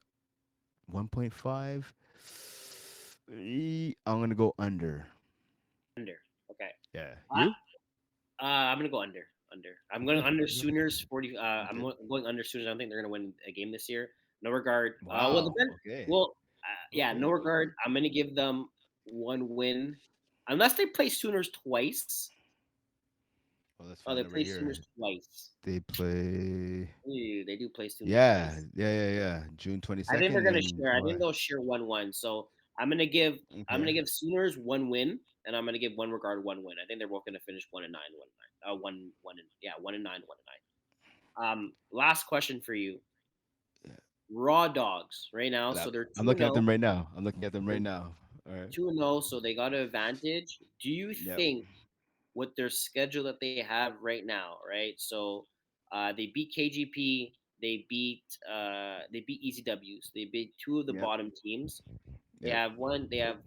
1.5. I'm gonna go under. Under. Okay. Yeah, Uh, you? I'm gonna go under. Under. I'm going Okay, under there you go. Sooners. 40. Okay. Going under Sooners. I don't think they're gonna win a game this year. No regard. Well, Wow. depends. Okay. Well, yeah. Okay. No regard. I'm gonna give them one win, unless they play Sooners twice. Well, let's Oh, find they out right play here. Sooners twice. They play. Ooh, they do play Sooners Yeah, twice. yeah. June I think they're 22nd gonna and share. I think July. they'll share 1-1. So I'm Okay. gonna give Sooners one win, and I'm gonna give one regard one win. I think they're both gonna finish 1-9, 1-9. One and yeah, 1-9, 1-9. Last question for you. Yeah. Raw dogs right now, so That- they're I'm two and looking at zero. them right now. I'm looking at them right They're now. All right. 2-0, so they got an advantage. Do you Yep. think with their schedule that they have right now, right? So they beat KGP, they beat ECWs, they beat two of the Yep. bottom teams. They Yep. have one. They have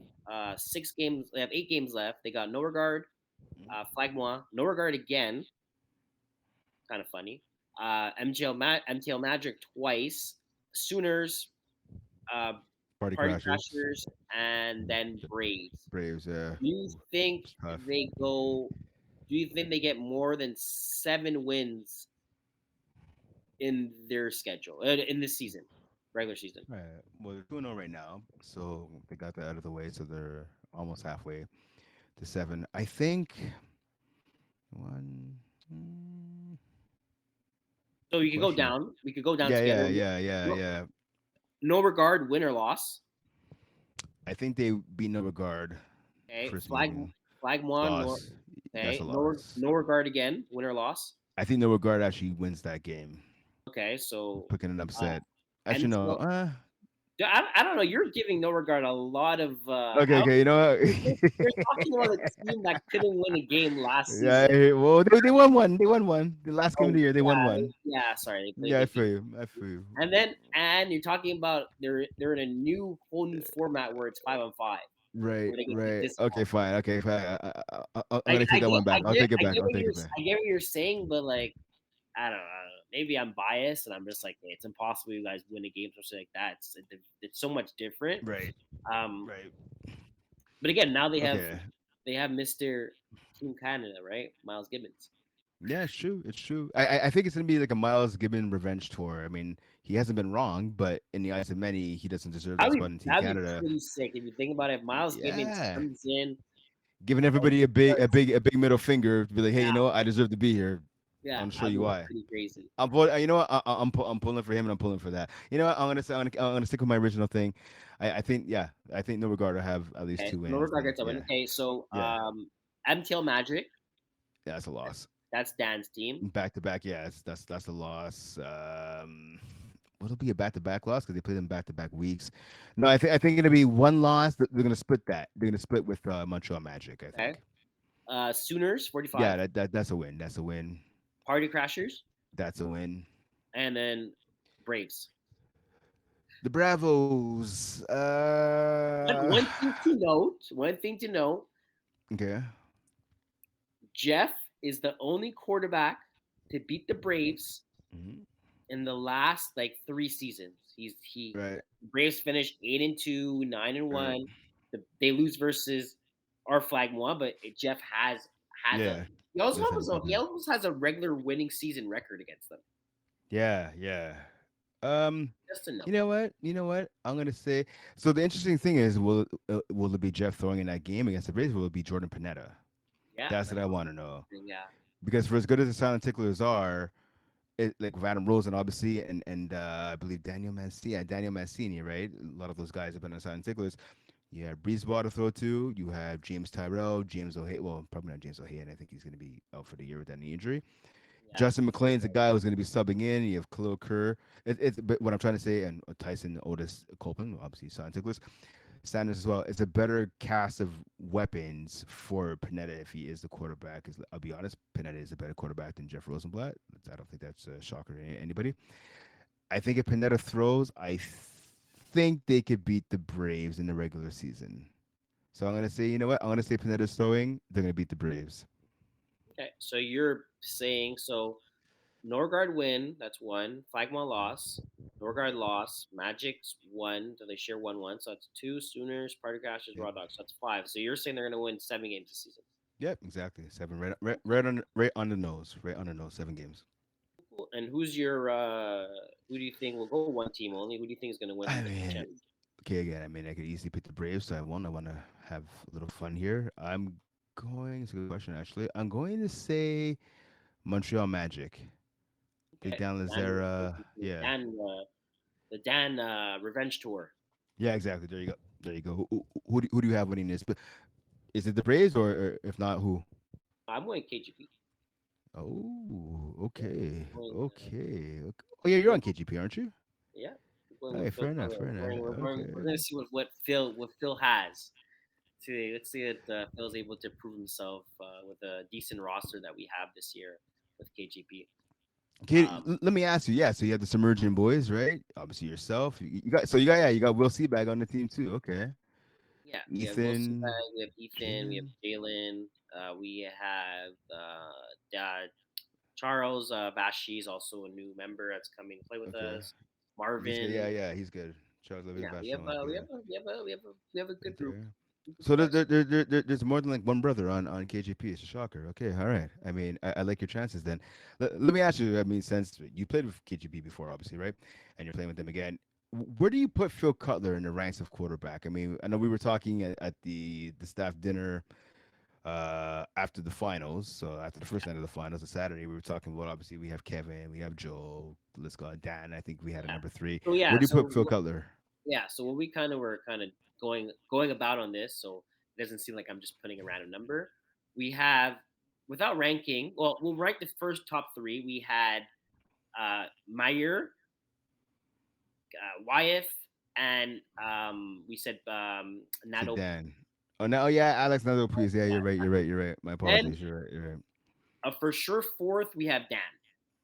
6 games. They have 8 games left. They got no regard, Flagmois, no regard again. Kind of funny. MTL Magic twice. Sooners, uh, Party Party Crashers. Crashers, and then The Braves. Braves. Yeah. Do you think It's tough. they go? Do you think they get more than 7 wins in their schedule in this season, regular season? All right. Well, they're 2-0 right now, so they got that out of the way. So they're almost halfway to 7. I think one. So Good you could go question. down. We could go down Yeah. together. Yeah. Yeah. Yeah. No, Yeah. no regard, win or loss. I think they beat No Regard Okay, first meeting. flag one. No, Loss. That's a okay, loss. no regard again, win or loss. I think No Regard actually wins that game. Okay, so Picking an uh, upset. Actually, no. MTL. I don't know. You're giving no regard a lot of. Okay, okay. You know You're what? talking about a team that couldn't win a game last Yeah. season. Well, they won one. They won one. The last game of Oh the year, they won yeah, one. yeah. Sorry, they played. Yeah, I They feel beat. you. I feel you. And you're talking about they're in a whole new format where it's 5-on-5, Right, where they get the right. Okay, discount. fine. Okay, fine. I'm gonna take that one back. I'll take it back. I'll take it back. I get what you're saying, but like I don't know. Maybe I'm biased, and I'm just like, hey, it's impossible you guys win a game or something like that. It's so much different. Right, Um, right. but again, now Okay. they have Mr. Team Canada, right? Miles Gibbons. Yeah, it's true. It's true. I think it's gonna be like a Miles Gibbon revenge tour. I mean, he hasn't been wrong, but in the eyes of many, he doesn't deserve that spot in Team That'd be Canada. pretty sick if you think about it. If Miles Gibbons Yeah, comes in giving and everybody starts, a big middle finger to be like, hey, you yeah, know what? I deserve to be here. yeah, I'll show that'd you be why. pretty crazy. You know what? I'm pulling for him and I'm pulling for that. You know what? I'm gonna stick with my original thing. I think yeah. I think no regard will have at least Okay, two so no wins. regard Then gets a win. yeah, Okay, so yeah, MTL Magic, yeah. That's a loss. that's Dan's team. Back to back. Yeah, that's a loss. What'll be a back to back loss because they played them back to back weeks. No, I think it'll be one loss. They're gonna split that. They're gonna split with Montreal Magic. I Okay, think. Sooners Yeah, 45, that's a win. That's a win. Party Crashers, That's a win. and then Braves. The Bravos. One thing to note, Okay. Jeff is the only quarterback to beat the Braves Mhm. in the last like 3 seasons. He Right. Braves finished 8-2, nine and Right. one. They lose versus our flag one, but Jeff has a Yeah. That's how he good. almost has a regular winning season record against them. Yeah. Yeah. Um. Just a You note. know what? You know what? I'm gonna say. So the interesting thing is, will it be Jeff throwing in that game against the Braves? Or will it be Jordan Panetta? Yeah, That's what that's I want to know. yeah. Because for as good as the silent ticklers are, like with Adam Rosen, obviously, and I believe Daniel Mancini, right? A lot of those guys have been on silent ticklers. You have Breeze Ball to throw to. You have James Tyrell, James O'Hay. Well, probably not James O'Hay, and I think he's going to be out for the year with that knee injury. Yeah. Justin McLean's the guy who's going to be subbing in. You have Khalil Kerr. It's but what I'm trying to say, and Tyson Otis Copeland, obviously silent ticklers. Sanders as well. It's a better cast of weapons for Panetta if he is the quarterback. Because I'll be honest, Panetta is a better quarterback than Jeff Rosenblatt. I don't think that's a shocker to anybody. I think if Panetta throws, think they could beat the Braves in the regular season. So I'm gonna say, you know what? I'm gonna say Panetta's throwing. They're gonna beat the Braves. Okay. So you're saying so Norgard win, that's one. Flagma loss. Norgard loss. Magic's one. So they share 1-1. So that's two. Sooners, Party Crashers, Yep. Raw Dogs. So that's five. So you're saying they're going to win 7 games this season. Yep. Exactly. Seven. Right on the nose. Right on the nose. 7 games. Cool. And who do you think will go one team only? Who do you think is going to win I the mean, championship? okay. Again, I mean, I could easily pick the Braves. So I want to have a little fun here. I'm going. It's a good question, actually. I'm going to say Montreal Magic. Big Okay. Dan Lazera. Yeah. The Dan Revenge Tour. Yeah. Exactly. There you go. There you go. Who do you have winning this? But is it the Braves or if not, who? I'm going KGP. Oh, Yeah. okay, I'm going, okay. Oh yeah, you're on KGP, aren't you? yeah. We're going Hey, with Phil fair enough, Keller. fair enough. We're Okay. going to see what Phil has. Let's see if Phil's able to prove himself with a decent roster that we have this year with KGP. Okay, let me ask you. Yeah, so you have the Submerging Boys, right? Obviously yourself. You got Will Seabag on the team too. Okay. Yeah, we have Will Ethan, Seabag, we have Ethan, we have Jalen. Jalen, we have Charles Bashi is also a new member that's coming to play with Okay. us. He's good. Yeah, Marvin, yeah, he's good. Charles Levis yeah, we Vachon have is good. a Right good group. there. Good group So of guys. there's more than like one brother on KGP. It's a shocker. Okay, all right. I mean, I like your chances then. Let me ask you. I mean, since you played with KGP before, obviously, right? And you're playing with them again. Where do you put Phil Cutler in the ranks of quarterback? I mean, I know we were talking at the staff dinner after the finals. So after the first night of the finals, the Saturday, we were talking about obviously we have Kevin, we have Joe, let's go Dan. I think we had a Yeah. number three. So Where yeah, do you put Phil Cutler? so what we kind of were kind of going about on this, so it doesn't seem like I'm just putting a random number. We have without ranking. Well, we'll rank the first top three. We had Meyer, Wyeth, and we said So Nato. Dan. Oh no, oh yeah, Alex Nazo, please. Yeah, you're right. You're right. You're right. My Then apologies. You're right. You're right. for sure fourth we have Dan.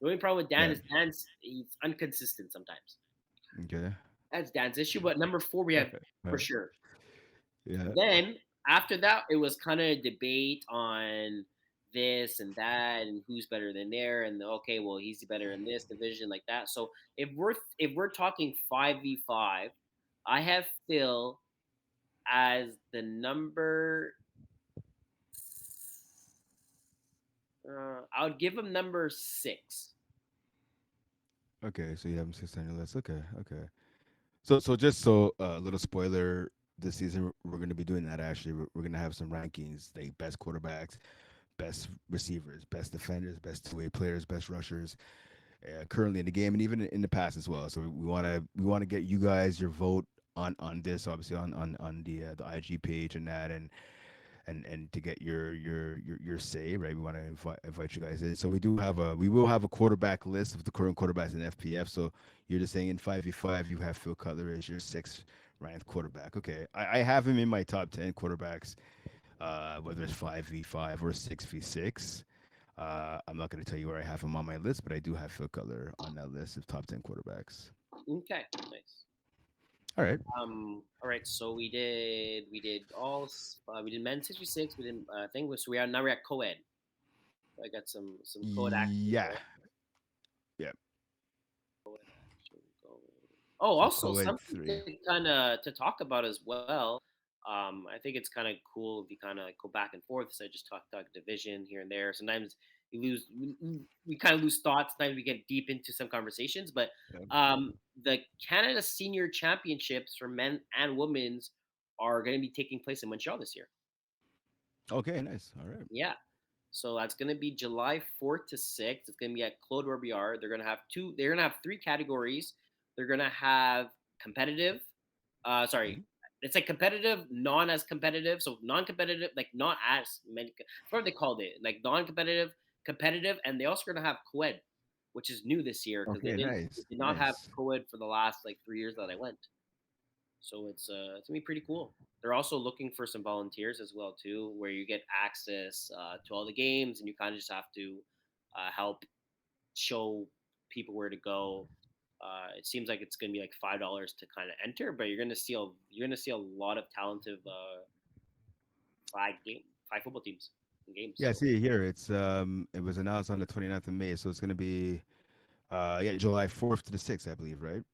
The only problem with Dan Yeah. is he's inconsistent sometimes. Okay. That's Dan's issue. But number four we have for Right. sure. Yeah. Then after that, it was kind of a debate on this and that and who's better than there and okay, well he's better in this division like that. So if we're talking 5v5, I have Phil as the number. I would give him number six. Okay. So you have him 600 less. Okay. Okay. So just so a little spoiler. This season we're going to be doing that. Actually, we're going to have some rankings, like best quarterbacks, best receivers, best defenders, best two-way players, best rushers, currently in the game and even in the past as well. So we want to get you guys your vote on this, obviously on the IG page and that, and to get your say, right? We want to invite you guys in. So we will have a quarterback list of the current quarterbacks in FPF. So you're just saying in 5v5 you have Phil Cutler as your sixth ranked quarterback. Okay, I have him in my top 10 quarterbacks, whether it's 5v5 or 6v6. I'm not going to tell you where I have him on my list, but I do have Phil Cutler on that list of top 10 quarterbacks. Okay, nice. All right. All right. So we did men 66. We did I think so we are now we're at co-ed. I got some co-ed action Yeah. there. Yeah. Oh, So also co-ed something three. to kind of to talk about as well. I think it's kind of cool if you kind of go back and forth. So I just talk division here and there. Sometimes we kind of lose thoughts. Sometimes we get deep into some conversations. But Yeah. the Canada Senior Championships for men and women's are going to be taking place in Montreal this year. Okay, nice. All right. Yeah. So that's going to be July 4th to 6th. It's going to be at Claude Robillard. They're going to have three categories. They're going to have competitive, sorry, Mhm. it's like competitive, non as competitive. So non competitive, like not as many, what they called it, like non competitive, competitive. And they also going to have co ed, which is new this year because Okay, they nice, did not have nice. co ed for the last like 3 years that I went. So it's gonna be pretty cool. They're also looking for some volunteers as well too, where you get access to all the games, and you kind of just have to help show people where to go. It seems like it's gonna be like $5 to kind of enter, but you're gonna see a lot of talented five football teams and games. Yeah, I So see it here. It was announced on the 29th of May, so it's gonna be yeah, July 4th to the 6th, I believe, right?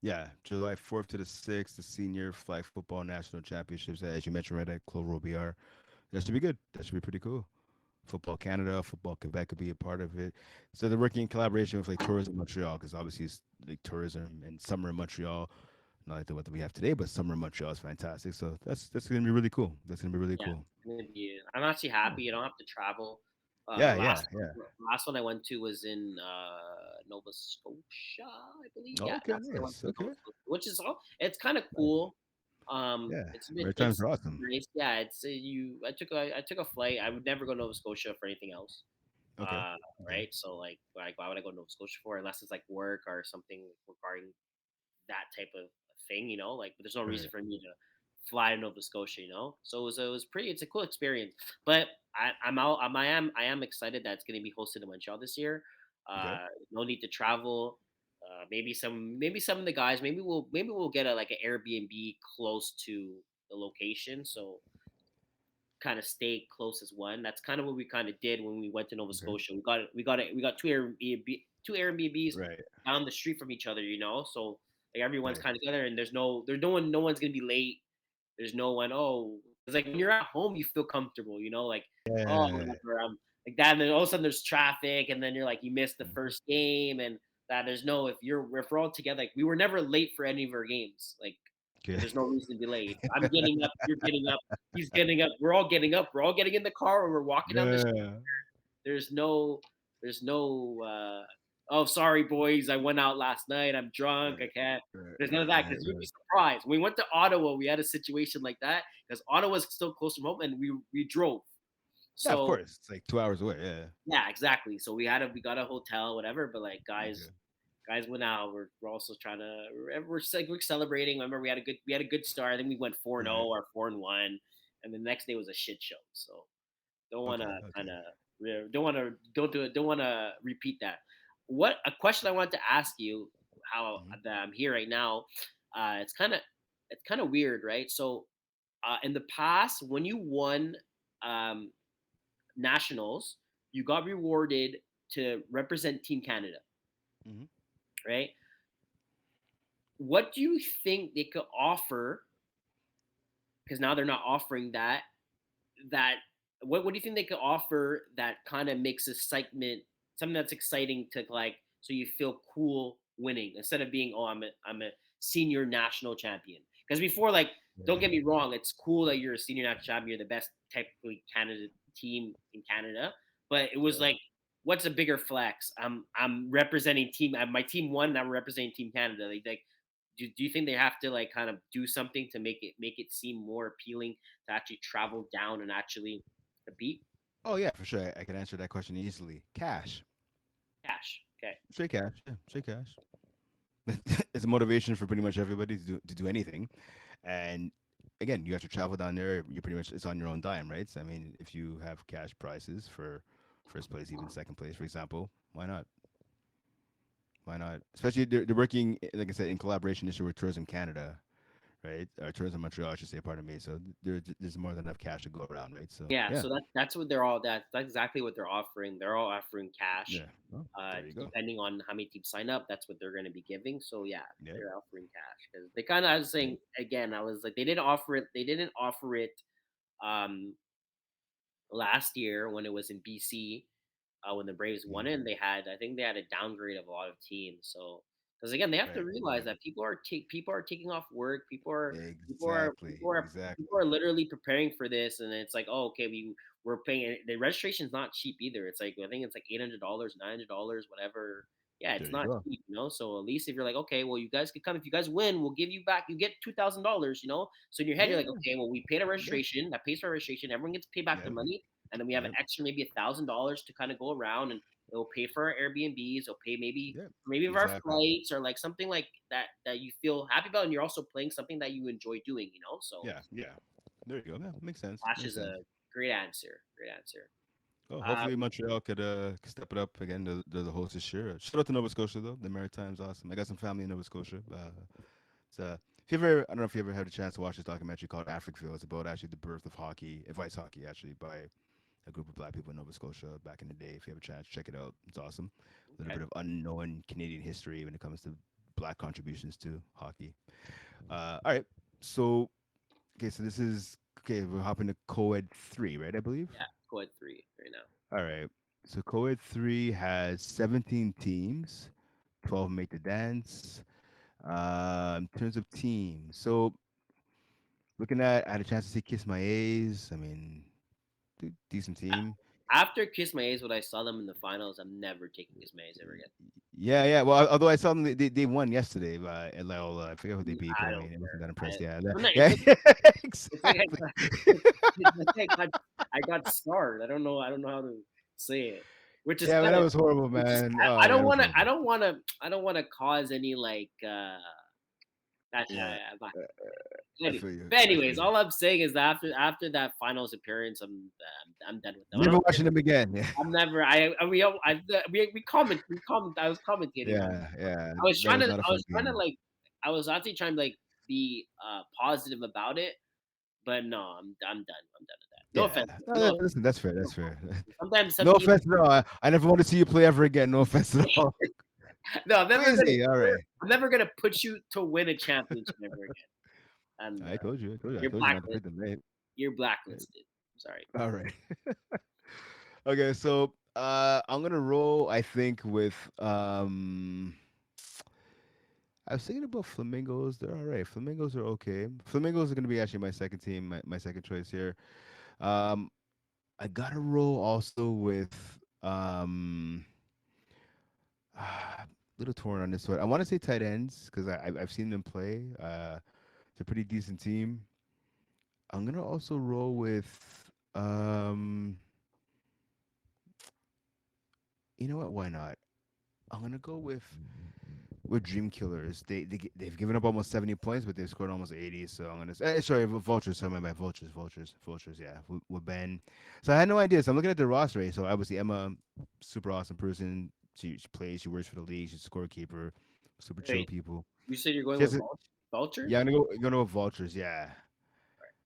Yeah, July 4th to the 6th, the Senior Flag Football National Championships, as you mentioned, right at Claude Robillard. That should be good. That should be pretty cool. Football Canada, Football Quebec could be a part of it. So they're working in collaboration with like Tourism Montreal, because obviously it's like tourism and summer in Montreal, not like the weather we have today, but summer in Montreal is fantastic. So that's gonna be really cool. That's gonna be really yeah, cool. it's gonna be. I'm actually happy. You don't have to travel. Yeah, Last yeah, yeah. last one I went to was in Nova Scotia, I believe. Oh, Yeah, okay, that's what I went nice. to Okay, Nova Scotia, which is all. It's kind of nice. cool. Yeah, Maritimes It's are awesome. nice. Yeah, it's you. I took a flight. I would never go to Nova Scotia for anything else. Okay, okay, Right. So like why would I go to Nova Scotia for unless it's like work or something regarding that type of thing, like, but there's no reason right. for me to fly to Nova Scotia. So it was pretty, it's a cool experience. But I am excited that it's going to be hosted in Montreal this year. Okay. No need to travel. Maybe some of the guys, maybe we'll get a like an Airbnb close to the location. So kind of stay close as one. That's kind of what we kind of did when we went to Nova Okay. Scotia. We got two Airbnbs Right. down the street from each other. So like everyone's Right. kind of together, and there's no one's gonna be late. There's no one. Oh, it's like when you're at home, you feel comfortable. Like, oh, Yeah. whatever. I'm like that. And then all of a sudden there's traffic, and then you're like you missed the Mhm. first game, and that there's no if we're all together. Like we were never late for any of our games. Like Okay. there's no reason to be late. I'm getting up. You're getting up. He's getting up. We're all getting up. We're all getting in the car, or we're walking down the street. Yeah. There's no, there's no, oh, sorry, boys. I went out last night. I'm drunk. I Right. can't. Right. There's none of that Right. because you'd be Right. surprised. When we went to Ottawa, we had a situation like that because Ottawa's still close from home and we drove. Yeah, of So course. It's like 2 hours away. Yeah. yeah, exactly. So we got a hotel, whatever. But like Okay. guys went out. We're also trying to we're celebrating. Remember, we had a good start. Then we went 4-0 Right. or 4-1, and the next day was a shit show. So don't want Okay. to Okay. kind of don't do it. Don't want to repeat that. What a question I wanted to ask you how Mhm. that I'm here right now. It's kind of weird, right? So in the past, when you won um, nationals, you got rewarded to represent Team Canada, Mhm. right? What do you think they could offer? Because now they're not offering that. That what do you think they could offer that kind of makes excitement something that's exciting to like so you feel cool winning instead of being I'm a senior national champion because before like don't Yeah. get me wrong it's cool that you're a senior national champion you're the best technically Canada team in Canada but it was Yeah. like what's a bigger flex I'm representing team my team won and I'm representing Team Canada like do you think they have to like kind of do something to make it seem more appealing to actually travel down and actually compete? Oh yeah, for sure. I can answer that question easily. Cash. Cash. Okay. Straight cash. Yeah, straight cash. It's a motivation for pretty much everybody to do anything. And again, you have to travel down there. You pretty much it's on your own dime, right? So, I mean, if you have cash prizes for first place, even second place, for example, why not? Why not? Especially they're working, like I said, in collaboration this year with Tourism Canada, right? Or Toronto, Montreal, I should say. Pardon me. So there's more than enough cash to go around, right? So Yeah, yeah, so that's what they're all that's exactly what they're offering. They're all offering cash. yeah. Well, there you go. Depending on how many teams sign up, that's what they're going to be giving. So yeah, Yeah, they're offering cash because they kind of. I was yeah, saying again, I was like, they didn't offer it. They didn't offer it last year when it was in BC, when the Braves mm, won it, and I think they had a downgrade of a lot of teams. So because again, they have to right, realize right. that people are taking off work, people are Exactly, people are people exactly. are literally preparing for this, and it's like, oh, okay, we're paying the registration's not cheap either. It's like I think it's like $800, $900, whatever. Yeah, There it's you not go. cheap, you know. So at least if you're like, okay, well, you guys could come. If you guys win, we'll give you back. You get $2,000, you know. So in your head, you're like, Yeah, okay, well, we paid a yeah, registration. That pays for registration. Everyone gets to pay back yeah, their money, and then we have an yeah, extra maybe $1,000 to kind of go around, and it'll pay for our Airbnbs. It'll pay yeah. maybe for our Exactly. flights or like something like that you feel happy about, and you're also playing something that you enjoy doing. You know, so Yeah, yeah. There you go. Yeah, makes sense. Flash Makes is sense. a great answer. Great answer. Oh, hopefully Um, Montreal could step it up again. They're the host this year. Shout out to Nova Scotia though. The Maritime's awesome. I got some family in Nova Scotia. It's if you ever, I don't know if you ever had a chance to watch this documentary called Africville. It's about actually the birth of hockey, of ice hockey, actually by a group of black people in Nova Scotia back in the day. If you have a chance, check it out. It's awesome. A little okay. bit of unknown Canadian history when it comes to black contributions to hockey. All right, so okay, so this is okay. We're hopping to co-ed 3, right? I believe. Yeah, go at three right now. All right. So co-ed 3 has 17 teams, 12 make the dance. In terms of teams, so looking at, I had a chance to see Kiss My A's. I mean, decent team. After Kiss My A's, when I saw them in the finals, I'm never taking Kiss My A's ever again. Yeah, yeah. Well, although I saw them, they won yesterday at Loyola. I forget who they beat, but I I don't mean, I wasn't care. that impressed. Yeah, It's yeah, like it's like exactly. it's like I got scarred. I don't know how to say it. Which is Yeah, man, kind that of was horrible, which is man. Oh man, it was horrible. I don't wanna cause any like that Yeah, but uh, I anyway. feel you. But I feel anyways, you. all I'm saying is that after that finals appearance, I'm done with them. I Never don't care. watching them again. Yeah, I'm never. We comment. I was commentating on. yeah, yeah. I was That trying was to. not a I fun was trying to game. like. I was actually trying to like be positive about it, but no, I'm done. I'm done with that. No Yeah. offense. No, No. listen, that's fair. No That's fair. offense. Sometimes some No teams. offense at all. I never want to see you play ever again. No offense at all. No, Quaysie, all right. I'm never gonna put you to win a championship ever again. And I told you. I told you. I you're told you not to blacklisted. pick them, mate. You're blacklisted. Sorry. All right. Okay, so I'm gonna roll. I think with I was thinking about flamingos. They're all right. Flamingos are okay. Flamingos are gonna be actually my second team, my second choice here. Um, I gotta roll also with little torn on this one. I want to say tight ends because I've seen them play. It's a pretty decent team. I'm gonna also roll with you know what? Why not? I'm gonna go with Dream Killers. They've given up almost 70 points, but they've scored almost 80. So I'm gonna say, sorry, Vultures. Sorry, my bad. Vultures. Yeah, with Ben. So I had no idea. So I'm looking at the roster. Right? So obviously Emma, super awesome person. She plays. She works for the league. She's a scorekeeper. Super chill Wait, people. you said you're going She has with a, yeah, vultures? I'm gonna go with Vultures. Yeah.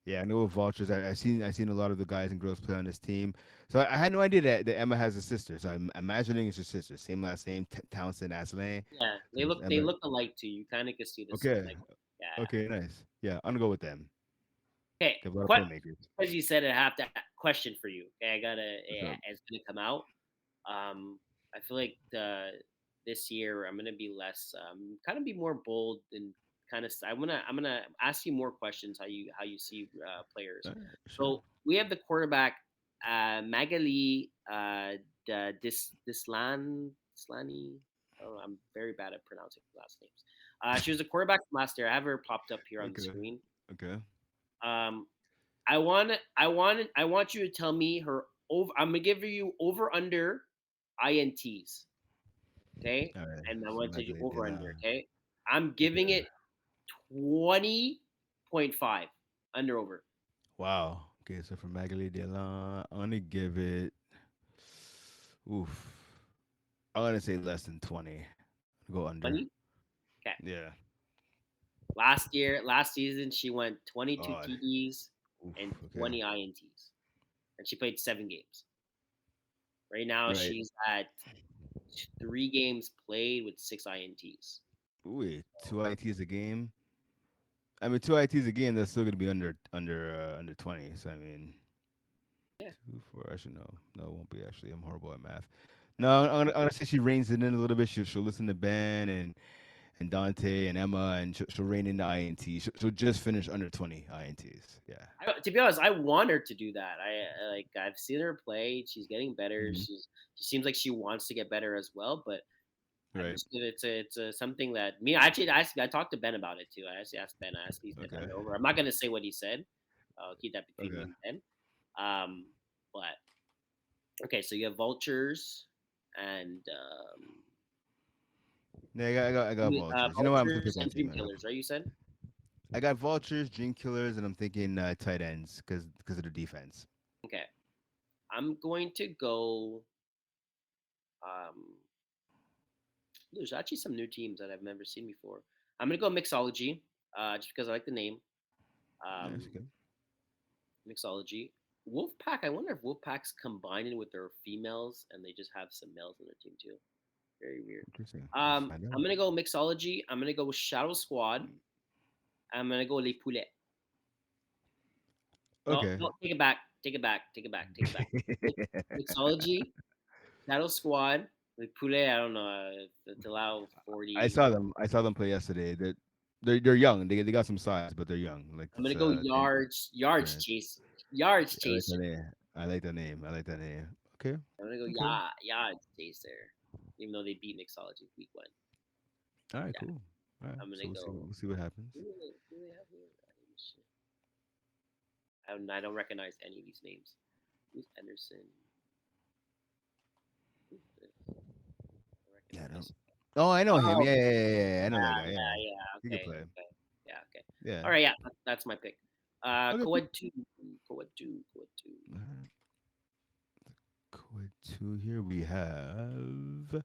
Yeah, I know with vultures. I seen a lot of the guys and girls play on this team. So I had no idea that Emma has a sister. So I'm imagining it's her sister, same last name, Townsend Aslan. Yeah, Because they Emma. look alike too. You kind of can see this. Okay, Like, yeah. okay, nice. Yeah, I'm gonna go with them. Okay, They have a lot of question. playmakers. As you said, I have to question for you. Okay, I gotta. What's Yeah, up? it's gonna come out. I feel like this year I'm gonna be less. Kind of be more bold and kind of. I'm gonna ask you more questions. How you see players. All right, sure. So we have the quarterback, Magali, Dislani. Oh, I'm very bad at pronouncing last names. She was a quarterback from last year. I have her popped up here on the Okay, screen. okay. Um, I want you to tell me her over. I'm gonna give you over under ints. Okay, All right. and I So want to tell you Magali over under. Dela. Okay, I'm giving Okay. it 20.5 under over. Wow. Okay, so for Magali Dela, I'm gonna give it. Oof. I'm gonna say less than 20. Go under. 20. Okay, Yeah. Last season, she went 22 Oh, TDs oof, and okay. 20 INTs, and she played 7 games. Right now, Right. she's at 3 games played with 6 INTs. Wait, two ITs a game. I mean, two ITs a game. That's still gonna be under 20. So I mean, Yeah. two, four. I should know. No, it won't be actually. I'm horrible at math. No, I'm gonna say she reins it in a little bit. She'll listen to Ben and Dante and Emma, and she'll rein in the INT. She'll just finish under 20 INTs. Yeah. To be honest, I want her to do that. Like I've seen her play. She's getting better. Hmm. She seems like she wants to get better as well. But I Right. just it's something that me actually I talked to Ben about it too. I actually asked Ben. I asked if he's gonna Okay. send it over. I'm not gonna say what he said. I'll keep that between me Okay. and Ben. But okay, so you have vultures and Yeah, I got vultures. You know what? I'm gonna pick vultures one and team. dream killers. Right? You said I got vultures, dream killers, and I'm thinking tight ends because of the defense. okay. I'm going to go. Um, there's actually some new teams that I've never seen before. I'm gonna go mixology, just because I like the name. Yeah, that's Um, good. mixology. Wolfpack. I wonder if Wolfpack's combining with their females and they just have some males on their team too. Very weird. Interesting. Let's find out. I'm gonna go mixology. I'm gonna go with Shadow Squad. I'm gonna go Les Poulets. No, Okay. no, take it back. Take it back. Take it back. Take it back. Mixology, Shadow Squad, Les Poulets. I don't know. To allow I 40. saw them. I saw them play yesterday. They're young. They got some size, but they're young. Like I'm gonna it's go yards. Yards yeah. chase. Yards I like that chaser. name. I like that name. I like that name. Okay. I'm gonna go Okay. yards chaser. Even though they beat Mixology week 1. All right. Yeah. Cool. All right. I'm So gonna we'll see. go. We'll see what happens. Who do they have here? I don't recognize any of these names. Who's Anderson? Who's this? I Yeah. I recognize don't. this. Oh, I know him. Oh, Yeah. Yeah. Yeah. Yeah. I know that yeah, guy. Yeah. yeah, yeah. He could Okay, play. okay, yeah, okay. Yeah. All right, yeah, that's my pick. Okay. Cool. Co-ed two, co-ed two, co-ed two. All right. Quid two. Here we have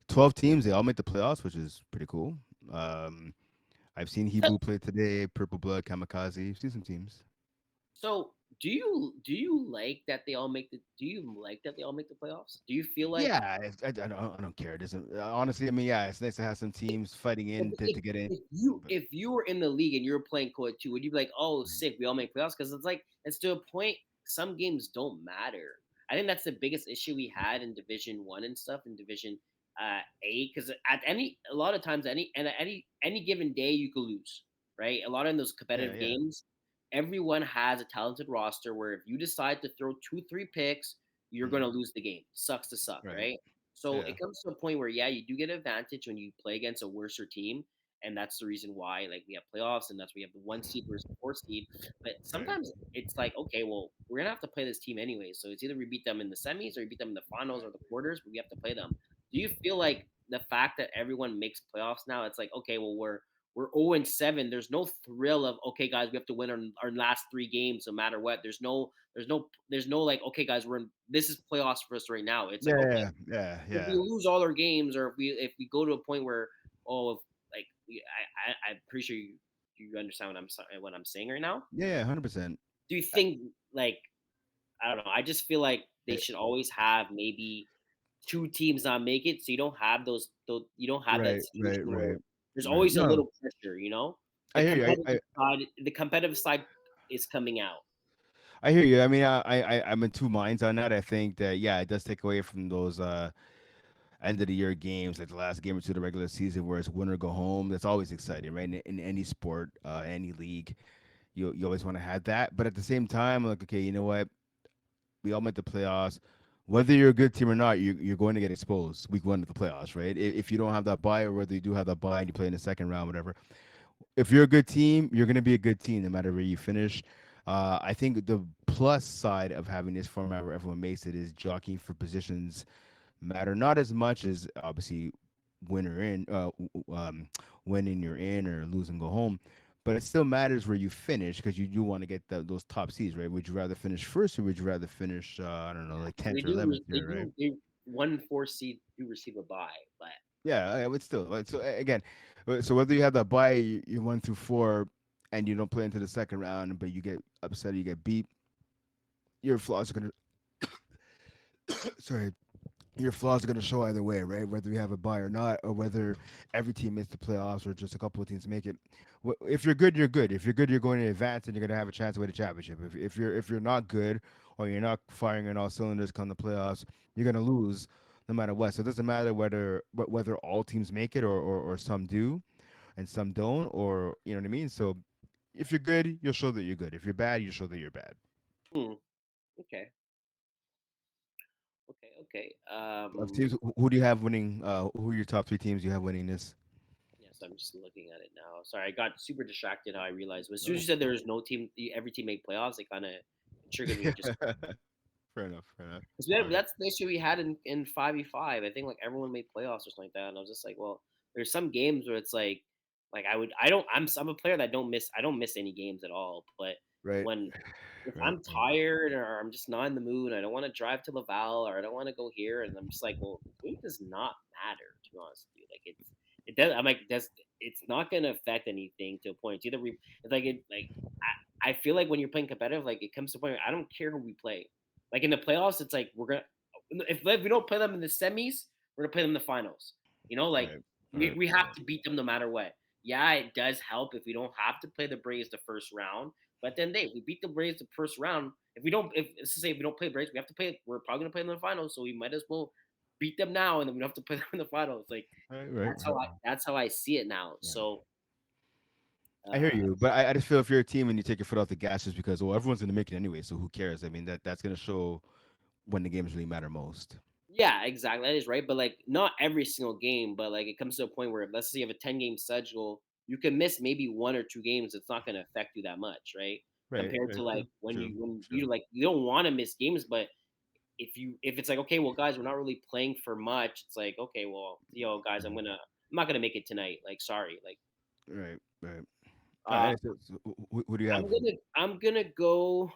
12 teams. They all make the playoffs, which is pretty cool. Um, I've seen Hebrew play today. Purple Blood, Kamikaze. I've seen some teams. So, do you like that they all make the? Do you like that they all make the playoffs? Do you feel like Yeah, I don't care. It doesn't honestly. I mean, yeah, it's nice to have some teams fighting if, in to if, get in. if you But if you were in the league and you were playing co-ed two, would you be like, oh, sick, we all make playoffs? Because it's like it's to a point. Some games don't matter. I think that's the biggest issue we had in Division 1 and stuff in Division A. Because at a lot of times, any given day, you could lose. Right, a lot of those yeah, competitive yeah, games, everyone has a talented roster. Where if you decide to throw 2, 3 picks, you're mm, gonna lose the game. Sucks to suck, right, right? So yeah, it comes to a point where yeah, you do get an advantage when you play against a worser team, and that's the reason why like we have playoffs, and that's why we have the 1 seed versus the 4 seed. But right. sometimes it's like okay, well we're gonna have to play this team anyway, so it's either we beat them in the semis or we beat them in the finals or the quarters, but we have to play them. Do you feel like the fact that everyone makes playoffs now, it's like okay, well we're 0-7. There's no thrill of okay, guys, we have to win our last 3 games no matter what. There's no like okay, guys, this is playoffs for us right now. It's like okay, Yeah, yeah, if we yeah, lose all our games, or if we go to a point where if, like I'm pretty sure you understand what I'm saying right now. yeah, 100%. Do you think like I don't know? I just feel like they should always have maybe 2 teams not make it, so you don't have those you don't have that Right, situation right, where right, there's right. always a No, little pressure. I hear you. The competitive side is coming out. I hear you. I mean, I'm in two minds on that. I think that yeah, it does take away from those end of the year games, like the last game or two of the regular season, where it's win or go home. That's always exciting, right? In any sport, any league, you always want to have that. But at the same time, like okay, you know what? We all make the playoffs. Whether you're a good team or not, you're going to get exposed week 1 of the playoffs, right? If you don't have that bye, or whether you do have that bye and you play in the second round, whatever. If you're a good team, you're going to be a good team no matter where you finish. I think the plus side of having this format where everyone makes it is jockeying for positions matter not as much as obviously win or in, winning you're in or lose and go home, but it still matters where you finish because you do want to get those top seeds, right? Would you rather finish first or would you rather finish, I don't know, Yeah, like so 10th or 11th here, right? they 1 4 seed do receive a bye, but Yeah, I would still. Like, so again, So whether you have that bye, you 1 through 4, and you don't play into the second round, but you get upset, you get beat, your flaws are gonna sorry, your flaws are gonna show either way, right? Whether you have a bye or not, or whether every team makes the playoffs or just a couple of teams make it. If you're good, you're good. If you're good, you're going to advance and you're gonna have a chance to win the championship. If you're not good or you're not firing on all cylinders come the playoffs, you're gonna lose no matter what. So it doesn't matter whether all teams make it or some do and some don't, or you know what I mean. So if you're good, you'll show that you're good. If you're bad, you show that you're bad. Hmm. Okay. Okay. Okay. Of teams, who do you have winning? Who are your top 3 teams you have winning this? Yes, I'm just looking at it now. Sorry, I got super distracted. How I realized as soon as No. you said there was no team, every team made playoffs, it kind of triggered me. Just Fair enough. Fair enough. 'cause All right. that's the issue we had in 5v5. I think like everyone made playoffs or something like that, and I was just like, well, there's some games where it's like I'm a player that I don't miss any games at all. But Right. when if Right. I'm tired or I'm just not in the mood, I don't want to drive to Laval or I don't want to go here, and I'm just like, well, the game does not matter to be honest with you. Like it does. I'm like, that's it's not gonna affect anything to a point. It's either it's like it like I feel like when you're playing competitive, like it comes to a point where I don't care who we play. Like in the playoffs, it's like we're gonna if we don't play them in the semis, we're gonna play them in the finals. You know, like Right. we Right. have to beat them no matter what. Yeah, it does help if we don't have to play the Braves the first round. But then we beat the Braves the first round. If we don't, if let's just say if we don't play Braves, we have to play. We're probably gonna play them in the finals, so we might as well beat them now, and then we don't have to play them in the finals. Like Right. Right. Right. that's how I see it now. Right. So I hear uh, you, but I just feel if you're a team and you take your foot off the gas just because, well, everyone's going to make it anyway, so who cares? I mean, that's going to show when the games really matter most. yeah, exactly. That is right. But like not every single game, but like it comes to a point where let's say you have a 10 game schedule, you can miss maybe 1 or 2 games. It's not gonna affect you that much, right? Right. Compared to Right. like True. True. when True. you like you don't want to miss games, but if it's like, okay, well guys, we're not really playing for much, it's like, okay, well, guys, Mhm. I'm not gonna make it tonight. Like sorry. Like Right. Right. All uh right. So who do you I'm have? gonna I'm gonna go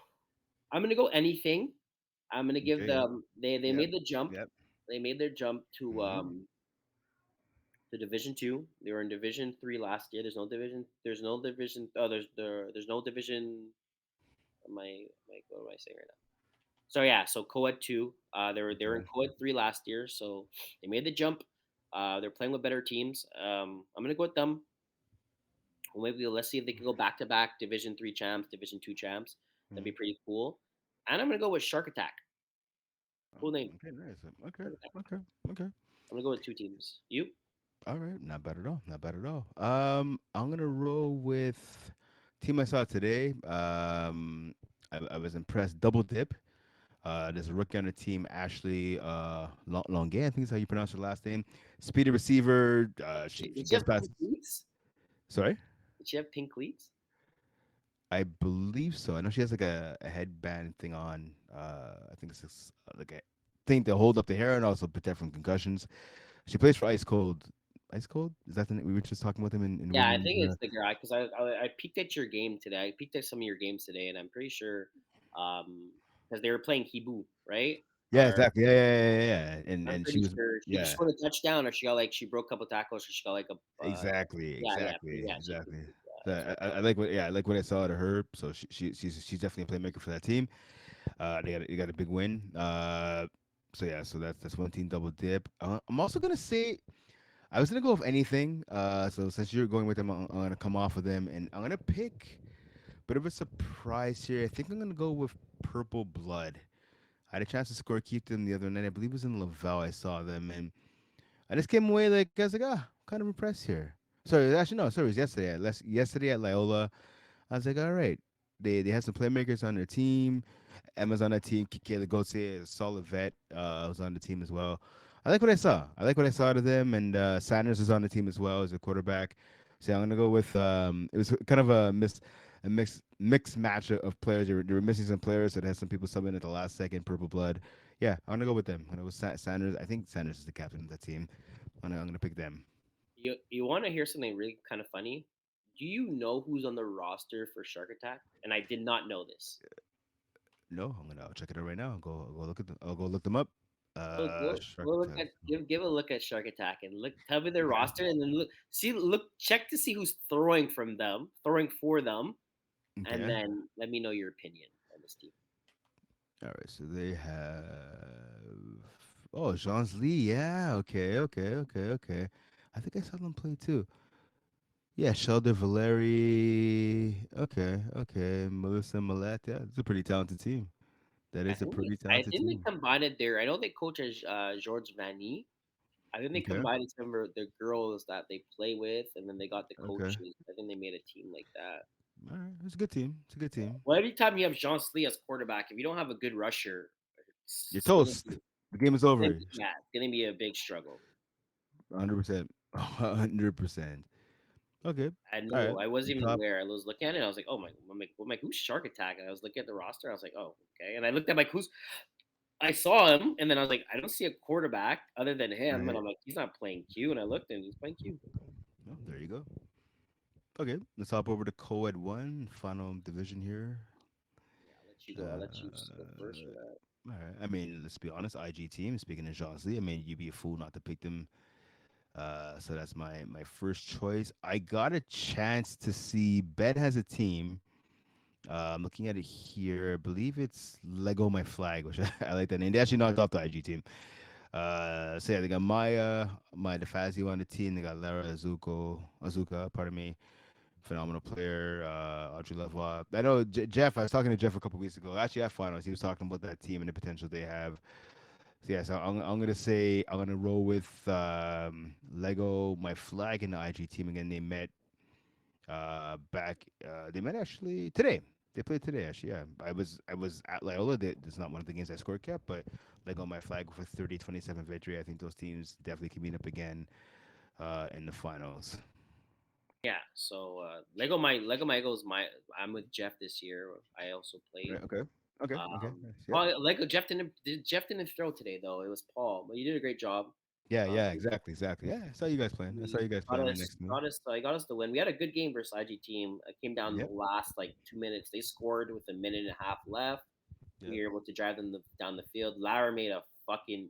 I'm gonna go anything. I'm gonna give Okay. them they Yep. made the jump. Yep. They made their jump Mm-hmm. to Division 2. They were in Division 3 last year. There's no division. There's no division. Oh, there's no division. What am I saying right now? So yeah, so Co-ed 2. They were in Okay. Co-ed 3 last year, so they made the jump. They're playing with better teams. I'm gonna go with them. Well, maybe let's see if they can go back to back Division 3 champs, Division 2 champs. That'd be Mhm. pretty cool. And I'm gonna go with Shark Attack. Oh, Cool name. okay. Nice. Okay. Shark Attack. Okay. Okay. I'm gonna go with 2 teams. You? All right, not bad at all. Not bad at all. I'm gonna roll with team I saw today. I was impressed. Double dip. There's a rookie on the team, Ashley Longuet. I think is how you pronounce her last name. Speedy receiver. She Did she gets have past. pink cleats? Sorry, Did she have pink cleats? I believe so. I know she has like a headband thing on. I think it's like a thing to hold up the hair and also protect from concussions. She plays for Ice Cold. Ice Cold? Is that the name? We were just talking about them in Yeah, I women's. think it's the guy because I peeked at your game today. I peeked at some of your games today, and I'm pretty sure because they were playing Hibu, right? Yeah, Or exactly. Yeah. I'm And she pretty was, sure she yeah, scored a touchdown, or she broke a couple tackles, or she got like a exactly, yeah, exactly, yeah, she exactly. yeah, So that's right. I like what, yeah, I like what I saw out of her. So she's definitely a playmaker for that team. They got a big win. So yeah, so that's one team double dip. I'm also gonna say I was gonna go with anything. So since you're going with them, I'm gonna come off of them, and I'm gonna pick bit of a surprise here. I think I'm gonna go with Purple Blood. I had a chance to score keep them the other night. I believe it was in Laval. I saw them, and I just came away like I was like, kind of impressed here. Sorry, actually no, sorry, it was yesterday. Yesterday at Loyola, I was like, all right. They had some playmakers on their team. Emma's on that team. Kayla Gauthier is a solid vet. Was on the team as well. I like what I saw. I like what I saw out of them. And Sanders is on the team as well as a quarterback. So I'm gonna go with. It was kind of a mixed match of players. They were missing some players, so they had some people subbing at the last second. Purple Blood. Yeah, I'm gonna go with them. I'm gonna go with Sanders. I think Sanders is the captain of that team. I'm gonna pick them. You want to hear something really kind of funny? Do you know who's on the roster for Shark Attack? And I did not know this. No, I'll check it out right now. I'll go look at them. I'll go look them up. Shark Look Attack. at give a look at Shark Attack and look tell me their Okay. roster and then look check to see who's throwing for them, and Okay. then let me know your opinion on this team. All right. So they have. Oh, Jean Lee. Yeah. Okay. Okay. Okay. Okay. I think I saw them play too. Yeah, Shelder Valeri. Okay. Okay. Melissa Millette. Yeah, it's a pretty talented team. That is a pretty I talented think they team. combined it there. I know they coach as George Vanny. I think they Okay. combined some of the girls that they play with, and then they got the Okay. coaches. I think they made a team like that. All right. It's a good team. It's a good team. Well, every time you have Jean Slee as quarterback, if you don't have a good rusher, You're it's gonna toast. The game is over. yeah, it's gonna be a big struggle. 100%. 100%. Okay. I All right. knew I wasn't even Top. aware. I was looking at it. I was like, "Oh my!" I'm like, "Who's Shark Attack?" And I was looking at the roster. I was like, "Oh, okay." And I looked at like who's. I saw him, and then I was like, "I don't see a quarterback other than him." And Right. I'm like, "He's not playing Q." And I looked, and he's playing Q. Oh, there you go. Okay. Let's hop over to co-ed one, final division here. Yeah, I'll let you go. I'll let you go Uh, first for that. all right. I mean, let's be honest. IG team. Speaking of Jean Lee, I mean, you'd be a fool not to pick them. So that's my first choice. I got a chance to see Bet has a team. I'm looking at it here. I believe it's Lego My Flag, which I like that name. They actually knocked off the IG team. So yeah, they got Maya DeFazio on the team. They got Lara Azuka, pardon me, phenomenal player. Audrey Lavoie. I know Jeff. I was talking to Jeff a couple weeks ago. Actually, at finals, he was talking about that team and the potential they have. So yeah, so I'm gonna say I'm gonna roll with Lego My Flag and the IG team again. They met back. They met actually today. They played today actually. Yeah, I was at Loyola. It's not one of the games I scored kept, but Lego My Flag with a 30-27 victory. I think those teams definitely can meet up again in the finals. Yeah. So Lego my goes my. I'm with Jeff this year. I also played. Right, okay. Okay. Okay. Um, Nice. Yep. Paul, Lego Jeff didn't throw today though. It was Paul, but you did a great job. Yeah. Um, Yeah. Exactly. Exactly. Yeah. I saw you guys playing. I saw he you guys got playing right us next to me. got us he got us the win. We had a good game versus IG team. It came down to the Yep. last like 2 minutes. They scored with a minute and a half left. Yep. We were able to drive them down the field. Lara made a fucking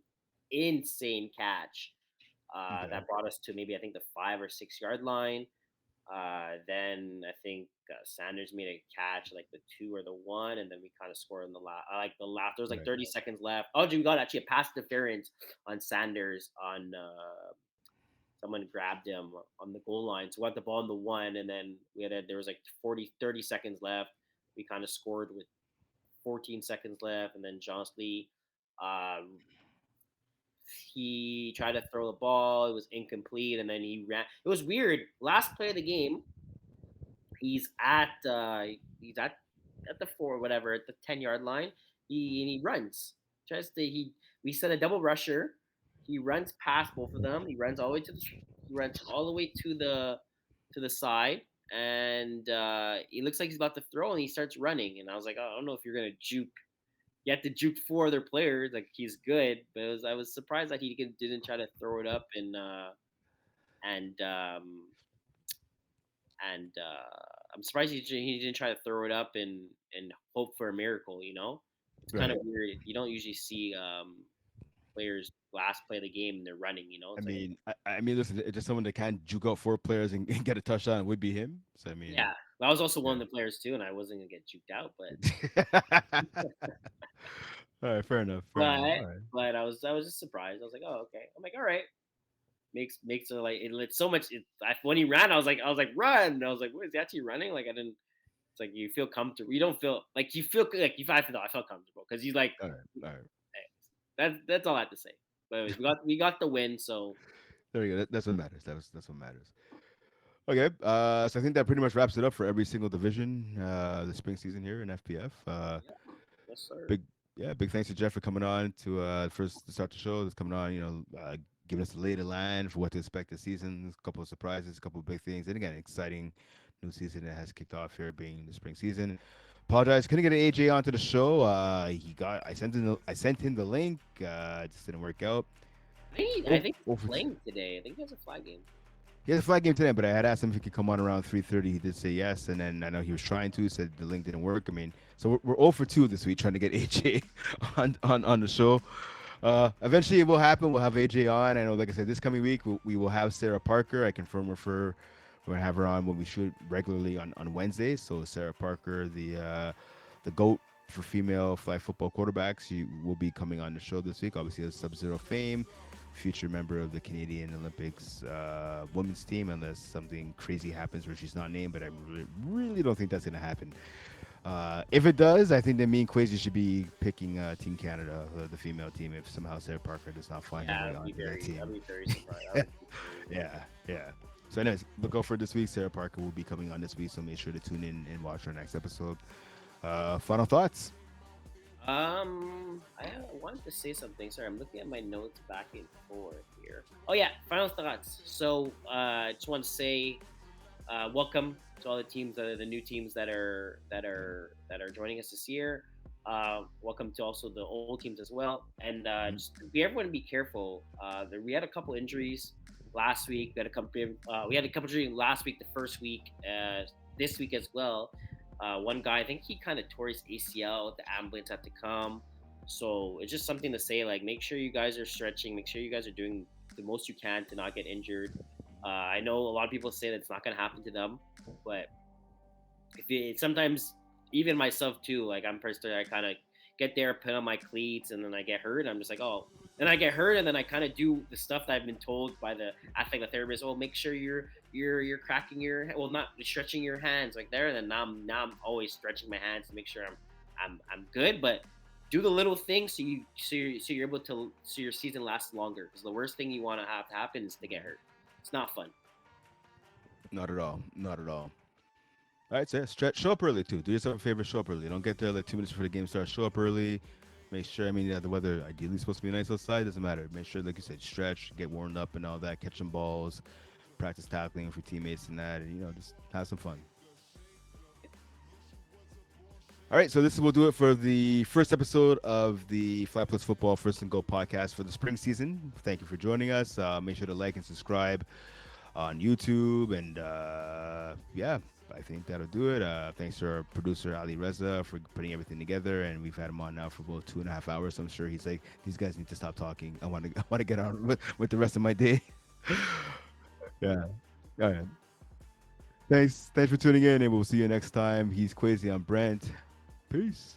insane catch Okay. that brought us to maybe I think the 5 or 6 yard line. Then I think Sanders made a catch like the 2 or the 1, and then we kind of scored in the last. Like the last, there was like Right. 30 seconds left. Oh, we got actually a pass interference on Sanders on someone grabbed him on the goal line. So we got the ball on the 1, and then there was like 30 seconds left. We kind of scored with 14 seconds left, and then John Lee, uh, he tried to throw the ball. It was incomplete, and then he ran. It was weird. Last play of the game, he's at the 4 whatever at the 10 yard line. He runs. Tries to he we set a double rusher. He runs past both of them. He runs all the way to the side, and he looks like he's about to throw, and he starts running. And I was like, oh, I don't know if you're gonna juke. You have to juke 4 other players. Like he's good, but I was surprised that didn't try to throw it up and I'm surprised he didn't try to throw it up and hope for a miracle. It's kind of Right. weird. You don't usually see players last play of the game and they're running. I It's like mean, I mean, listen, it's just someone that can't juke out four players and get a touchdown would be him. So I mean, yeah. I was also one yeah. of the players too, and I wasn't gonna get juked out, but All right, fair enough, fair enough. but All right. but I was just surprised. I was like, oh okay. I'm like, all right. Makes it like it's so much. When he ran, I was like run. And I was like, what is he actually running? Like I didn't. It's like you feel comfortable. You don't feel like you feel like you. I felt comfortable because he's like All right, all right. that's all I have to say. But anyways, we got the win. So There you go. That's what matters. That's what matters. Okay, so I think that pretty much wraps it up for every single division the spring season here in FPF. yeah, yes sir. Big yeah, big thanks to Jeff for coming on to first to start the show. That's coming on, giving us the lay of the land for what to expect this season. A couple of surprises, a couple of big things, and again, exciting new season that has kicked off here, being the spring season. Apologize, couldn't get AJ onto the show. I sent him the link. It just didn't work out. I Oh, think oh, he's playing today. I think he has a flag game. he has a flag game today, but I had asked him if he could come on around 3:30. He did say yes, and then I know he was trying to. Said the link didn't work. I mean, so we're 0 for 2 this week trying to get AJ on the show. Eventually it will happen. We'll have AJ on. I know, like I said, this coming week we will have Sarah Parker. I confirm with her. We're gonna have her on when we shoot regularly on Wednesdays. So Sarah Parker, the goat for female flag football quarterbacks, she will be coming on the show this week. Obviously, as Sub-Zero fame, future member of the Canadian Olympics women's team, unless something crazy happens where she's not named. But I really don't think that's gonna happen. If it does, I think that me and Quaysie should be picking Team Canada, the female team, if somehow Sarah Parker does not find her Yeah, way onto that team. I'd be very surprised. I would be very- Yeah, yeah. So, anyways, look out for this week. Sarah Parker will be coming on this week, so make sure to tune in and watch our next episode. Final thoughts? I wanted to say something. Sorry, I'm looking at my notes back and forth here. Oh yeah, final thoughts. So, I just want to say, welcome to all the teams, the new teams that are joining us this year. Welcome to also the old teams as well, and just be everyone be careful. We had a couple injuries last week. We had a couple injuries last week, the first week, this week as well. One guy, I think he kind of tore his ACL. The ambulance had to come. So it's just something to say, like, make sure you guys are stretching. Make sure you guys are doing the most you can to not get injured. I know a lot of people say that it's not going to happen to them, but sometimes, even myself too, like I'm personally, I kind of get there, put on my cleats, and then I get hurt. I'm just like, oh, then I get hurt, and then I kind of do the stuff that I've been told by the athletic therapist. Oh, make sure you're cracking not stretching your hands like there. And then now I'm always stretching my hands to make sure I'm good. But do the little things so you're able to so your season lasts longer. Because the worst thing you want to have to happen is to get hurt. It's not fun. Not at all. Not at all. All right, so yeah, stretch. Show up early too. Do yourself a favor. Show up early. Don't get there like 2 minutes before the game starts. Show up early. Make sure. I mean, yeah, the weather ideally is supposed to be nice outside. Doesn't matter. Make sure, like you said, stretch, get warmed up, and all that. Catch some balls, practice tackling with your teammates and that, and just have some fun. All right, so we'll do it for the first episode of the Flat Plus Football First and Goal podcast for the spring season. Thank you for joining us. Make sure to like and subscribe on YouTube, and yeah, I think that'll do it. Thanks to our producer Ali Reza for putting everything together, and we've had him on now for about 2.5 hours. So I'm sure he's like, these guys need to stop talking. I want to get on with the rest of my day. Yeah. All right. Thanks for tuning in, and we'll see you next time. He's Quaysie. I'm Brent. Peace.